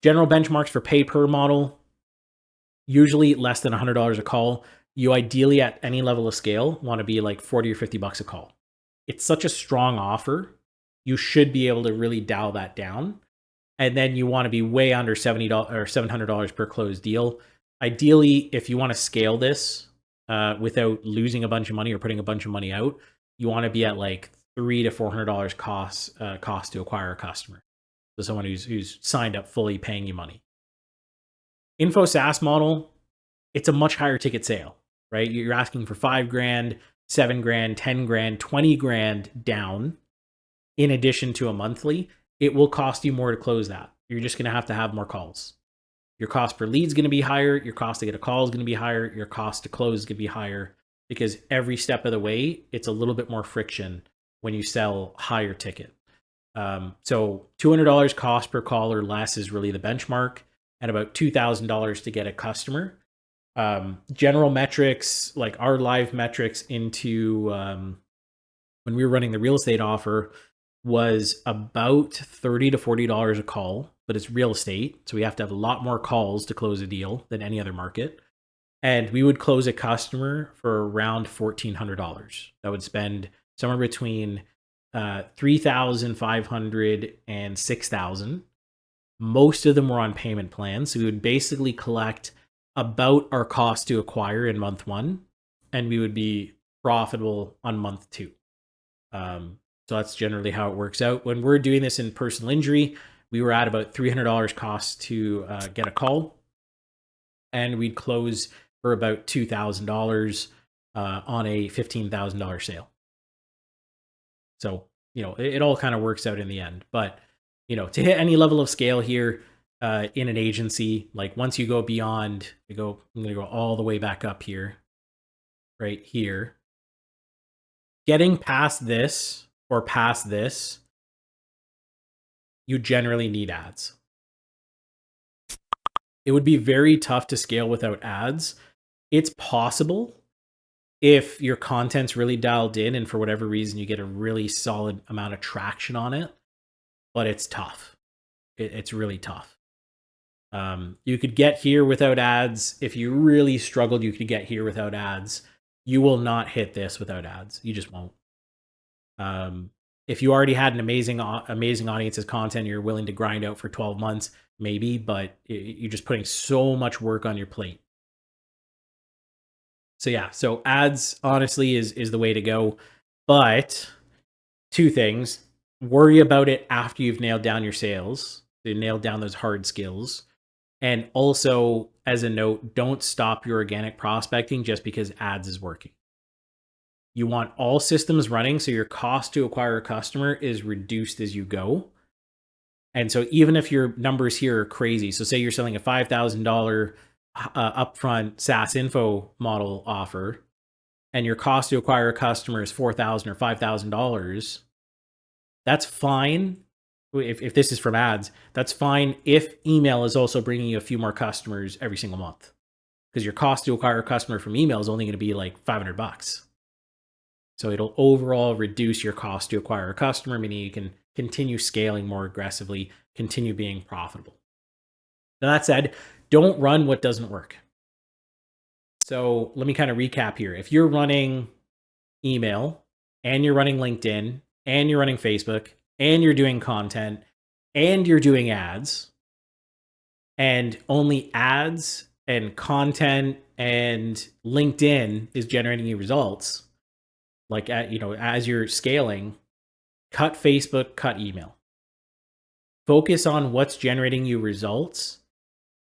General benchmarks for pay per model, usually less than $100 a call. You ideally at any level of scale want to be like 40 or $50 a call. It's such a strong offer. You should be able to really dial that down. And then you want to be way under $70 or $700 per closed deal. Ideally, if you want to scale this without losing a bunch of money or putting a bunch of money out, you want to be at like $300 to $400 cost to acquire a customer. So someone who's signed up fully paying you money. Info SaaS model, it's a much higher ticket sale, right? You're asking for $5,000, $7,000, $10,000, $20,000 down in addition to a monthly. It will cost you more to close that. You're just going to have more calls. Your cost per lead is going to be higher. Your cost to get a call is going to be higher. Your cost to close is going to be higher because every step of the way, it's a little bit more friction when you sell higher ticket. So $200 cost per call or less is really the benchmark, and about $2,000 to get a customer. General metrics, like our live metrics into when we were running the real estate offer, was about $30 to $40 a call, but it's real estate. So we have to have a lot more calls to close a deal than any other market. And we would close a customer for around $1,400. That would spend somewhere between $3,500 and $6,000. Most of them were on payment plans. So we would basically collect about our cost to acquire in month one, and we would be profitable on month two. So that's generally how it works out. When we're doing this in personal injury, we were at about $300 cost to get a call, and we'd close for about $2,000 on a $15,000 sale. So, it all kind of works out in the end. But, to hit any level of scale here in an agency, like once you go beyond, I'm going to go all the way back up here, right here. Getting past this or past this, you generally need ads. It would be very tough to scale without ads. It's possible if your content's really dialed in and for whatever reason you get a really solid amount of traction on it, but it's tough. It's really tough. You could get here without ads. If you really struggled, you could get here without ads. You will not hit this without ads. You just won't. If you already had an amazing audience's content you're willing to grind out for 12 months, maybe, but you're just putting so much work on your plate. So yeah, so ads honestly is the way to go. But two things: worry about it after you've nailed down your sales, you nailed down those hard skills. And also, as a note, don't stop your organic prospecting just because ads is working. You want all systems running so your cost to acquire a customer is reduced as you go. And so even if your numbers here are crazy, so say you're selling a $5,000 upfront SaaS info model offer, and your cost to acquire a customer is $4,000 or $5,000, that's fine. If this is from ads, that's fine if email is also bringing you a few more customers every single month, because your cost to acquire a customer from email is only going to be like $500. So it'll overall reduce your cost to acquire a customer, meaning you can continue scaling more aggressively, continue being profitable. Now, that said, don't run what doesn't work. So let me kind of recap here. If you're running email and you're running LinkedIn and you're running Facebook and you're doing content and you're doing ads, and only ads and content and LinkedIn is generating you results, like as you're scaling, cut Facebook, cut email. Focus on what's generating you results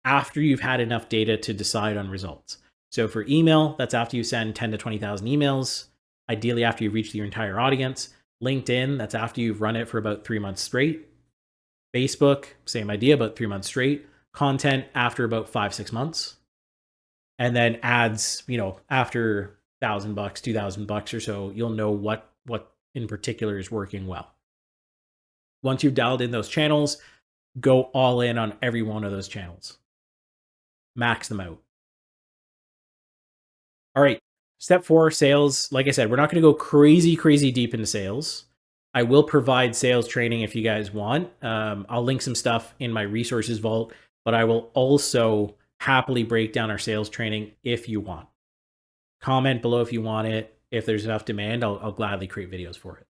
after you've had enough data to decide on results. So for email, that's after you send 10 to 20,000 emails, ideally after you've reached your entire audience. LinkedIn, that's after you've run it for about 3 months straight. Facebook, same idea, about 3 months straight. Content after about 5-6 months. And then ads, after $1,000, $2,000 or so, you'll know what in particular is working well. Once you've dialed in those channels, go all in on every one of those channels. Max them out. All right, step 4, sales. Like I said, we're not going to go crazy deep into sales. I will provide sales training if you guys want. I'll link some stuff in my resources vault, but I will also happily break down our sales training if you want. Comment below if you want it. If there's enough demand, I'll gladly create videos for it.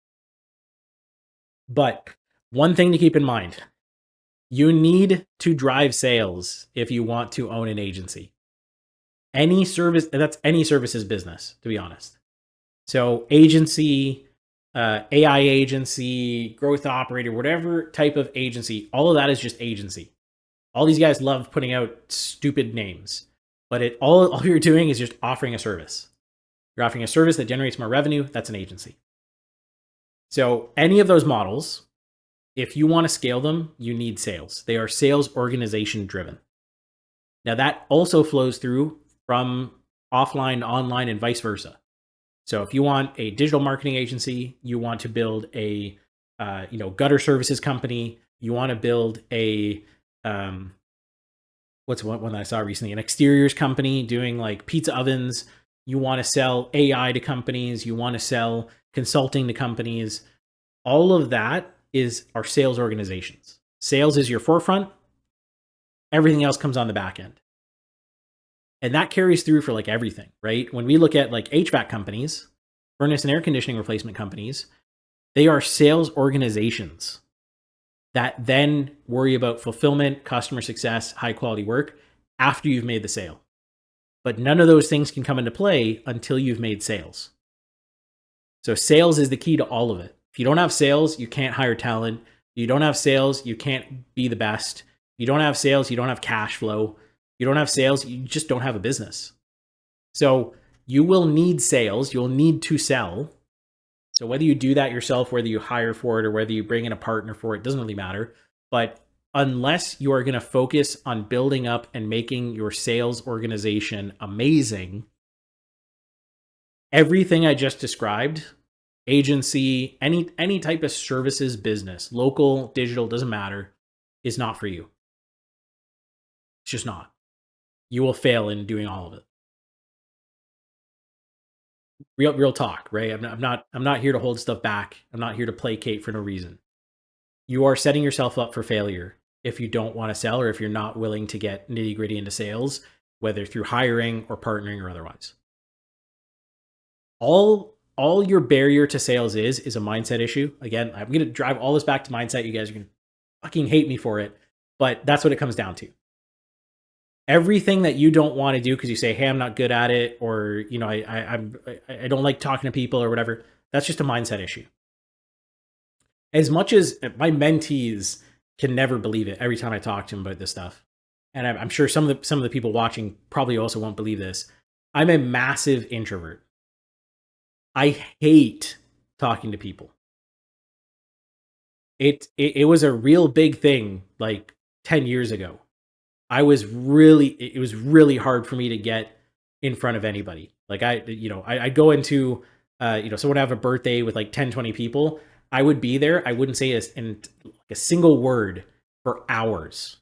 But one thing to keep in mind, you need to drive sales if you want to own an agency. Any services business, to be honest. So agency, AI agency, growth operator, whatever type of agency, all of that is just agency. All these guys love putting out stupid names, but all you're doing is just offering a service. You're offering a service that generates more revenue. That's an agency. So any of those models, if you want to scale them, you need sales. They are sales organization driven. Now that also flows through from offline to online and vice versa. So if you want a digital marketing agency, you want to build a gutter services company. You want to build a what's one that I saw recently? An exteriors company doing like pizza ovens. You want to sell AI to companies. You want to sell consulting to companies. All of that is our sales organizations. Sales is your forefront. Everything else comes on the back end. And that carries through for like everything, right? When we look at like HVAC companies, furnace and air conditioning replacement companies, they are sales organizations that then worry about fulfillment, customer success, high quality work after you've made the sale. But none of those things can come into play until you've made sales. So sales is the key to all of it. If you don't have sales, you can't hire talent. If you don't have sales, you can't be the best. If you don't have sales, you don't have cash flow. If you don't have sales, you just don't have a business. So you will need sales. You'll need to sell. So whether you do that yourself, whether you hire for it, or whether you bring in a partner for it, doesn't really matter. But unless you are going to focus on building up and making your sales organization amazing, everything I just described, agency, any type of services business, local, digital, doesn't matter, is not for you. It's just not. You will fail in doing all of it. Real talk, right? I'm not here to hold stuff back. I'm not here to placate for no reason. You are setting yourself up for failure if you don't want to sell, or if you're not willing to get nitty gritty into sales, whether through hiring or partnering or otherwise. All your barrier to sales is a mindset issue. Again, I'm going to drive all this back to mindset. You guys are going to fucking hate me for it, but that's what it comes down to. Everything that you don't want to do because you say, hey, I'm not good at it, or I don't like talking to people or whatever, that's just a mindset issue. As much as my mentees can never believe it every time I talk to them about this stuff, and I'm sure some of the people watching probably also won't believe this, I'm a massive introvert. I hate talking to people. It was a real big thing like 10 years ago. It was really hard for me to get in front of anybody. Like I'd go into, someone have a birthday with like 10, 20 people. I would be there. I wouldn't say a single word for hours.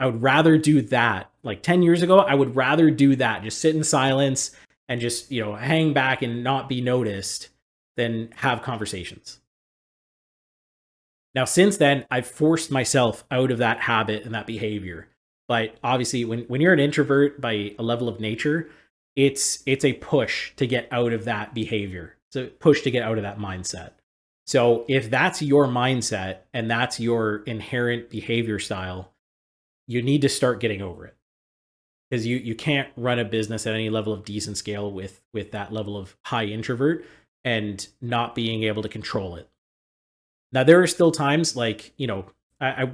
I would rather do that. Like 10 years ago, I would rather do that. Just sit in silence and just, hang back and not be noticed than have conversations. Now, since then, I've forced myself out of that habit and that behavior. But obviously, when you're an introvert by a level of nature, it's a push to get out of that behavior. It's a push to get out of that mindset. So if that's your mindset and that's your inherent behavior style, you need to start getting over it. Because you can't run a business at any level of decent scale with that level of high introvert and not being able to control it. Now, there are still times like, I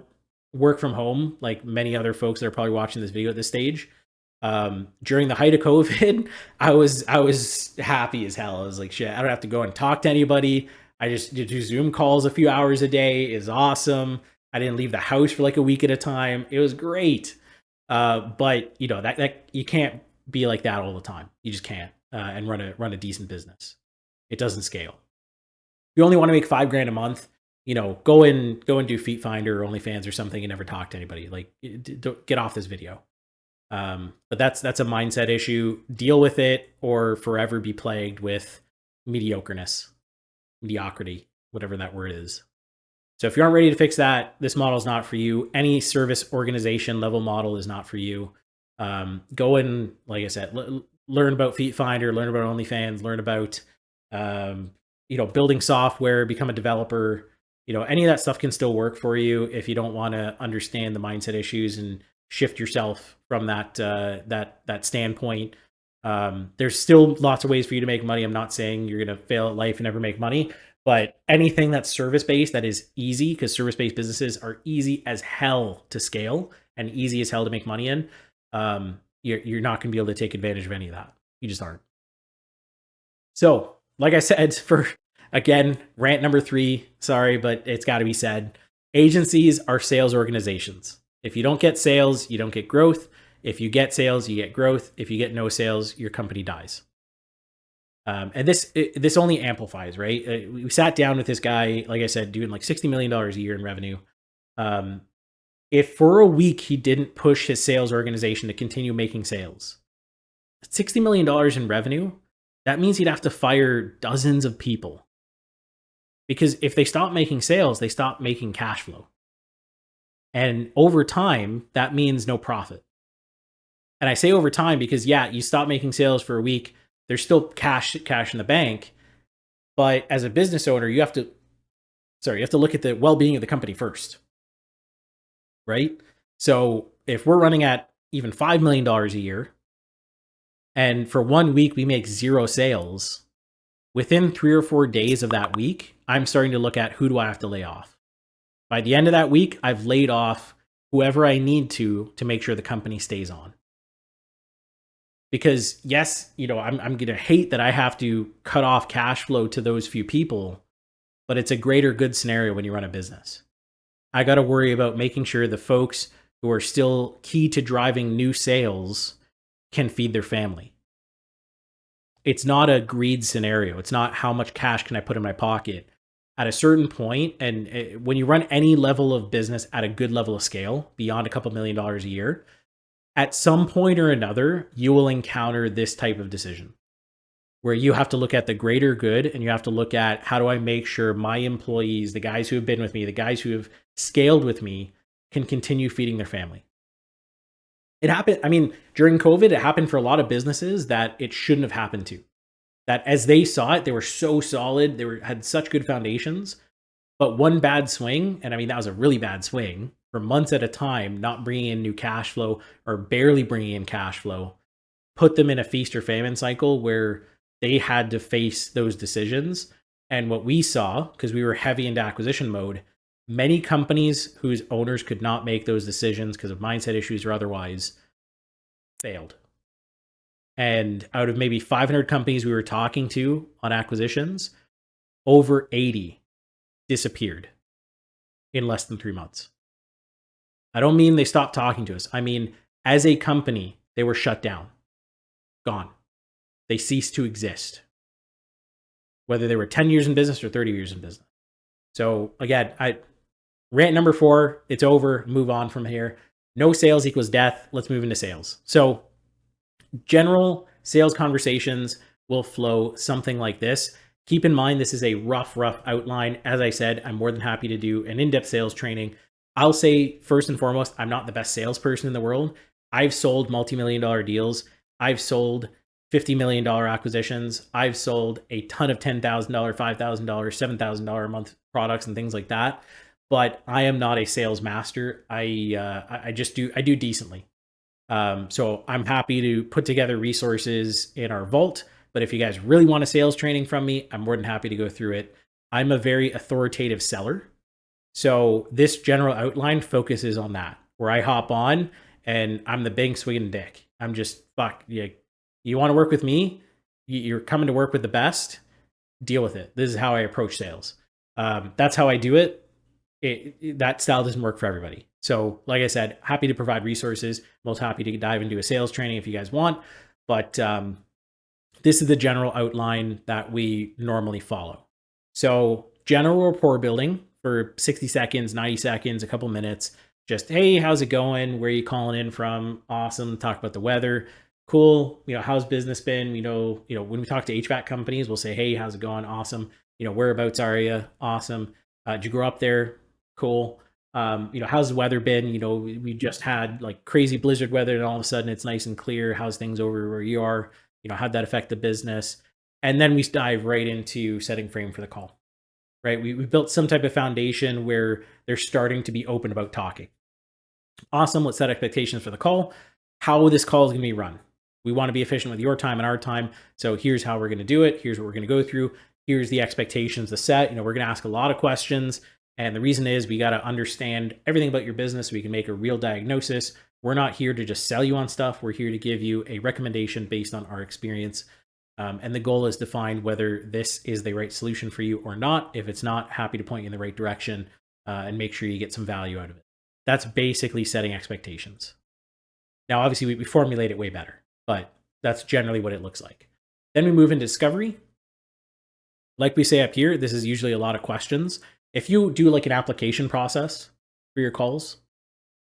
work from home like many other folks that are probably watching this video at this stage. During the height of COVID, I was happy as hell. I was like, shit, I don't have to go and talk to anybody. I just do Zoom calls a few hours a day is awesome. I didn't leave the house for like a week at a time. It was great. But that you can't be like that all the time. You just can't and run a decent business. It doesn't scale. If you only want to make $5,000 a month, go and do Feet Finder or OnlyFans or something and never talk to anybody. Like, get off this video. But that's a mindset issue. Deal with it or forever be plagued with mediocrity, whatever that word is. So if you aren't ready to fix that, this model is not for you. Any service organization level model is not for you. Go and, like I said, learn about Feet Finder, learn about OnlyFans, learn about, building software, become a developer. Any of that stuff can still work for you if you don't want to understand the mindset issues and shift yourself from that standpoint. There's still lots of ways for you to make money. I'm not saying you're going to fail at life and never make money, but anything that's service-based that is easy, because service-based businesses are easy as hell to scale and easy as hell to make money in, you're not going to be able to take advantage of any of that. You just aren't. So, like I said, again, rant number 3, sorry, but it's got to be said. Agencies are sales organizations. If you don't get sales, you don't get growth. If you get sales, you get growth. If you get no sales, your company dies. And this only amplifies, right? We sat down with this guy, like I said, doing like $60 million a year in revenue. Um, if for a week he didn't push his sales organization to continue making sales, $60 million in revenue, that means he'd have to fire dozens of people. Because if they stop making sales, they stop making cash flow. And over time, that means no profit. And I say over time because, yeah, you stop making sales for a week, there's still cash in the bank. But as a business owner, you have to look at the well-being of the company first, right? So if we're running at even $5 million a year, and for 1 week we make 0 sales, within 3 or 4 days of that week, I'm starting to look at who do I have to lay off. By the end of that week, I've laid off whoever I need to make sure the company stays on. Because yes, I'm going to hate that I have to cut off cash flow to those few people, but it's a greater good scenario when you run a business. I got to worry about making sure the folks who are still key to driving new sales can feed their family. It's not a greed scenario. It's not how much cash can I put in my pocket. At a certain point, and when you run any level of business at a good level of scale, beyond a couple $1 million a year, at some point or another, you will encounter this type of decision where you have to look at the greater good and you have to look at how do I make sure my employees, the guys who have been with me, the guys who have scaled with me, can continue feeding their family. It happened, during COVID, it happened for a lot of businesses that it shouldn't have happened to. That as they saw it, they were so solid, had such good foundations, but one bad swing, and that was a really bad swing, for months at a time, not bringing in new cash flow or barely bringing in cash flow, put them in a feast or famine cycle where they had to face those decisions. And what we saw, because we were heavy into acquisition mode, many companies whose owners could not make those decisions because of mindset issues or otherwise failed. And out of maybe 500 companies we were talking to on acquisitions, over 80 disappeared in less than 3 months. I don't mean they stopped talking to us. I mean, as a company, they were shut down, gone. They ceased to exist, whether they were 10 years in business or 30 years in business. So again, rant number 4, it's over, move on from here. No sales equals death. Let's move into sales. So general sales conversations will flow something like this. Keep in mind, this is a rough outline. As I said, I'm more than happy to do an in-depth sales training. I'll say first and foremost, I'm not the best salesperson in the world. I've sold multi-million-dollar deals. I've sold $50 million acquisitions. I've sold a ton of $10,000, $5,000, $7,000 a month products and things like that. But I am not a sales master. I do decently. So I'm happy to put together resources in our vault. But if you guys really want a sales training from me, I'm more than happy to go through it. I'm a very authoritative seller. So this general outline focuses on that, where I hop on and I'm the big swinging dick. I'm just, fuck, you want to work with me? You're coming to work with the best? Deal with it. This is how I approach sales. That's how I do it. That style doesn't work for everybody. So like I said, happy to provide resources. Most happy to dive into a sales training if you guys want. But this is the general outline that we normally follow. So general rapport building for 60 seconds, 90 seconds, a couple minutes. Just, hey, how's it going? Where are you calling in from? Awesome. Talk about the weather. Cool. How's business been? When we talk to HVAC companies, we'll say, hey, how's it going? Awesome. Whereabouts are you? Awesome. Did you grow up there? Cool. How's the weather been? We just had like crazy blizzard weather and all of a sudden it's nice and clear. How's things over where you are? How'd that affect the business? And then we dive right into setting frame for the call, right? We built some type of foundation where they're starting to be open about talking. Awesome. Let's set expectations for the call. How this call is going to be run. We want to be efficient with your time and our time. So here's how we're going to do it. Here's what we're going to go through. Here's the expectations to set. We're going to ask a lot of questions. And the reason is we got to understand everything about your business so we can make a real diagnosis. We're not here to just sell you on stuff. We're here to give you a recommendation based on our experience. And the goal is to find whether this is the right solution for you or not. If it's not, happy to point you in the right direction and make sure you get some value out of it. That's basically setting expectations. Now, obviously, we formulate it way better, but that's generally what it looks like. Then we move into discovery. Like we say up here, this is usually a lot of questions. If you do like an application process for your calls,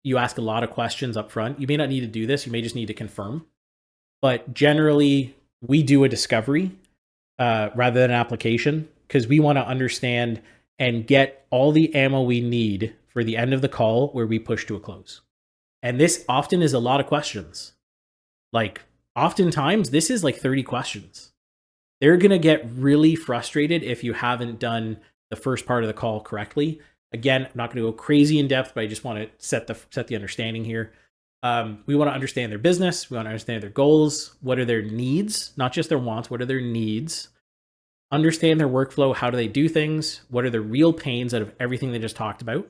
you ask a lot of questions up front. You may not need to do this. You may just need to confirm. But generally, we do a discovery rather than an application because we want to understand and get all the ammo we need for the end of the call where we push to a close. And this often is a lot of questions. Like, oftentimes, this is like 30 questions. They're going to get really frustrated if you haven't done the first part of the call correctly. Again, I'm not going to go crazy in depth, but I just want to set the understanding here. We want to understand their business. We want to understand their goals. What are their needs? Not just their wants. What are their needs? Understand their workflow. How do they do things? What are the real pains out of everything they just talked about?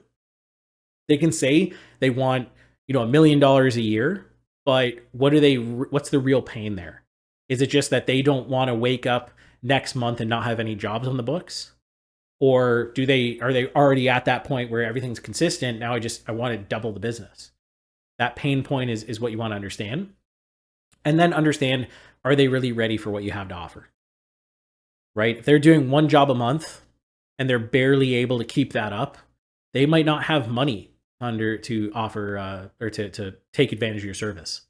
They can say they want, $1 million a year, but what's the real pain there? Is it just that they don't want to wake up next month and not have any jobs on the books? Or are they already at that point where everything's consistent? Now I want to double the business. That pain point is what you want to understand. And then understand, are they really ready for what you have to offer? Right? If they're doing one job a month and they're barely able to keep that up, they might not have money to offer or to take advantage of your service.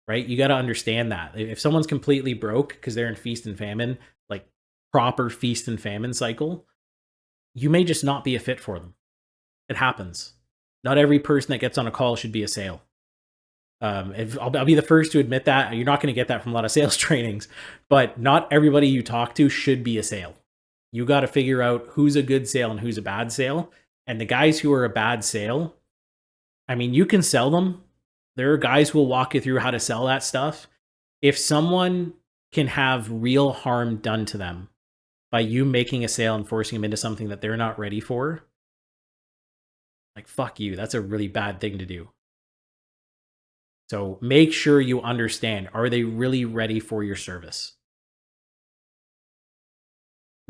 Right? You got to understand that. If someone's completely broke because they're in feast and famine, like proper feast and famine cycle, you may just not be a fit for them. It happens. Not every person that gets on a call should be a sale. I'll be the first to admit that. You're not going to get that from a lot of sales trainings, but not everybody you talk to should be a sale. You got to figure out who's a good sale and who's a bad sale. And the guys who are a bad sale, I mean, you can sell them. There are guys who will walk you through how to sell that stuff. If someone can have real harm done to them by you making a sale and forcing them into something that they're not ready for, like, fuck you. That's a really bad thing to do. So make sure you understand, are they really ready for your service?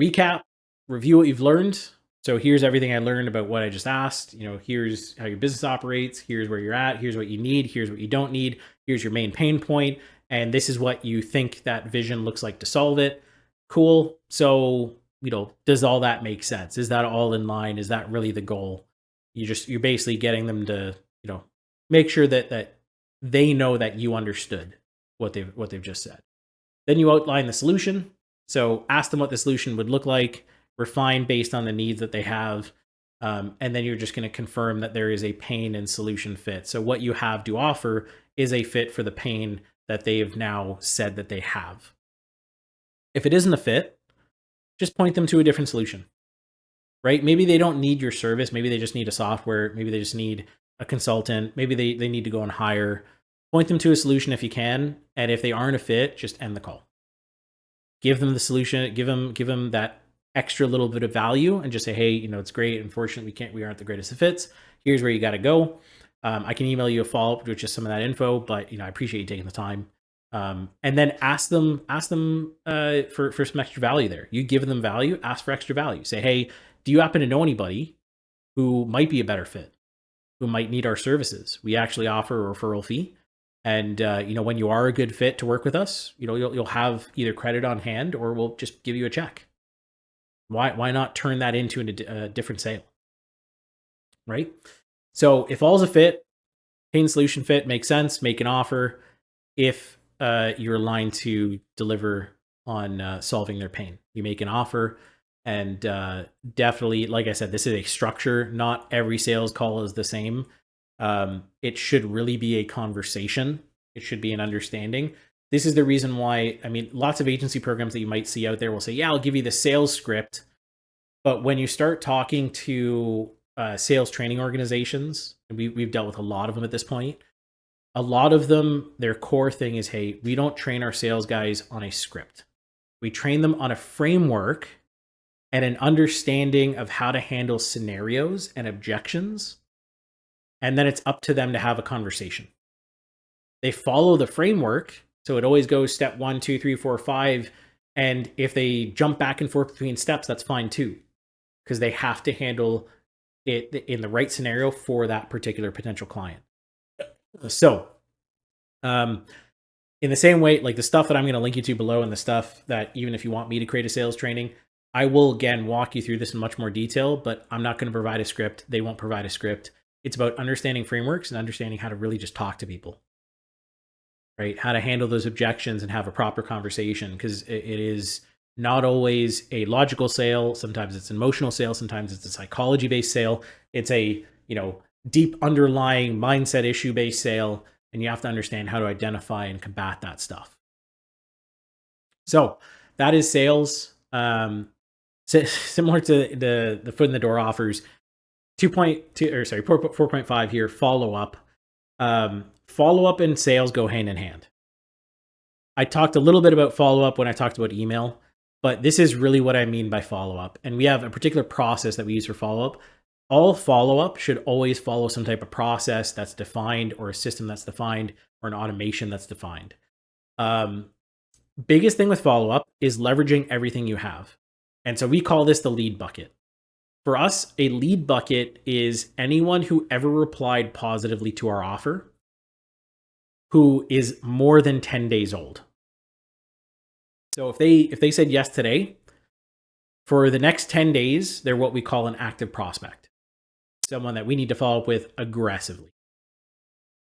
Recap, review what you've learned. So here's everything I learned about what I just asked. Here's how your business operates. Here's where you're at. Here's what you need. Here's what you don't need. Here's your main pain point. And this is what you think that vision looks like to solve it. Cool. So, does all that make sense? Is that all in line? Is that really the goal? You're basically getting them to, make sure that they know that you understood what they've just said. Then you outline the solution. So ask them what the solution would look like, refine based on the needs that they have, and then you're just going to confirm that there is a pain and solution fit. So what you have to offer is a fit for the pain that they have now said that they have. If it isn't a fit, just point them to a different solution, right? Maybe they don't need your service. Maybe they just need a software. Maybe they just need a consultant. Maybe they need to go and hire. Point them to a solution if you can. And if they aren't a fit, just end the call. Give them the solution. Give them that extra little bit of value and just say, hey, it's great. Unfortunately, we aren't the greatest of fits. Here's where you got to go. I can email you a follow-up with just some of that info, but I appreciate you taking the time. And then ask them for some extra value there. You give them value, ask for extra value. Say, hey, do you happen to know anybody who might be a better fit, who might need our services? We actually offer a referral fee. And, when you are a good fit to work with us, you'll have either credit on hand or we'll just give you a check. Why not turn that into a different sale? Right? So if all's a fit, pain solution fit, makes sense, make an offer if you're aligned to deliver on solving their pain. You make an offer, and definitely, like I said, this is a structure. Not every sales call is the same. It should really be a conversation. It should be an understanding. This is the reason why, lots of agency programs that you might see out there will say, yeah, I'll give you the sales script. But when you start talking to sales training organizations, and we've dealt with a lot of them at this point, a lot of them, their core thing is, hey, we don't train our sales guys on a script. We train them on a framework and an understanding of how to handle scenarios and objections. And then it's up to them to have a conversation. They follow the framework. So it always goes step 1, 2, 3, 4, 5. And if they jump back and forth between steps, that's fine too, because they have to handle it in the right scenario for that particular potential client. So In the same way, like the stuff that I'm going to link you to below and the stuff that even if you want me to create a sales training, I will again walk you through this in much more detail, but I'm not going to provide a script. They won't provide a script. It's about understanding frameworks and understanding how to really just talk to people, right? How to handle those objections and have a proper conversation, because it is not always a logical sale. Sometimes it's an emotional sale. Sometimes it's a psychology based sale. It's a, deep underlying mindset issue based sale. And you have to understand how to identify and combat that stuff. So that is sales. Similar to the foot in the door offers, 4.5 here, follow up. Follow up and sales go hand in hand. I talked a little bit about follow up when I talked about email, but this is really what I mean by follow up. And we have a particular process that we use for follow up. All follow up should always follow some type of process that's defined, or a system that's defined, or an automation that's defined. Biggest thing with follow up is leveraging everything you have. And so we call this the lead bucket. For us, a lead bucket is anyone who ever replied positively to our offer who is more than 10 days old. So if they said yes today, for the next 10 days, they're what we call an active prospect, someone that we need to follow up with aggressively.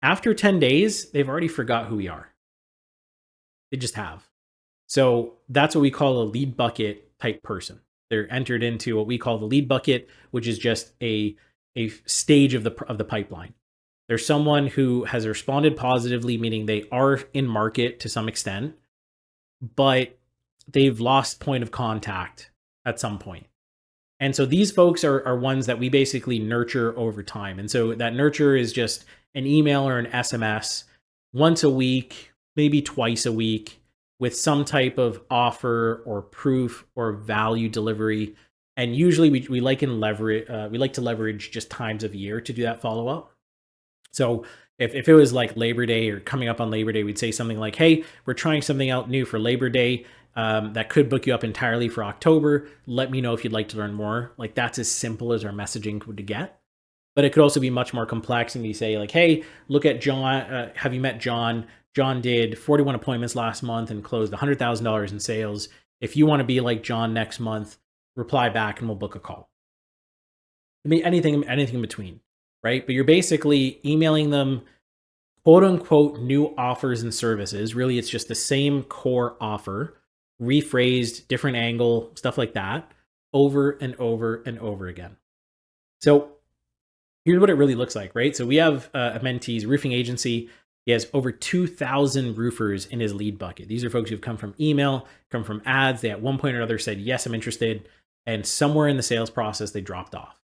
After 10 days, they've already forgot who we are. They just have. So that's what we call a lead bucket type person. They're entered into what we call the lead bucket, which is just a stage of the pipeline. There's someone who has responded positively, meaning they are in market to some extent, but they've lost point of contact at some point. And so these folks are ones that we basically nurture over time. And so that nurture is just an email or an SMS once a week, maybe twice a week, with some type of offer or proof or value delivery. And usually we like to leverage just times of year to do that follow up. So if it was like Labor Day or coming up on Labor Day, we'd say something like, hey, we're trying something out new for Labor Day that could book you up entirely for October. Let me know if you'd like to learn more. Like, that's as simple as our messaging would get. But it could also be much more complex, and we say like, hey, look at John. Have you met John? John did 41 appointments last month and closed $100,000 in sales. If you want to be like John next month, reply back and we'll book a call. I mean, anything in between, right? But you're basically emailing them quote unquote new offers and services. Really, it's just the same core offer, rephrased, different angle, stuff like that, over and over and over again. So here's what it really looks like, right? So we have a mentee's roofing agency. He has over 2,000 roofers in his lead bucket. These are folks who've come from email, come from ads. They at one point or another said, yes, I'm interested. And somewhere in the sales process, they dropped off.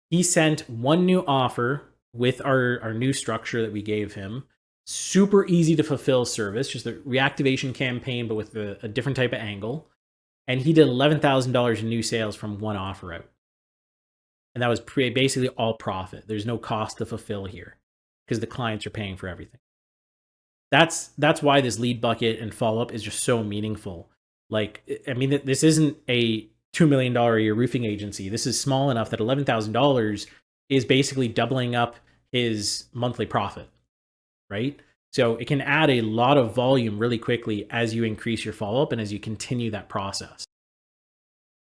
He sent one new offer with our new structure that we gave him. Super easy to fulfill service, just a reactivation campaign, but with a different type of angle. And he did $11,000 in new sales from one offer out. And that was basically all profit. There's no cost to fulfill here because the clients are paying for everything. That's why this lead bucket and follow-up is just so meaningful. Like, I mean, this isn't a $2 million a year roofing agency. This is small enough that $11,000 is basically doubling up his monthly profit, right? So it can add a lot of volume really quickly as you increase your follow-up and as you continue that process.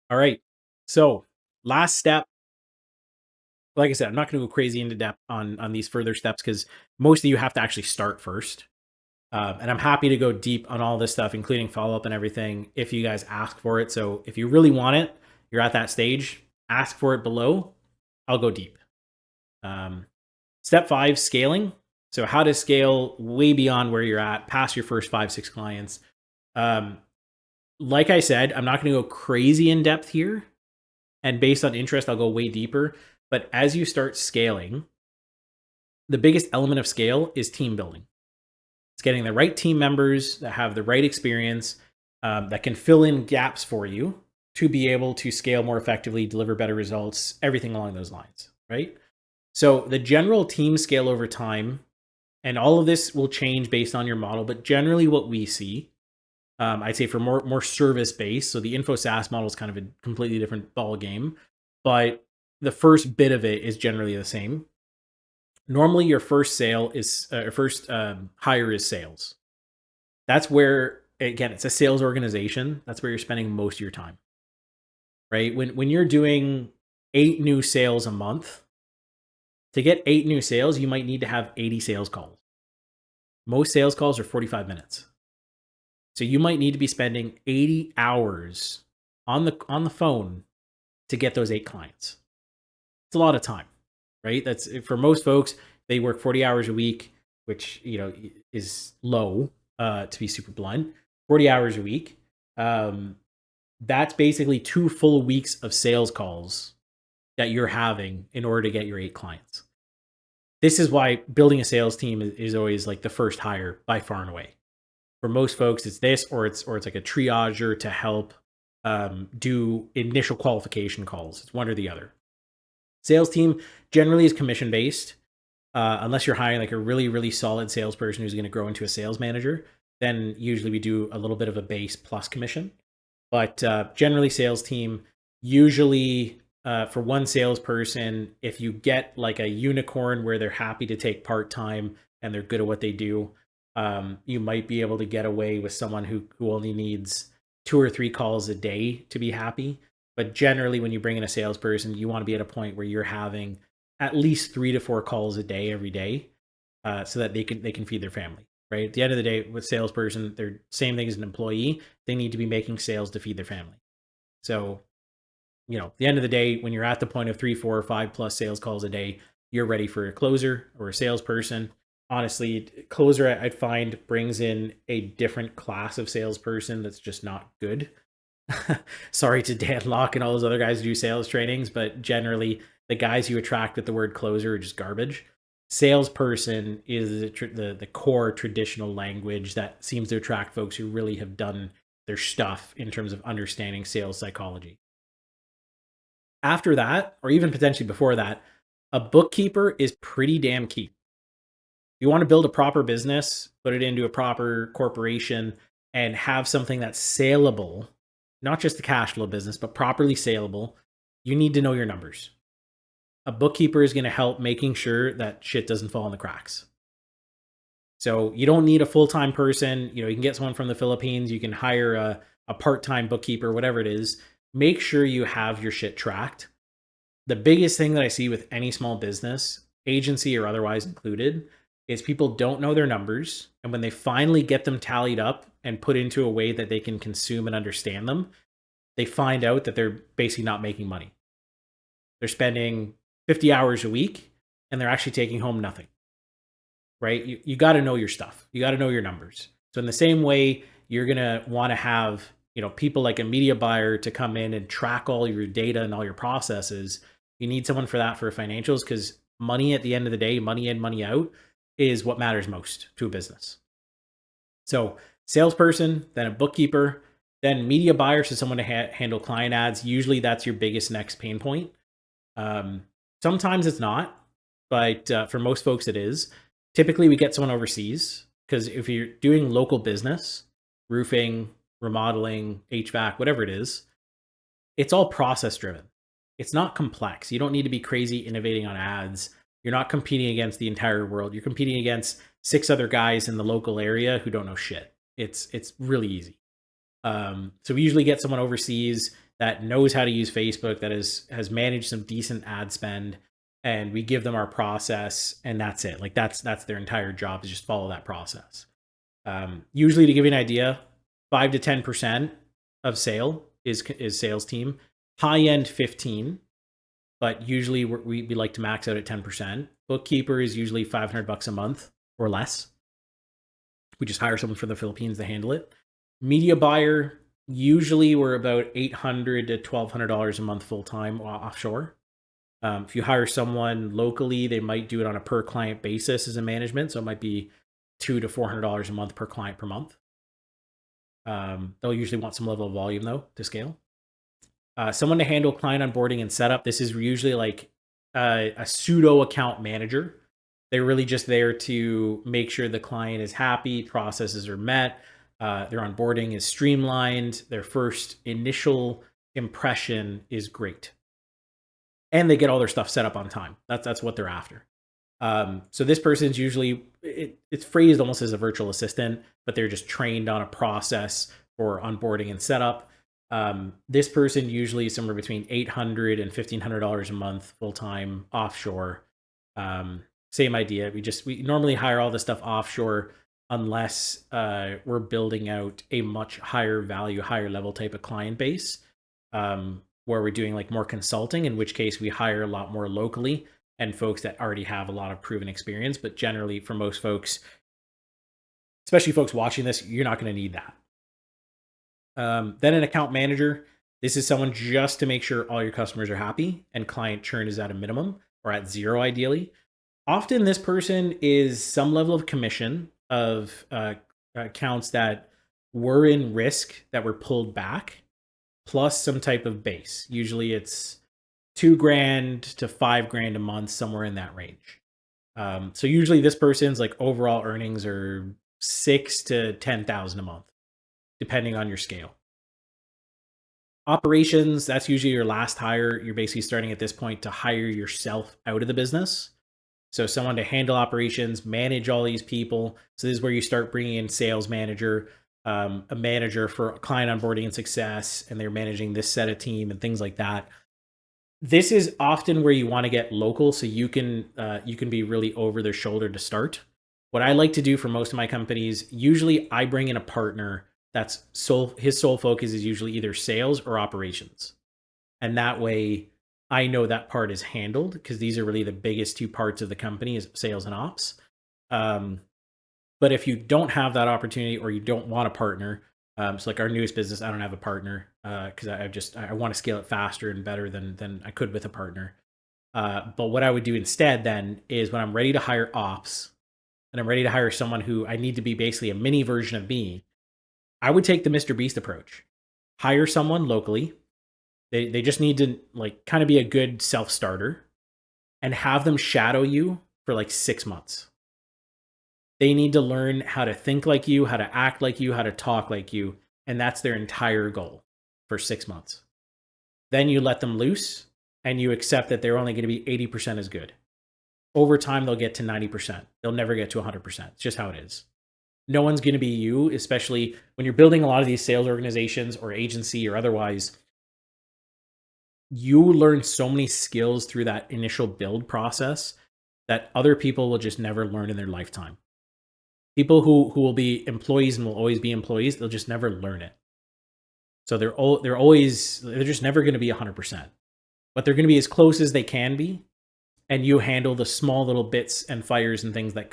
All right. So last step. Like I said, I'm not going to go crazy into depth on these further steps because most of you have to actually start first. And I'm happy to go deep on all this stuff, including follow-up and everything, if you guys ask for it. So if you really want it, you're at that stage, ask for it below. I'll go deep. Step 5, scaling. So how to scale way beyond where you're at, past your first 5-6 clients. Like I said, I'm not going to go crazy in depth here. And based on interest, I'll go way deeper. But as you start scaling, the biggest element of scale is team building. It's getting the right team members that have the right experience, that can fill in gaps for you to be able to scale more effectively, deliver better results, everything along those lines, right? So the general team scale over time, and all of this will change based on your model, but generally what we see, I'd say for more service-based, so the info SaaS model is kind of a completely different ball game, but the first bit of it is generally the same. Normally, your first sale is hire is sales. That's where, again, it's a sales organization. That's where you're spending most of your time, right? When you're doing 8 new sales a month, to get 8 new sales, you might need to have 80 sales calls. Most sales calls are 45 minutes. So you might need to be spending 80 hours on the phone to get those 8 clients. It's a lot of time, right? That's for most folks, they work 40 hours a week, which, is low, to be super blunt. 40 hours a week. That's basically 2 full weeks of sales calls that you're having in order to get your 8 clients. This is why building a sales team is always like the first hire by far and away. For most folks, it's this, or it's like a triager to help do initial qualification calls. It's one or the other. Sales team generally is commission based, unless you're hiring like a really, really solid salesperson who's going to grow into a sales manager. Then usually we do a little bit of a base plus commission. But generally, sales team, usually for one salesperson, if you get like a unicorn where they're happy to take part time and they're good at what they do, you might be able to get away with someone who only needs 2 or 3 calls a day to be happy. But generally, when you bring in a salesperson, you want to be at a point where you're having at least 3 to 4 calls a day every day, so that they can feed their family. Right. At the end of the day, with salesperson, they're same thing as an employee. They need to be making sales to feed their family. So, at the end of the day, when you're at the point of 3, 4, or 5 plus sales calls a day, you're ready for a closer or a salesperson. Honestly, closer, I'd find, brings in a different class of salesperson that's just not good. Sorry to Dan Locke and all those other guys who do sales trainings, but generally, the guys you attract with the word closer are just garbage. Salesperson is the core traditional language that seems to attract folks who really have done their stuff in terms of understanding sales psychology. After that, or even potentially before that, a bookkeeper is pretty damn key. You want to build a proper business, put it into a proper corporation, and have something that's saleable, not just the cash flow business, but properly saleable. You need to know your numbers. A bookkeeper is going to help making sure that shit doesn't fall in the cracks. So you don't need a full-time person. You can get someone from the Philippines. You can hire a part-time bookkeeper, whatever it is. Make sure you have your shit tracked. The biggest thing that I see with any small business, agency or otherwise included, is people don't know their numbers. And when they finally get them tallied up and put into a way that they can consume and understand them, they find out that they're basically not making money. They're spending 50 hours a week and they're actually taking home nothing, right? You got to know your stuff. You got to know your numbers. So in the same way, you're going to want to have, people like a media buyer to come in and track all your data and all your processes. You need someone for that for financials, because money at the end of the day, money in, money out, is what matters most to a business. So salesperson, then a bookkeeper, then media buyer, so someone to handle client ads. Usually that's your biggest next pain point. Sometimes it's not, but for most folks it is. Typically we get someone overseas, because if you're doing local business, roofing, remodeling, HVAC, whatever it is, it's all process driven. It's not complex. You don't need to be crazy innovating on ads. You're not competing against the entire world. You're competing against 6 other guys in the local area who don't know shit. It's really easy. So we usually get someone overseas that knows how to use Facebook, that has managed some decent ad spend, and we give them our process, and that's it. Like that's their entire job, is just follow that process. Usually, to give you an idea, 5 to 10% of sale is sales team. High end 15, but usually we like to max out at 10%. Bookkeeper is usually $500 a month or less. We just hire someone from the Philippines to handle it. Media buyer, usually we're about $800 to $1,200 a month full time offshore. If you hire someone locally, they might do it on a per client basis as a management, so it might be $200 to $400 a month per client per month. They'll usually want some level of volume though to scale. Someone to handle client onboarding and setup. This is usually like a pseudo account manager. They're really just there to make sure the client is happy, processes are met, their onboarding is streamlined, their first initial impression is great, and they get all their stuff set up on time. That's what they're after. So this person's usually, it's phrased almost as a virtual assistant, but they're just trained on a process for onboarding and setup. This person usually is somewhere between $800 and $1,500 a month, full time, offshore. Same idea. We normally hire all this stuff offshore unless we're building out a much higher value, higher level type of client base, where we're doing like more consulting, in which case we hire a lot more locally and folks that already have a lot of proven experience. But generally, for most folks, especially folks watching this, you're not going to need that. Then an account manager. This is someone just to make sure all your customers are happy and client churn is at a minimum or at zero, ideally. Often, this person is some level of commission of accounts that were in risk that were pulled back, plus some type of base. Usually, it's $2,000 to $5,000 a month, somewhere in that range. So usually, this person's like overall earnings are 6 to 10,000 a month, depending on your scale. Operations, that's usually your last hire. You're basically starting at this point to hire yourself out of the business. So someone to handle operations, manage all these people. So this is where you start bringing in sales manager, a manager for client onboarding and success, and they're managing this set of team and things like that. This is often where you want to get local, so you can be really over their shoulder to start. What I like to do for most of my companies, usually I bring in a partner that's his sole focus is usually either sales or operations. And that way I know that part is handled, because these are really the biggest two parts of the company, is sales and ops. But if you don't have that opportunity or you don't want a partner, so like our newest business, I don't have a partner because I want to scale it faster and better than I could with a partner. But what I would do instead then is, when I'm ready to hire ops and I'm ready to hire someone who I need to be basically a mini version of me, I would take the Mr. Beast approach. Hire someone locally. They just need to like kind of be a good self-starter, and have them shadow you for like 6 months. They need to learn how to think like you, how to act like you, how to talk like you, and that's their entire goal for 6 months. Then you let them loose and you accept that they're only going to be 80% as good. Over time, they'll get to 90%. They'll never get to 100%. It's just how it is. No one's going to be you, especially when you're building a lot of these sales organizations or agency or otherwise. You learn so many skills through that initial build process that other people will just never learn in their lifetime. People who will be employees and will always be employees, they'll just never learn it. So they're just never going to be 100%, but they're going to be as close as they can be. And you handle the small little bits and fires and things that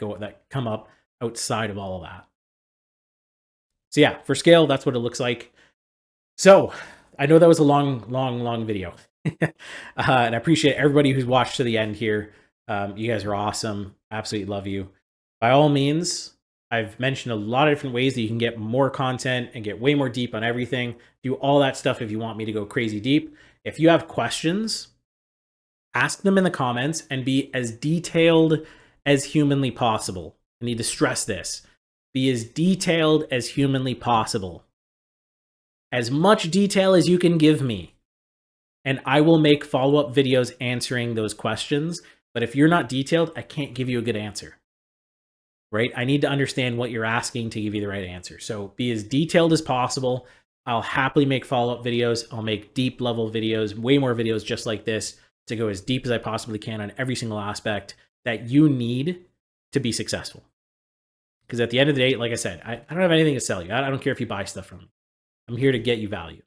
come up outside of all of that. So yeah, for scale, that's what it looks like. So I know that was a long video. And I appreciate everybody who's watched to the end here. You guys are awesome. Absolutely love you. By all means, I've mentioned a lot of different ways that you can get more content and get way more deep on everything. Do all that stuff if you want me to go crazy deep. If you have questions, ask them in the comments and be as detailed as humanly possible. I need to stress this. Be as detailed as humanly possible. As much detail as you can give me. And I will make follow-up videos answering those questions. But if you're not detailed, I can't give you a good answer. Right? I need to understand what you're asking to give you the right answer. So be as detailed as possible. I'll happily make follow-up videos. I'll make deep level videos, way more videos just like this, to go as deep as I possibly can on every single aspect that you need to be successful. Because at the end of the day, like I said, I don't have anything to sell you. I don't care if you buy stuff from me. I'm here to get you value.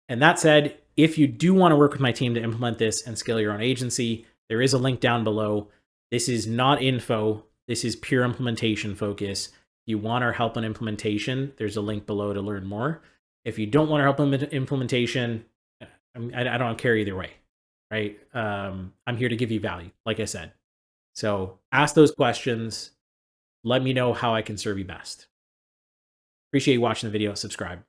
And that said, if you do want to work with my team to implement this and scale your own agency, there is a link down below. This is not info. This is pure implementation focus. If you want our help on implementation, there's a link below to learn more. If you don't want our help on implementation, I don't care either way, right? I'm here to give you value, like I said. So ask those questions. Let me know how I can serve you best. Appreciate you watching the video. Subscribe.